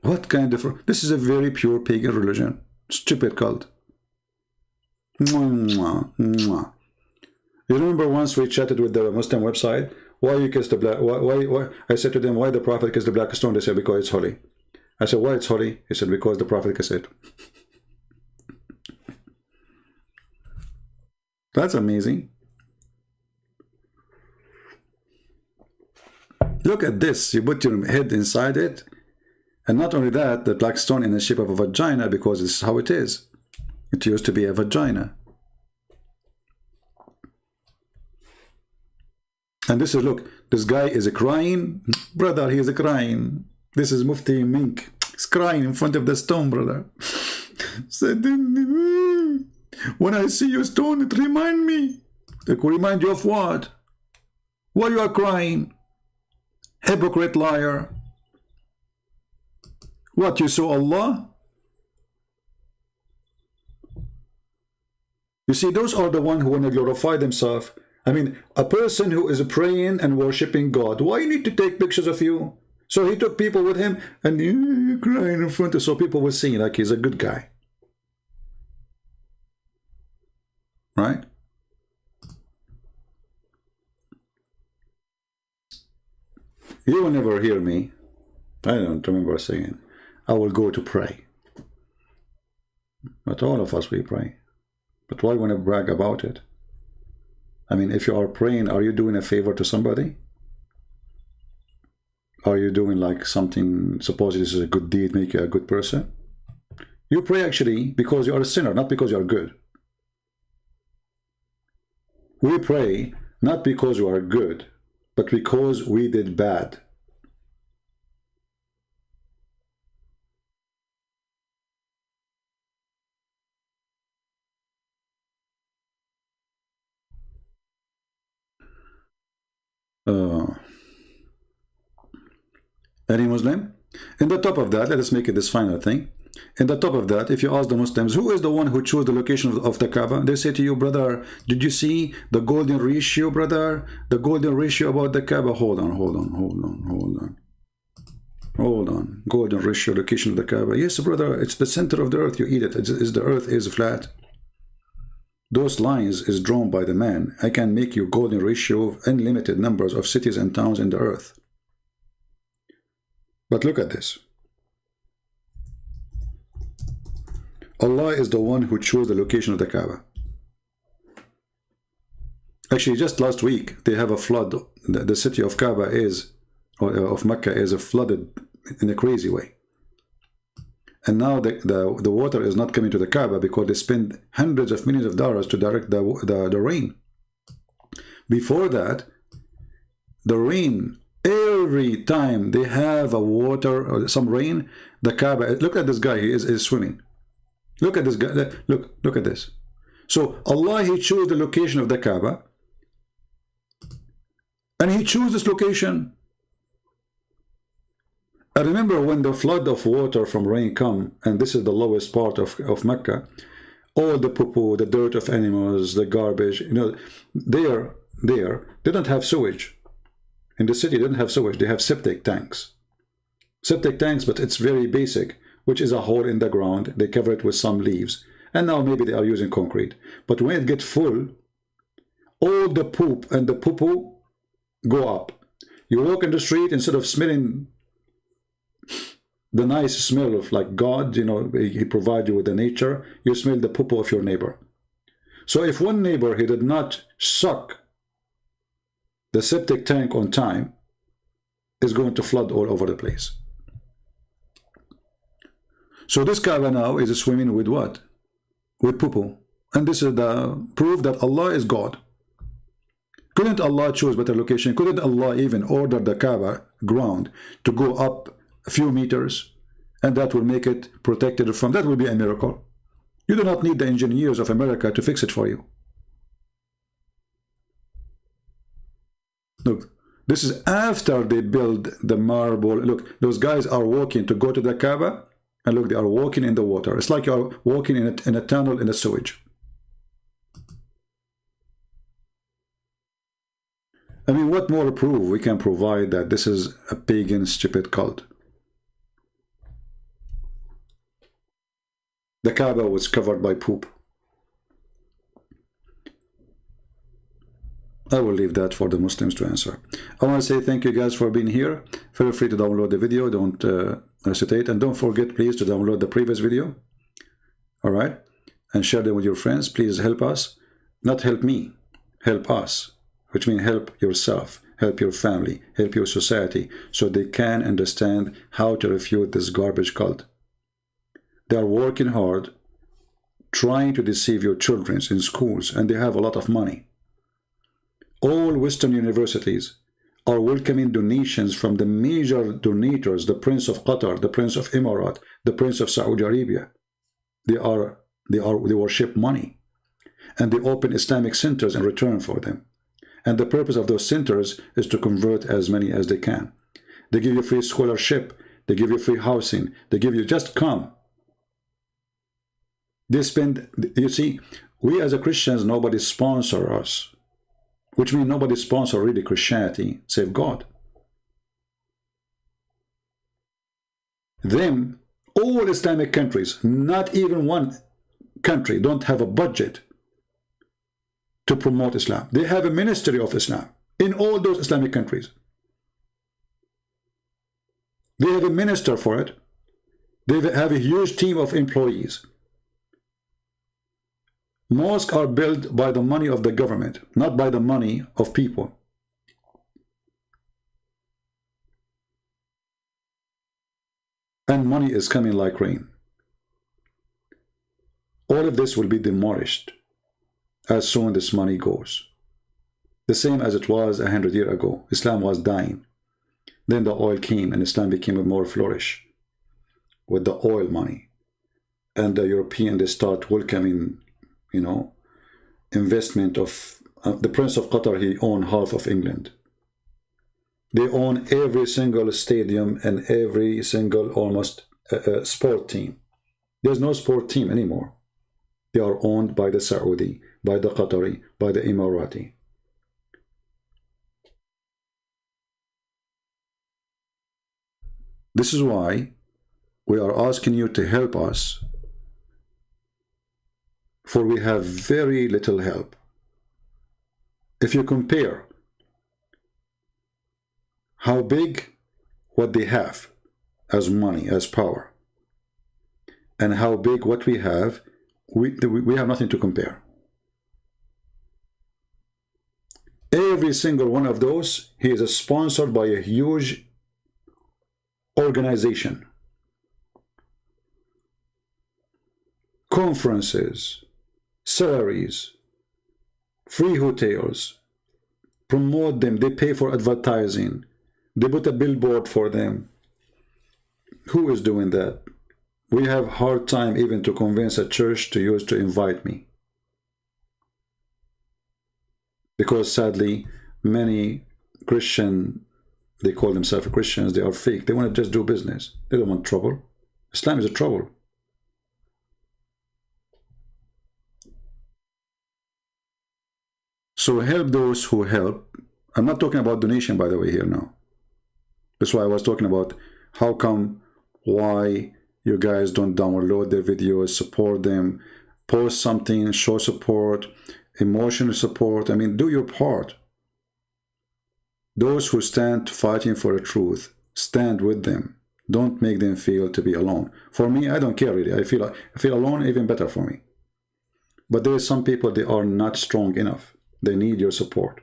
What kind of... This is a very pure pagan religion. Stupid cult. Mwah, mwah. You remember once we chatted with the Muslim website? Why you kiss the black... Why? I said to them, why the Prophet kissed the black stone? They said, because it's holy. I said, why it's holy? He said, because the Prophet kissed it. That's amazing. Look at this. You put your head inside it. And not only that, the black stone in the shape of a vagina, because this is how it is. It used to be a vagina. And this is, look, this guy is crying. Brother, he is crying. This is Mufti Mink. He's crying in front of the stone, brother. Said, when I see your stone, it remind me. It will remind you of what? Why you are crying? Hypocrite, liar. What, you saw Allah? You see, those are the ones who want to glorify themselves. I mean, a person who is praying and worshipping God, why you need to take pictures of you? So he took people with him and crying in front of, so people will see like he's a good guy. Right? You will never hear me. I don't remember saying, I will go to pray. But all of us, we pray. But why want to brag about it? I mean, if you are praying, are you doing a favor to somebody? Are you doing like something, suppose this is a good deed, make you a good person? You pray actually because you are a sinner, not because you are good. We pray not because you are good, but because we did bad. Any Muslim? In the top of that, let us make it this final thing. In the top of that, if you ask the Muslims, who is the one who chose the location of the Kaaba? They say to you, brother, did you see the golden ratio, brother? The golden ratio about the Kaaba? Hold on. Golden ratio, location of the Kaaba. Yes, brother, it's the center of the earth. You eat it. The earth is flat. Those lines is drawn by the man. I can make you golden ratio of unlimited numbers of cities and towns in the earth. But look at this. Allah is the one who chose the location of the Kaaba. Actually, just last week, they have a flood. The city of Kaaba is, or of Mecca is flooded in a crazy way. And now the water is not coming to the Kaaba because they spend hundreds of millions of dollars to direct the rain. Before that, the rain, every time they have a water or some rain, the Kaaba, look at this guy, he is swimming. Look at this guy, look at this. So Allah, he chose the location of the Kaaba, and he chose this location. I remember when the flood of water from rain come, and this is the lowest part of Mecca, all the poo-poo, the dirt of animals, the garbage, you know, they don't have sewage. In the city, they don't have sewage, they have septic tanks. Septic tanks, but it's very basic, which is a hole in the ground. They cover it with some leaves. And now maybe they are using concrete. But when it gets full, all the poop and the poo-poo go up. You walk in the street, instead of smelling the nice smell of like God, you know, he provides you with the nature, you smell the poo-poo of your neighbor. So if one neighbor, he did not suck the septic tank on time, is going to flood all over the place. So this Kaaba now is swimming with what? With poo-poo. And this is the proof that Allah is God. Couldn't Allah choose better location? Couldn't Allah even order the Kaaba ground to go up a few meters, and that will make it protected from, that will be a miracle. You do not need the engineers of America to fix it for you. Look, this is after they build the marble. Look, those guys are walking to go to the Kaaba, and look, they are walking in the water. It's like you're walking in a tunnel in a sewage. I mean, what more proof we can provide that this is a pagan, stupid cult? The Kaaba was covered by poop. I will leave that for the Muslims to answer. I want to say thank you guys for being here. Feel free to download the video. Don't hesitate. And don't forget, please, to download the previous video. All right? And share them with your friends. Please help us. Not help me. Help us. Which means help yourself. Help your family. Help your society. So they can understand how to refute this garbage cult. They are working hard, trying to deceive your children in schools. And they have a lot of money. All Western universities are welcoming donations from the major donators, the Prince of Qatar, the Prince of Emirat, the Prince of Saudi Arabia. They worship money, and they open Islamic centers in return for them. And the purpose of those centers is to convert as many as they can. They give you free scholarship, they give you free housing, they give you just come. They spend, you see, we as a Christians, nobody sponsor us. Which means nobody sponsors really Christianity, save God. Them, all Islamic countries, not even one country, don't have a budget to promote Islam. They have a ministry of Islam in all those Islamic countries. They have a minister for it. They have a huge team of employees. Mosques are built by the money of the government, not by the money of people. And money is coming like rain. All of this will be demolished as soon as this money goes. The same as it was 100 years ago. Islam was dying. Then the oil came and Islam became more flourish with the oil money. And the European, they start welcoming, you know, investment of the Prince of Qatar. He owned half of England. They own every single stadium and every single almost sport team. There's no sport team anymore. They are owned by the Saudi, by the Qatari, by the Emirati. This is why we are asking you to help us, for we have very little help. If you compare how big what they have as money, as power, and how big what we have nothing to compare. Every single one of those, he is sponsored by a huge organization. Conferences, salaries, free hotels, promote them, they pay for advertising, they put a billboard for them. Who is doing that? We have hard time even to convince a church to invite me. Because sadly, many Christian, they call themselves Christians, they are fake. They want to just do business. They don't want trouble. Islam is a trouble. So help those who help. I'm not talking about donation, by the way, here now. That's why I was talking about how come, why you guys don't download their videos, support them, post something, show support, emotional support. I mean, do your part. Those who stand fighting for the truth, stand with them. Don't make them feel to be alone. For me, I don't care really. I feel alone, even better for me. But there are some people, they are not strong enough. They need your support.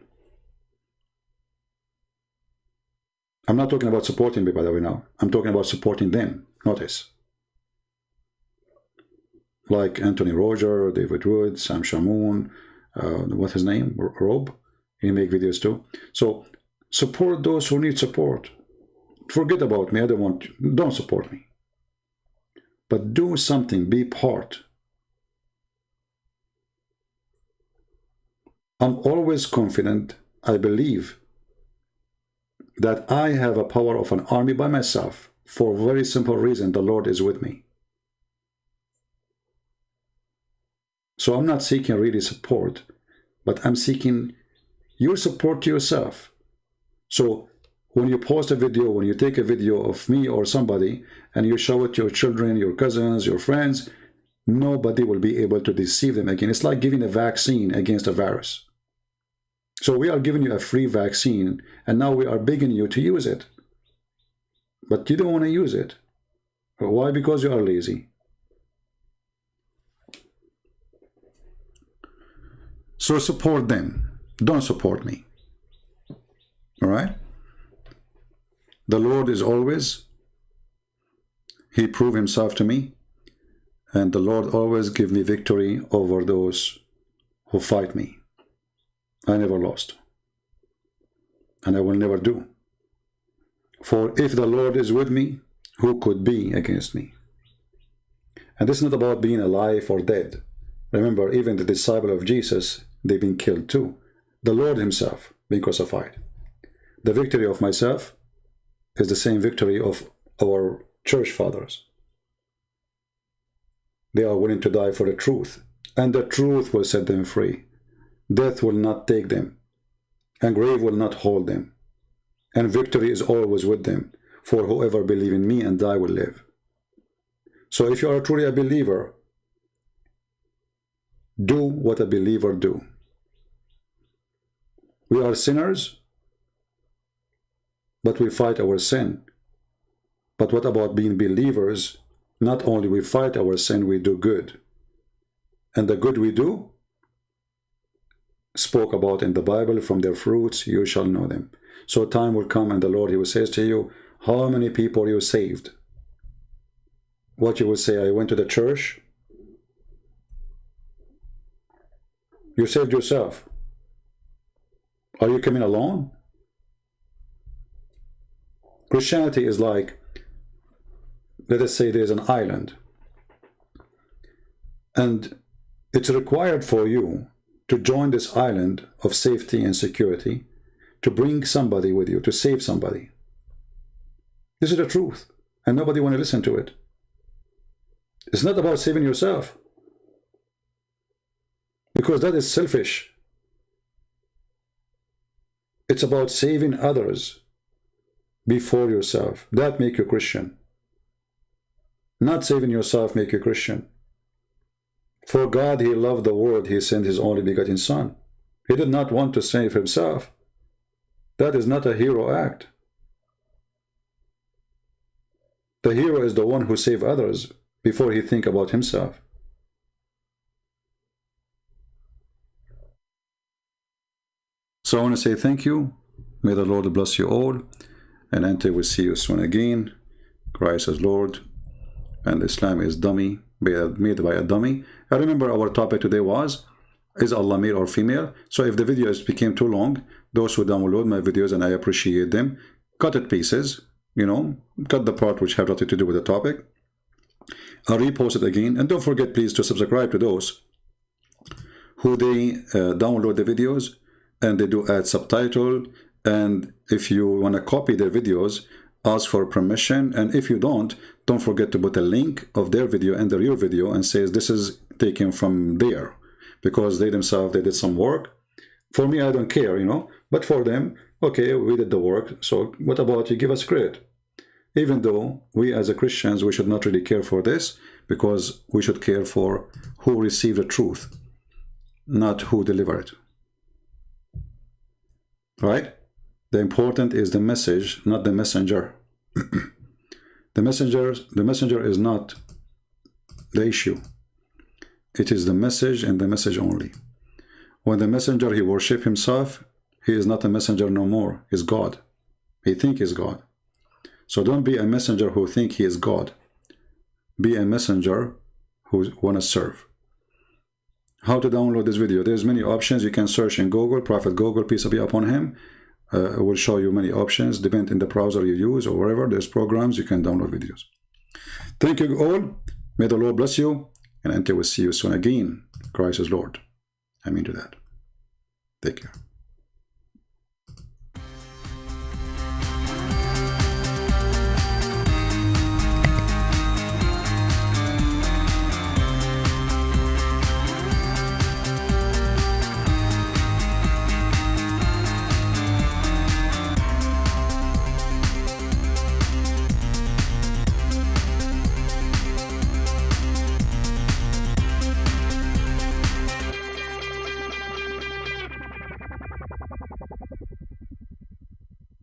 I'm not talking about supporting me, by the way, now. I'm talking about supporting them. Notice. Like Anthony Roger, David Wood, Sam Shamoun, what's his name? Rob. He make videos too. So support those who need support. Forget about me. Don't support me. But do something. Be part. I'm always confident. I believe that I have a power of an army by myself for a very simple reason: the Lord is with me. So I'm not seeking really support, but I'm seeking your support to yourself. So when you post a video, when you take a video of me or somebody and you show it to your children, your cousins, your friends, nobody will be able to deceive them again. It's like giving a vaccine against a virus. So we are giving you a free vaccine, and now we are begging you to use it. But you don't want to use it. Why? Because you are lazy. So support them. Don't support me. All right? The Lord is always, He proved Himself to me, and the Lord always give me victory over those who fight me. I never lost, and I will never do. For if the Lord is with me, who could be against me? And this is not about being alive or dead. Remember, even the disciple of Jesus, they've been killed too. The Lord Himself being crucified. The victory of myself is the same victory of our church fathers. They are willing to die for the truth, and the truth will set them free. Death will not take them, and grave will not hold them, and victory is always with them. For whoever believes in me and die will live. So if you are truly a believer, do what a believer do. We are sinners, but we fight our sin. But what about being believers? Not only we fight our sin, we do good. And the good we do, spoke about in the Bible: from their fruits you shall know them. So time will come and the Lord, He will say to you, how many people you saved? What you will say: I went to the church. You saved yourself. Are you coming alone? Christianity is like, let us say there's an island, and it's required for you to join this island of safety and security, to bring somebody with you, to save somebody. This is the truth, and nobody want to listen to it. It's not about saving yourself, because that is selfish. It's about saving others before yourself. That make you Christian. Not saving yourself make you Christian. For God, He loved the world, He sent His only begotten Son. He did not want to save Himself. That is not a hero act. The hero is the one who saves others before he think about himself. So I want to say thank you. May the Lord bless you all. And until we see you soon again, Christ is Lord, and Islam is dummy, made by a dummy. I remember our topic today was, is Allah male or female? So if the videos became too long, those who download my videos, and I appreciate them, cut it pieces, you know, cut the part which have nothing to do with the topic. I'll repost it again. And don't forget, please, to subscribe to those who they download the videos and they do add subtitle. And if you want to copy their videos, ask for permission. And if you don't forget to put a link of their video under your video and says this is taken from there, because they themselves, they did some work. For me, I don't care, you know, but for them, okay, we did the work. So what about you give us credit? Even though we as a Christians, we should not really care for this, because we should care for who received the truth, not who delivered it. Right? The important is the message, not the messenger. The messenger is not the issue. It is the message and the message only. When the messenger, he worship himself, he is not a messenger no more. He's God. He think he's God. So don't be a messenger who think he is God. Be a messenger who want to serve. How to download this video? There's many options. You can search in Google, Prophet Google, peace be upon him. It will show you many options, depending on the browser you use or wherever there's programs, you can download videos. Thank you all. May the Lord bless you. And until we see you soon again, Christ is Lord. I mean to that. Take care.